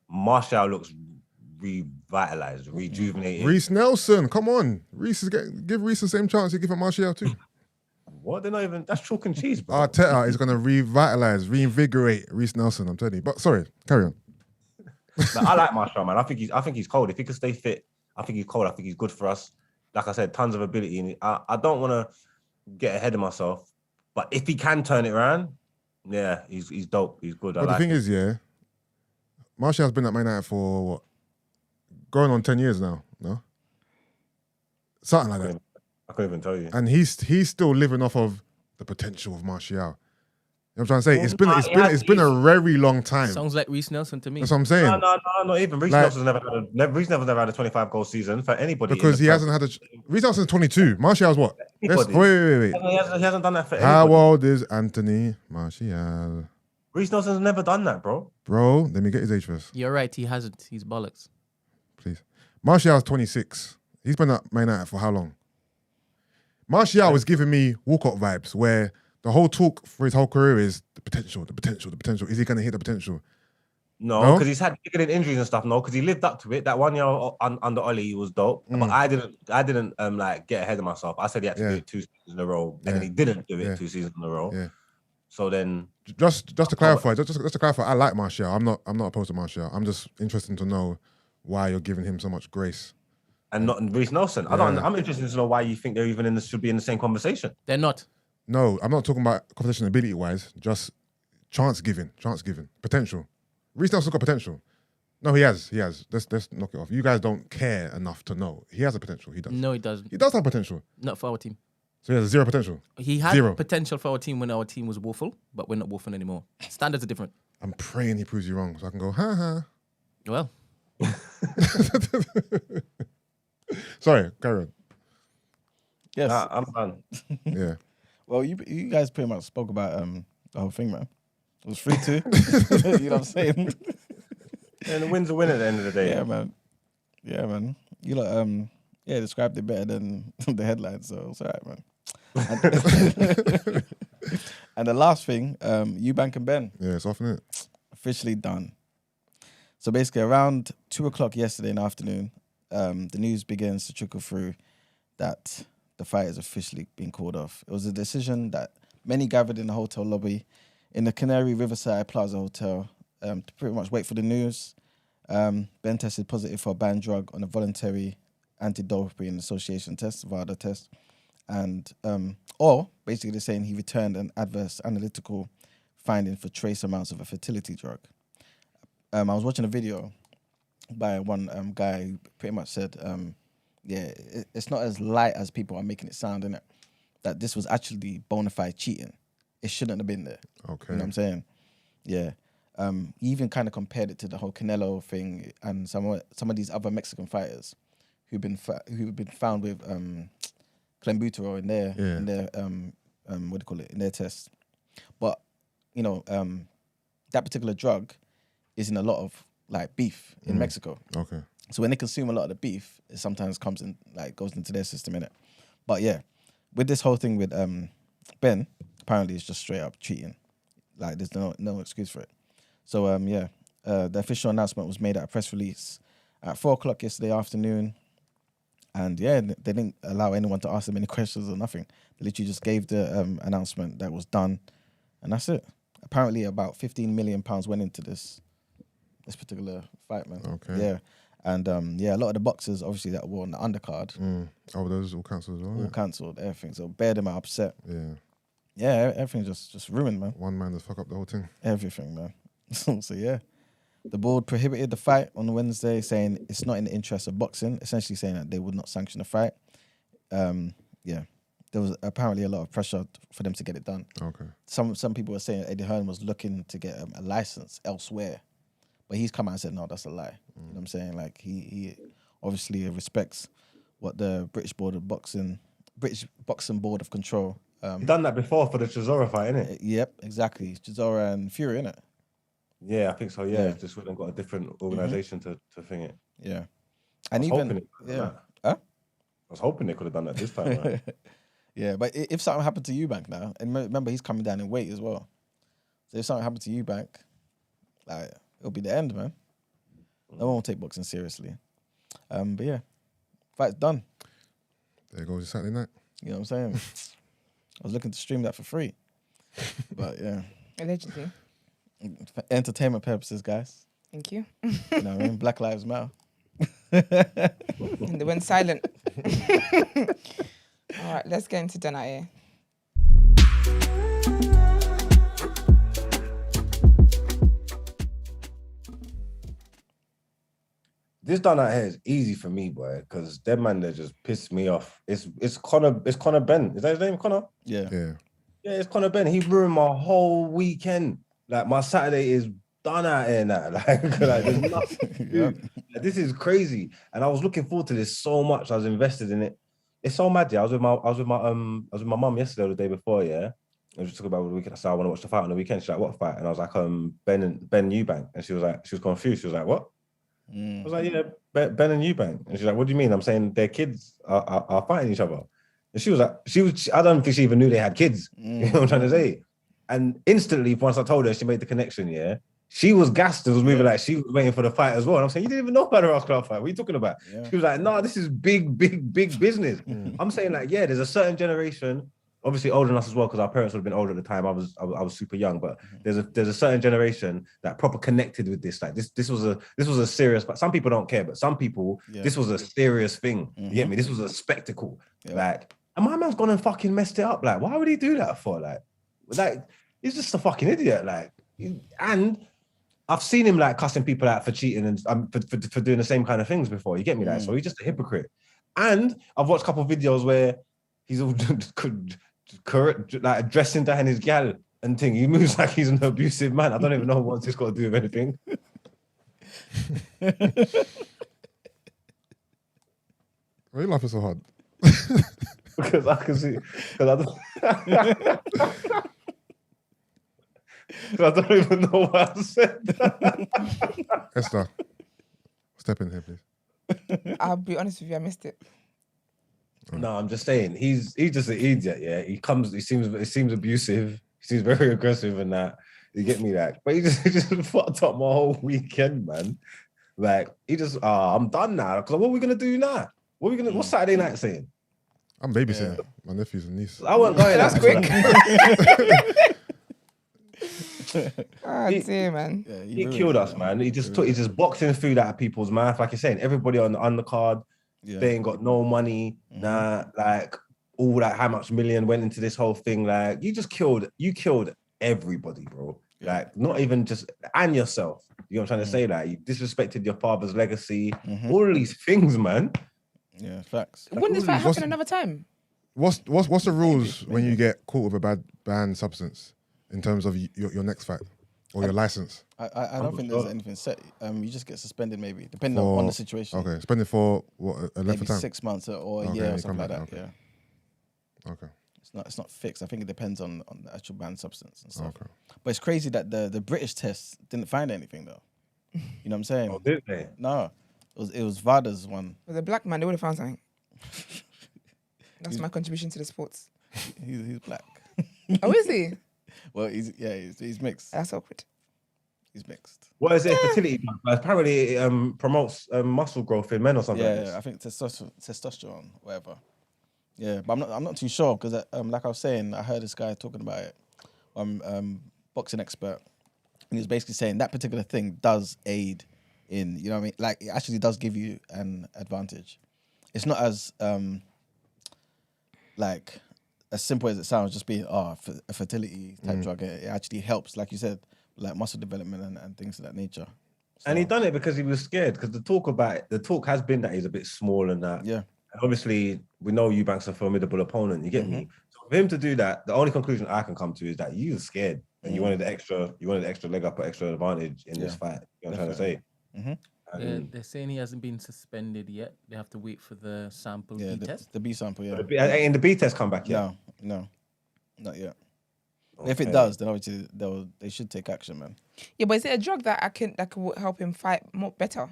Martial looks revitalized, rejuvenated. Reece Nelson, come on. Give Reece the same chance you give Martial too. What? They're not even. That's chalk and cheese, bro. Arteta is gonna reinvigorate Reece Nelson. I'm telling you. But sorry, carry on. I like Martial, man. I think he's cold. If he can stay fit, I think he's cold. I think he's good for us. Like I said, tons of ability. And I don't want to get ahead of myself, but if he can turn it around, yeah, he's dope. He's good. But the thing is, Martial's been at Man United for what? Going on 10 years now, no? Something like that. I couldn't even tell you. And he's still living off of the potential of Martial. You know what I'm trying to say? It's been a very long time. Sounds like Reece Nelson to me. That's what I'm saying. No, not even. Reece Nelson's never had a 25-goal season for anybody. Because he hasn't had a... Reece Nelson's 22. Martial's what? Wait. He hasn't done that for anybody. How old is Anthony Martial? Reece Nelson's never done that, bro. Bro, let me get his age first. You're right, he hasn't. He's bollocks. Please. Martial's 26. He's been at Man United for how long? Martial was giving me Walcott vibes where the whole talk for his whole career is the potential. Is he going to hit the potential? No, because he's had niggling injuries and stuff. No, because he lived up to it. That 1 year under Ollie, he was dope. But I didn't like get ahead of myself. I said he had to do it 2 seasons in a row, and then he didn't do it 2 seasons in a row. Yeah. So then, just to clarify, I like Martial. I'm not opposed to Martial. I'm just interested to know why you're giving him so much grace. And not Reece Nelson. I'm interested to know why you think they're even should be in the same conversation. They're not. No, I'm not talking about competition ability wise, just chance giving, potential. Reece Nelson's got potential. No, he has. Let's knock it off. You guys don't care enough to know. He has a potential. He does. No, he doesn't. He does have potential. Not for our team. So he has 0 potential. He had Zero. potential for our team when our team was woeful, but we're not woeful anymore. Standards are different. I'm praying he proves you wrong so I can go, ha. Well. Sorry, carry on. Yes. I'm done. Yeah. Well, you guys pretty much spoke about the whole thing, man. It was 3-2. You know what I'm saying? And the win's a win at the end of the day. Yeah, man. You lot, described it better than the headline, so it's all right, man. And the last thing, Eubank and Ben. Yeah, it's off, innit? Officially done. So basically, around 2:00 yesterday in the afternoon, the news begins to trickle through that the fight has officially been called off. It was a decision that many gathered in the hotel lobby in the Canary Riverside Plaza Hotel to pretty much wait for the news. Ben tested positive for a banned drug on a voluntary anti-doping association test, VADA test. And, or basically they're saying he returned an adverse analytical finding for trace amounts of a fertility drug. I was watching a video by one guy who pretty much said, it's not as light as people are making it sound, innit? That this was actually bona fide cheating. it shouldn't have been there. Okay. You know what I'm saying? Yeah. He even kind of compared it to the whole Canelo thing and some of these other Mexican fighters who've been found with clenbuterol in their what do you call it, in their tests. But that particular drug is in a lot of like beef in Mexico. Okay. So when they consume a lot of the beef, it sometimes comes in, like goes into their system, innit? But yeah, with this whole thing with Ben, apparently it's just straight up cheating. Like there's no excuse for it. So the official announcement was made at a press release at 4:00 yesterday afternoon. And yeah, they didn't allow anyone to ask them any questions or nothing. They literally just gave the announcement that was done, and that's it. Apparently about £15 million went into this particular fight, man. Okay. Yeah. And a lot of the boxers, obviously, that were on the undercard. Oh, those all cancelled as well? All cancelled, everything. So bare them are upset. Yeah. Yeah, everything's just ruined, man. One man just fuck up the whole thing. Everything, man. So yeah. The board prohibited the fight on Wednesday, saying it's not in the interest of boxing, essentially saying that they would not sanction the fight. There was apparently a lot of pressure for them to get it done. Okay. Some people were saying that Eddie Hearn was looking to get a license elsewhere, but he's come out and said, no, that's a lie. You know what I'm saying? Like he obviously respects what the British Boxing Board of Control. He done that before for the Chisora fight, innit? Yep, exactly. Chisora and Fury, innit? Yeah, I think so. Yeah, just went and got a different organization to thing it. Yeah, and even I was hoping they could have done that this time. Man. Yeah, but if something happened to Eubank now, and remember he's coming down in weight as well. So if something happened to Eubank, like it'll be the end, man. No one will take boxing seriously. But yeah, fight's done. There goes your Saturday night. You know what I'm saying? I was looking to stream that for free, but yeah, Allegedly. for entertainment purposes, guys. Thank you. You know what I mean? Black Lives Matter. And they went silent. All right, let's get into Out Ere. This Out Ere is easy for me, boy, because them man they just pissed me off. It's Conor Benn. Is that his name, Conor? Yeah. Yeah, it's Conor Benn. He ruined my whole weekend. Like my Saturday is done out here now. Like there's nothing to do. Like, this is crazy. And I was looking forward to this so much. I was invested in it. It's so mad, yeah. I was with my mum yesterday or the day before, yeah. I was just talking about the weekend. I said I want to watch the fight on the weekend. She's like, what fight? And I was like, Ben Eubank. And she was confused. She was like, what? I was like, yeah, Ben and Eubank. And she's like, what do you mean? I'm saying their kids are fighting each other. And she was like, I don't think she even knew they had kids. You know what I'm trying to say? And instantly, once I told her, she made the connection, yeah. She was gassed and was moving like she was waiting for the fight as well. And I'm saying, you didn't even know about the Ross Club fight. What are you talking about? Yeah. She was like, no, this is big business. I'm saying like, yeah, there's a certain generation, obviously older than us as well, because our parents would have been older at the time. I was super young, but there's a certain generation that proper connected with this. Like this was a serious, but some people don't care, but some people, this was a serious thing. You get me? This was a spectacle. Like, and my man's gone and fucking messed it up. Like, why would he do that for? Like he's just a fucking idiot. Like, and I've seen him like cussing people out for cheating and for doing the same kind of things before. You get me? Like, so he's just a hypocrite. And I've watched a couple of videos where he's all like dressing down his gal and thing. He moves like he's an abusive man. I don't even know what's this got to do with anything. Why are you laughing so hard? Because I can see. Because I don't even know what I said. Esther, step in here, please. I'll be honest with you, I missed it. No, I'm just saying he's just an idiot. Yeah, he seems abusive. He seems very aggressive and that. You get me, like, but he just fucked up my whole weekend, man. Like he just, I'm done now. Because what are we gonna do now? What's Saturday night saying? I'm babysitting my nephews and niece. I won't go in. That's quick. Dear, man. Yeah, he killed us, man. He just boxing food out of people's mouth. Like you're saying, everybody on the undercard, they ain't got no money. Nah, like all that, how much million went into this whole thing. Like you killed everybody, bro. Like not even just, and yourself. You know what I'm trying to say? Like you disrespected your father's legacy. All of these things, man. Yeah, facts. Wouldn't this fight happen another time? What's the rules when you get caught with a banned substance in terms of your next fight or your license? I don't think there's anything set. You just get suspended maybe, depending on the situation. Okay, suspended for what, a length Maybe of time? 6 months or a Okay, year you or something come like back, that. okay. Yeah. Okay. It's not fixed. I think it depends on the actual banned substance and stuff. Okay. But it's crazy that the British test didn't find anything though. You know what I'm saying? Oh, did they? No, it was Vada's one. With a black man, they would have found something. That's my contribution to the sports. He's black. Oh, is he? Well, he's mixed. That's awkward. He's mixed. What is it? Fertility drug? Apparently, it promotes muscle growth in men or something. like Yeah, this. I think testosterone, whatever. Yeah, but I'm not too sure because like I was saying, I heard this guy talking about it. Boxing expert, and he was basically saying that particular thing does aid in, you know what I mean? Like it actually does give you an advantage. It's not as like as simple as it sounds, just being a fertility type drug. It actually helps, like you said, like muscle development and things of that nature. So, And he done it because he was scared. Because the talk has been that he's a bit small and that. Yeah. And obviously, we know Eubank's a formidable opponent. You get me. So for him to do that, the only conclusion I can come to is that you were scared and you wanted the extra leg up or extra advantage in this fight. You know what I'm trying to say? Yeah, they're saying he hasn't been suspended yet. They have to wait for the sample B test. The B sample, yeah. And the B test come back yet? No, not yet. Okay. If it does, then obviously they should take action, man. Yeah, but is it a drug that could help him fight better?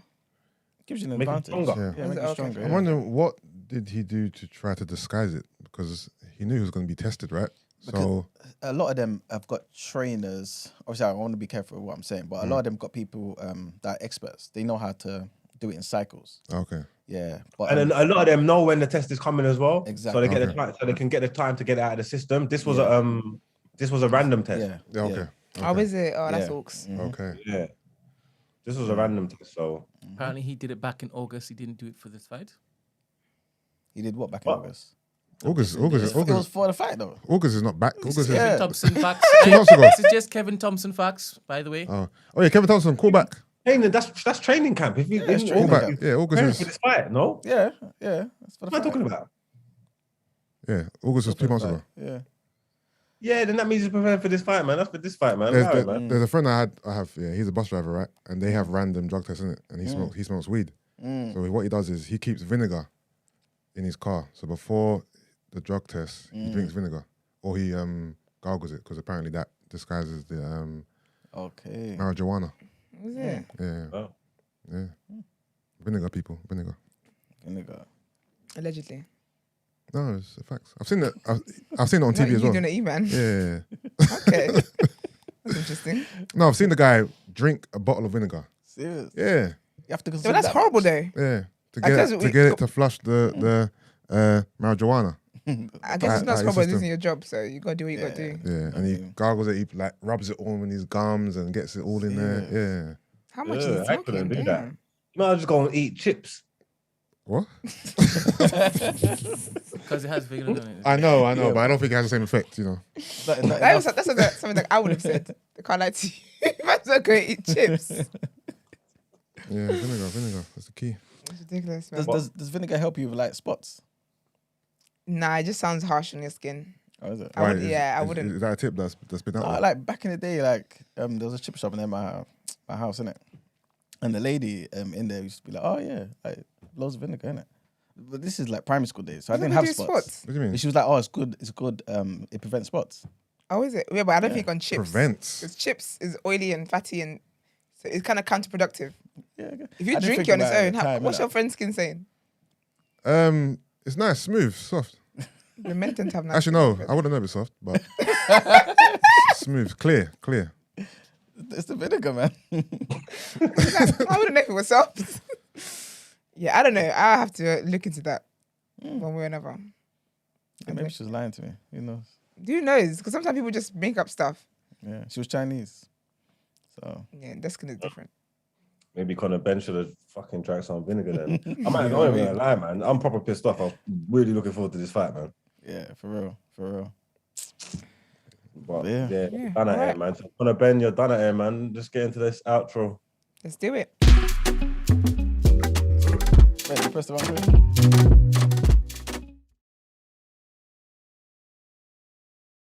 Gives you an Make him advantage. stronger. Yeah, make you Okay. stronger. I'm Yeah. wondering, what did he do to try to disguise it? Because he knew he was going to be tested, right? So A lot of them have got trainers. Obviously, I want to be careful with what I'm saying, but a lot of them got people that are experts. They know how to do it in cycles. okay. Yeah, but And then a lot of them know when the test is coming as well. Exactly. So they get Okay. the time, so they can get the time to get it out of the system. This was a random test. yeah, Okay. Oh, is it? Oh, that's Yeah. orcs. Okay. Yeah. This was a random test. So Apparently, he did it back in August. He didn't do it for this fight. He did what back in August? August It was for the fight though. August is not back. August is Yeah. Kevin Thompson facts. 2 months ago. This is just Kevin Thompson facts, by the way. Oh yeah, Kevin Thompson, call back. training, that's training camp. If you it's in training Call August, back. Yeah, August preparing is. for this fight, no? Yeah. That's for the What am I fight. talking about? Yeah, August was 2 months ago. Yeah. Yeah, then that means he's preparing for this fight, man. That's for this fight, man. Allow it, man. There's a friend I have. Yeah, he's a bus driver, right? And they have random drug tests in it, and he smokes weed. So what he does is he keeps vinegar in his car. So before the drug test, he drinks vinegar, or he gargles it, because apparently that disguises the Okay. marijuana. Was it? Yeah, Oh. yeah. Vinegar, people, vinegar. Vinegar. Allegedly. No, it's the facts. I've seen it. I've seen it on Not TV you as well. doing it, man. Yeah. Okay. That's interesting. No, I've seen the guy drink a bottle of vinegar. Serious. Yeah, You have to So consider that's that horrible, much. though. yeah. To I guess get it to flush the marijuana. I guess it's not That horrible. system. This is your job, so you gotta do what you gotta do. Yeah, and he gargles it. He like rubs it all in his gums and gets it all in there. Yeah. How much Yeah, is he I couldn't talking? do that. Damn. You might just go and eat chips. What? Because it has vinegar in it. I know, but I don't think it has the same effect. You know. That's something that I would have said. I can't lie to you. If I was going to eat chips. Yeah, vinegar. That's the key. It's ridiculous, man. Does vinegar help you with like spots? Nah, it just sounds harsh on your skin. Or is it? I would, Is- yeah, I is- wouldn't. Is that a tip that's been out? No, there? like back in the day, like there was a chip shop near my house, innit? And the lady in there used to be like, "Oh yeah, like loads of vinegar, innit?" But this is like primary school days, so I didn't have do spots. What do you mean? And she was like, "Oh, it's good. It prevents spots." Oh, is it? Yeah, but I don't think on chips. Prevents. Because chips is oily and fatty, and so it's kind of counterproductive. Yeah. Okay. If you I didn't drink think it on its about it own, at the time, what's innit? your friend's skin saying? It's nice, smooth, soft. The men tend to have nice. Actually, no, I wouldn't know if it's soft, but smooth, clear. It's the vinegar, man. I wouldn't know if it was soft. Yeah, I don't know. I have to look into that one way or another. Maybe she was lying to me. Who knows? Who knows? Because sometimes people just make up stuff. Yeah, she was Chinese, so Yeah, their skin is different. Maybe Conor Benn should have fucking drank some vinegar then. I'm not even gonna lie, man. I'm proper pissed off. I'm really looking forward to this fight, man. yeah, for real. But Yeah. yeah, Yeah, done at alright. here, man. So Conor Benn, you're done at here, man. Just get into this outro. Let's do it. Wait, you pressed the wrong button?